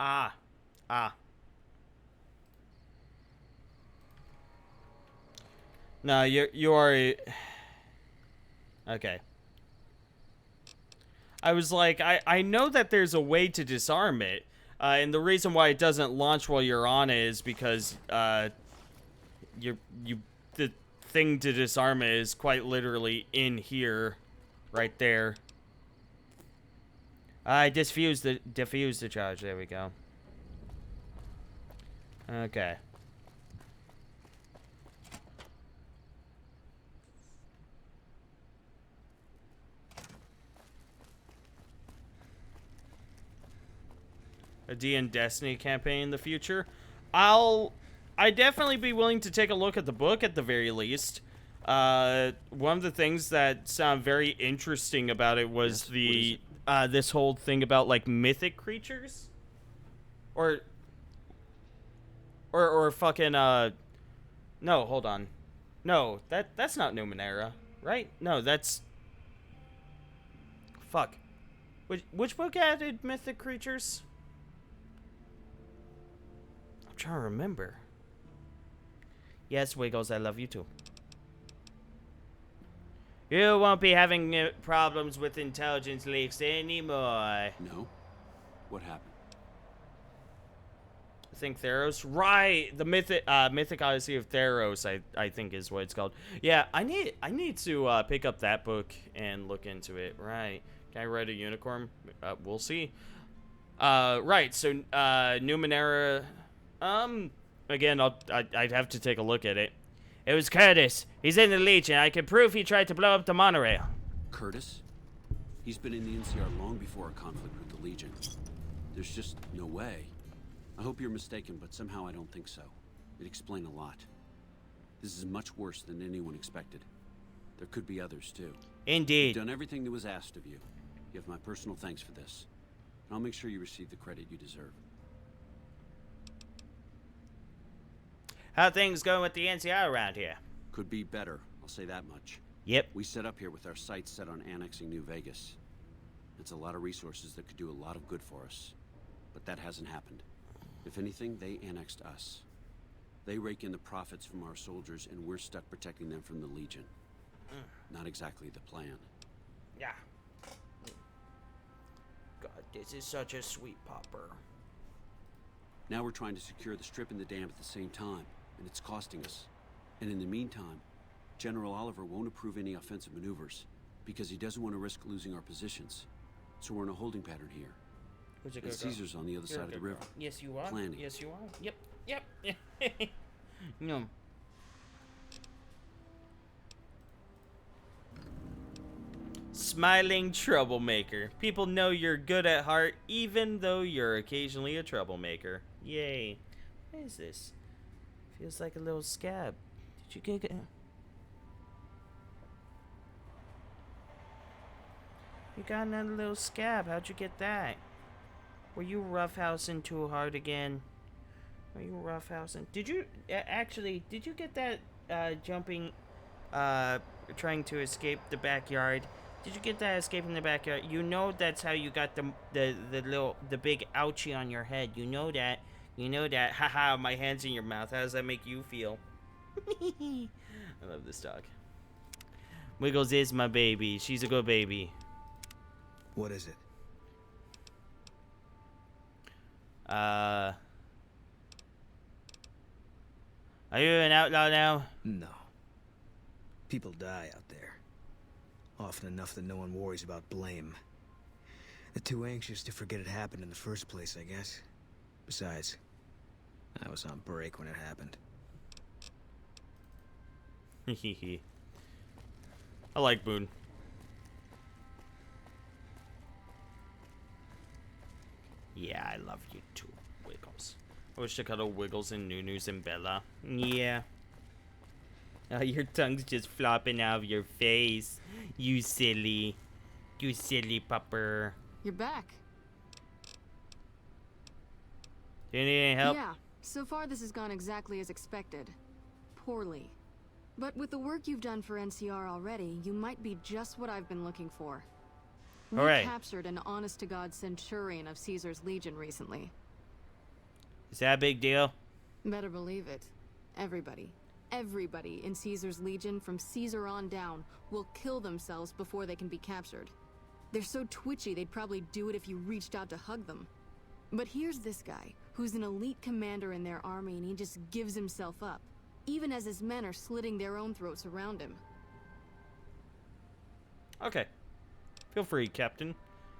Ah. Ah. No, you are... Okay. I was like, I know that there's a way to disarm it. And the reason why it doesn't launch while you're on it is because, the thing to disarm it is quite literally in here. Right there. I diffused the charge. There we go. Okay. A D&D Destiny campaign in the future. I'd definitely be willing to take a look at the book at the very least. One of the things that sound very interesting about it was this whole thing about like mythic creatures, or fucking no, hold on, no, that's not Numenera, right? No, that's fuck. Which book added mythic creatures? I'm trying to remember. Yes, Wiggles, I love you too. You won't be having problems with intelligence leaks anymore. No? What happened? I think Theros. Right, the Mythic Odyssey of Theros, I think is what it's called. Yeah, I need to pick up that book and look into it. Right. Can I ride a unicorn? We'll see. Right, so Numenera. Again, I'd have to take a look at it. It was Curtis. He's in the Legion. I can prove he tried to blow up the monorail. Curtis? He's been in the NCR long before our conflict with the Legion. There's just no way. I hope you're mistaken, but somehow I don't think so. It'd explain a lot. This is much worse than anyone expected. There could be others, too. Indeed. You've done everything that was asked of you. You have my personal thanks for this. And I'll make sure you receive the credit you deserve. How things going with the NCR around here? Could be better, I'll say that much. Yep. We set up here with our sights set on annexing New Vegas. It's a lot of resources that could do a lot of good for us. But that hasn't happened. If anything, they annexed us. They rake in the profits from our soldiers, and we're stuck protecting them from the Legion. Not exactly the plan. Yeah. God, this is such a sweet popper. Now we're trying to secure the strip and the dam at the same time, and it's costing us. And in the meantime, General Oliver won't approve any offensive maneuvers, because he doesn't want to risk losing our positions. So we're in a holding pattern here. And Caesar's on the other side of the river. Yes, you are. Planning. Yes, you are. Yep. Yep. No. Smiling troublemaker. People know you're good at heart, even though you're occasionally a troublemaker. Yay. What is this? Feels like a little scab. Did you get it? You got another little scab. How'd you get that? Were you roughhousing too hard again? Were you roughhousing? Did you actually? Did you get that jumping, trying to escape the backyard? Did you get that escaping the backyard? You know that's how you got the big ouchie on your head. You know that. You know that. Haha, my hand's in your mouth. How does that make you feel? I love this dog. Wiggles is my baby. She's a good baby. What is it? Are you an outlaw now? No. People die out there. Often enough that no one worries about blame. They're too anxious to forget it happened in the first place, I guess. Besides, I was on break when it happened. Hehe. I like Boone. Yeah, I love you too. I wish to cuddle Wiggles and Nunus and Bella. Yeah. Oh, your tongue's just flopping out of your face. You silly. You silly pupper. You're back. Do you need any help? Yeah, so far this has gone exactly as expected. Poorly. But with the work you've done for NCR already, you might be just what I've been looking for. We captured an honest-to-God centurion of Caesar's Legion recently. Is that a big deal? Better believe it. Everybody in Caesar's Legion from Caesar on down will kill themselves before they can be captured. They're so twitchy they'd probably do it if you reached out to hug them. But here's this guy, who's an elite commander in their army, and he just gives himself up, even as his men are slitting their own throats around him. Okay. Feel free, Captain.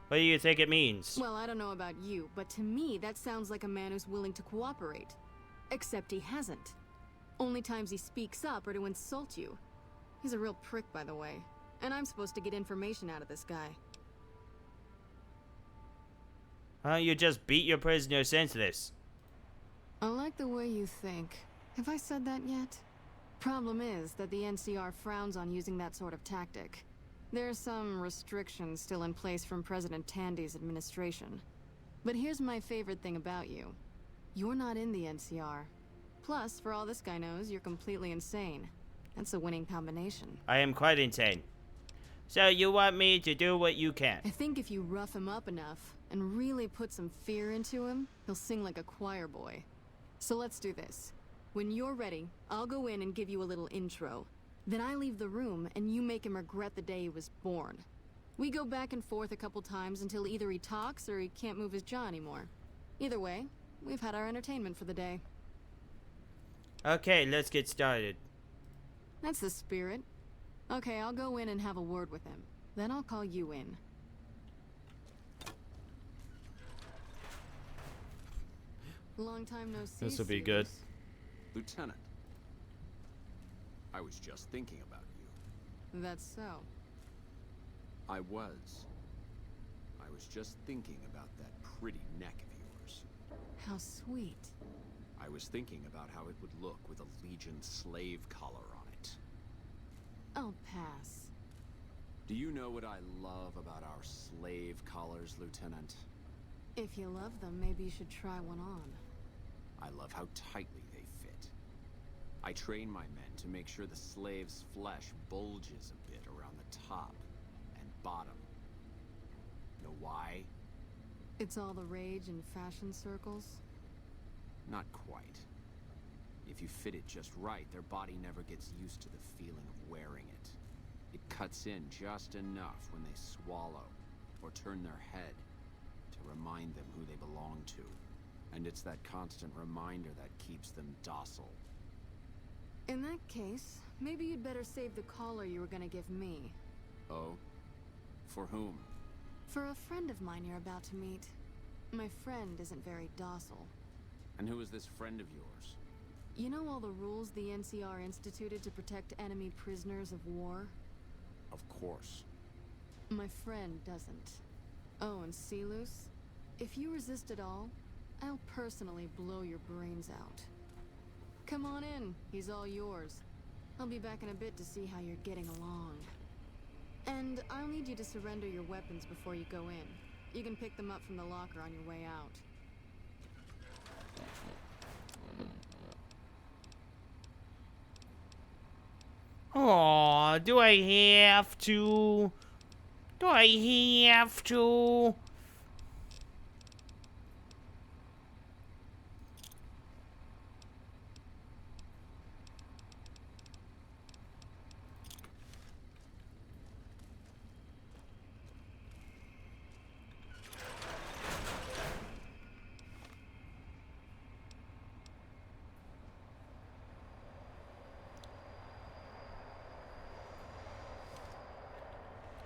What do you think it means? Well, I don't know about you, but to me that sounds like a man who's willing to cooperate. Except he hasn't. Only times he speaks up are to insult you. He's a real prick, by the way. And I'm supposed to get information out of this guy. Why don't you just beat your prisoner senseless? I like the way you think. Have I said that yet? Problem is that the NCR frowns on using that sort of tactic. There are some restrictions still in place from President Tandy's administration. But here's my favorite thing about you. You're not in the NCR. Plus, for all this guy knows, you're completely insane. That's a winning combination. I am quite insane. So you want me to do what you can? I think if you rough him up enough and really put some fear into him, he'll sing like a choir boy. So let's do this. When you're ready, I'll go in and give you a little intro. Then I leave the room and you make him regret the day he was born. We go back and forth a couple times until either he talks or he can't move his jaw anymore. Either way, we've had our entertainment for the day. Okay, let's get started. That's the spirit. Okay, I'll go in and have a word with him. Then I'll call you in. Long time no see. This will be good. Lieutenant, I was just thinking about you. That's so. I was just thinking about that pretty neck of yours. How sweet. I was thinking about how it would look with a Legion slave collar on it. I'll pass. Do you know what I love about our slave collars, Lieutenant? If you love them, maybe you should try one on. I love how tightly they fit. I train my men to make sure the slave's flesh bulges a bit around the top and bottom. Know why? It's all the rage in fashion circles? Not quite. If you fit it just right, their body never gets used to the feeling of wearing it. It cuts in just enough when they swallow or turn their head to remind them who they belong to. And it's that constant reminder that keeps them docile. In that case, maybe you'd better save the collar you were gonna give me. Oh? For whom? For a friend of mine you're about to meet. My friend isn't very docile. And who is this friend of yours? You know all the rules the NCR instituted to protect enemy prisoners of war? Of course. My friend doesn't. Oh, and Silus? If you resist at all, I'll personally blow your brains out. Come on in, he's all yours. I'll be back in a bit to see how you're getting along. And I'll need you to surrender your weapons before you go in. You can pick them up from the locker on your way out. Aw, do I have to? Do I have to?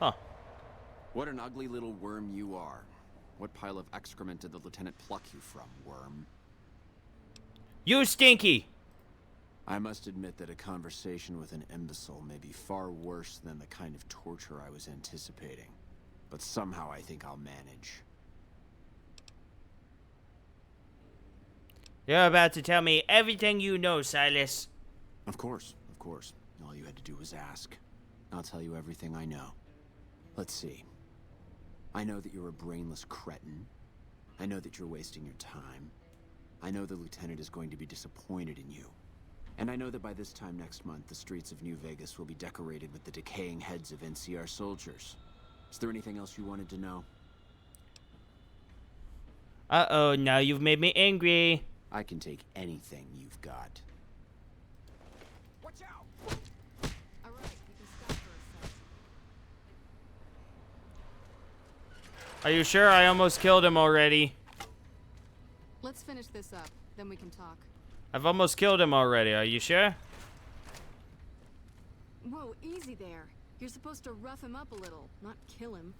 Huh. What an ugly little worm you are. What pile of excrement did the lieutenant pluck you from, worm? You stinky! I must admit that a conversation with an imbecile may be far worse than the kind of torture I was anticipating. But somehow I think I'll manage. You're about to tell me everything you know, Silas. Of course, of course. All you had to do was ask. I'll tell you everything I know. Let's see. I know that you're a brainless cretin. I know that you're wasting your time. I know the lieutenant is going to be disappointed in you. And I know that by this time next month, the streets of New Vegas will be decorated with the decaying heads of NCR soldiers. Is there anything else you wanted to know? Uh-oh, now you've made me angry. I can take anything you've got. Watch out! All right, you can stop for a sec. Are you sure? I almost killed him already. Let's finish this up, then we can talk. I've almost killed him already. Are you sure? Whoa, easy there. You're supposed to rough him up a little, not kill him.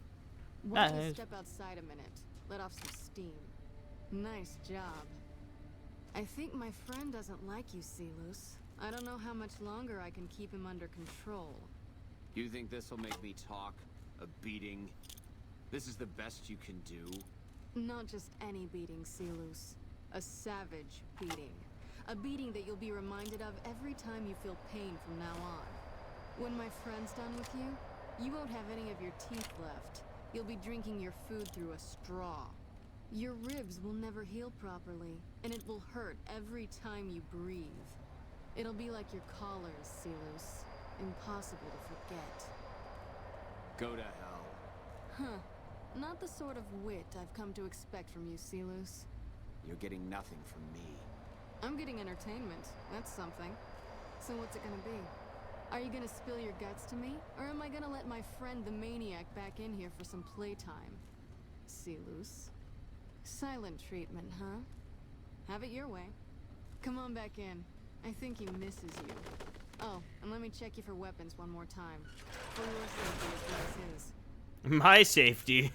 Why don't you step outside a minute? Let off some steam. Nice job. I think my friend doesn't like you, Silus. I don't know how much longer I can keep him under control. You think this'll make me talk? A beating? This is the best you can do? Not just any beating, Silus. A savage beating. A beating that you'll be reminded of every time you feel pain from now on. When my friend's done with you, you won't have any of your teeth left. You'll be drinking your food through a straw. Your ribs will never heal properly, and it will hurt every time you breathe. It'll be like your collars, Silus. Impossible to forget. Go to hell. Huh. Not the sort of wit I've come to expect from you, Silus. You're getting nothing from me. I'm getting entertainment. That's something. So what's it gonna be? Are you gonna spill your guts to me? Or am I gonna let my friend the maniac back in here for some playtime? Silus. Silent treatment, huh? Have it your way. Come on back in. I think he misses you. Oh, and let me check you for weapons one more time. For your safety as well as his. My safety?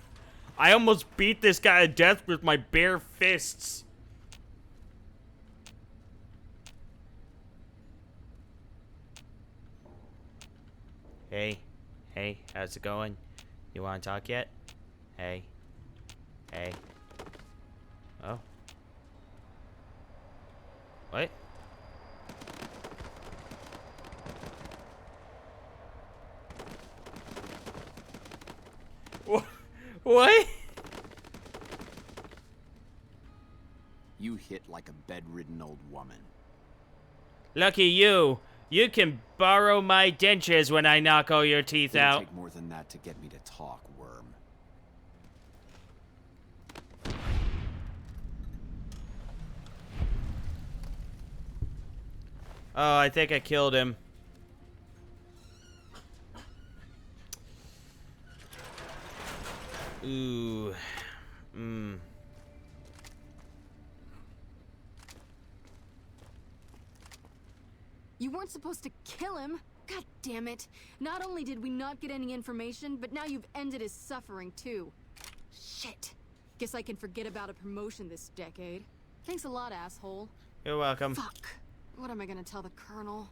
I almost beat this guy to death with my bare fists. Hey. Hey, how's it going? You want to talk yet? Hey. Hey. Oh. What? What? You hit like a bedridden old woman. Lucky you. You can borrow my dentures when I knock all your teeth It'll out. take more than that to get me to talk, worm. Oh, I think I killed him. Ooh. You weren't supposed to kill him! God damn it! Not only did we not get any information, but now you've ended his suffering too. Shit. Guess I can forget about a promotion this decade. Thanks a lot, asshole. You're welcome. Fuck. What am I gonna tell the Colonel?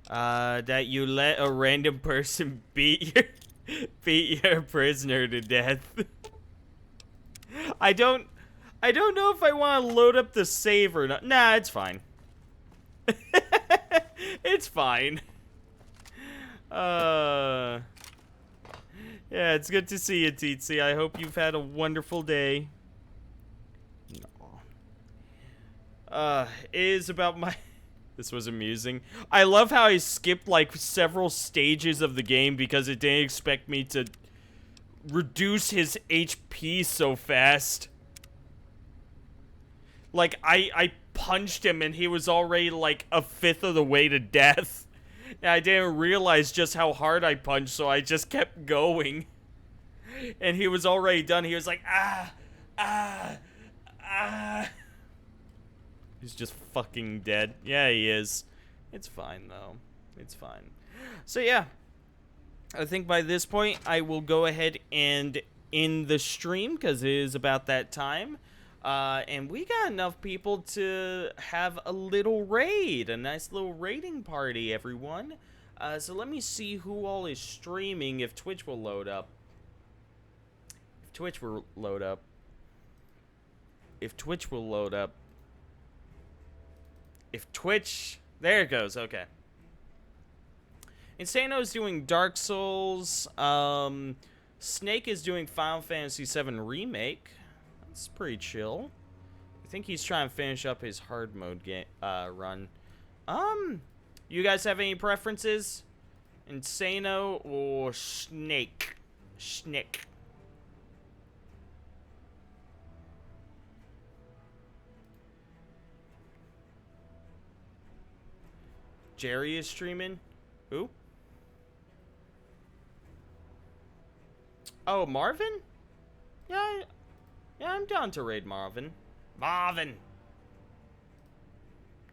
That you let a random person beat your prisoner to death. I don't know if I want to load up the save or not. Nah, it's fine. It's fine. Yeah, it's good to see you, Teetsy. I hope you've had a wonderful day. No. It is about my... This was amusing. I love how I skipped, like, several stages of the game because it didn't expect me to reduce his HP so fast. Like, I punched him and he was already, like, a fifth of the way to death. And I didn't realize just how hard I punched, so I just kept going. And he was already done. He was like, ah, ah, ah. He's just fucking dead. Yeah, he is. It's fine, though. It's fine. So, yeah. I think by this point, I will go ahead and end the stream, because it is about that time. And we got enough people to have a little raid. A nice little raiding party, everyone. So let me see who all is streaming, if Twitch will load up. If Twitch will load up. If Twitch will load up. If Twitch... There it goes, okay. Insano's doing Dark Souls. Snake is doing Final Fantasy VII Remake. That's pretty chill. I think he's trying to finish up his hard mode run. You guys have any preferences? Insano or Snake? Snake. Jerry is streaming. Who? Oh, Marvin? Yeah, I'm down to raid Marvin. Marvin!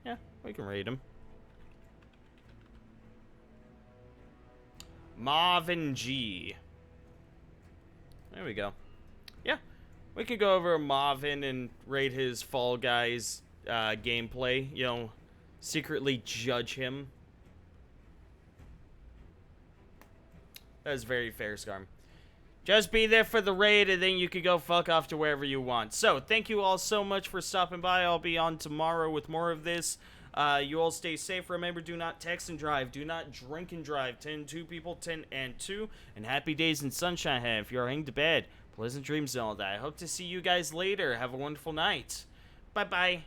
Yeah, we can raid him. Marvin G. There we go. Yeah, we could go over Marvin and rate his Fall Guys gameplay. You know, secretly judge him. That was very fair, Scarm. Just be there for the raid, and then you can go fuck off to wherever you want. So, thank you all so much for stopping by. I'll be on tomorrow with more of this. You all stay safe. Remember, do not text and drive. Do not drink and drive. 10-2 people, 10 and 2. And happy days and sunshine ahead. If you're heading to bed, pleasant dreams and all that. I hope to see you guys later. Have a wonderful night. Bye-bye.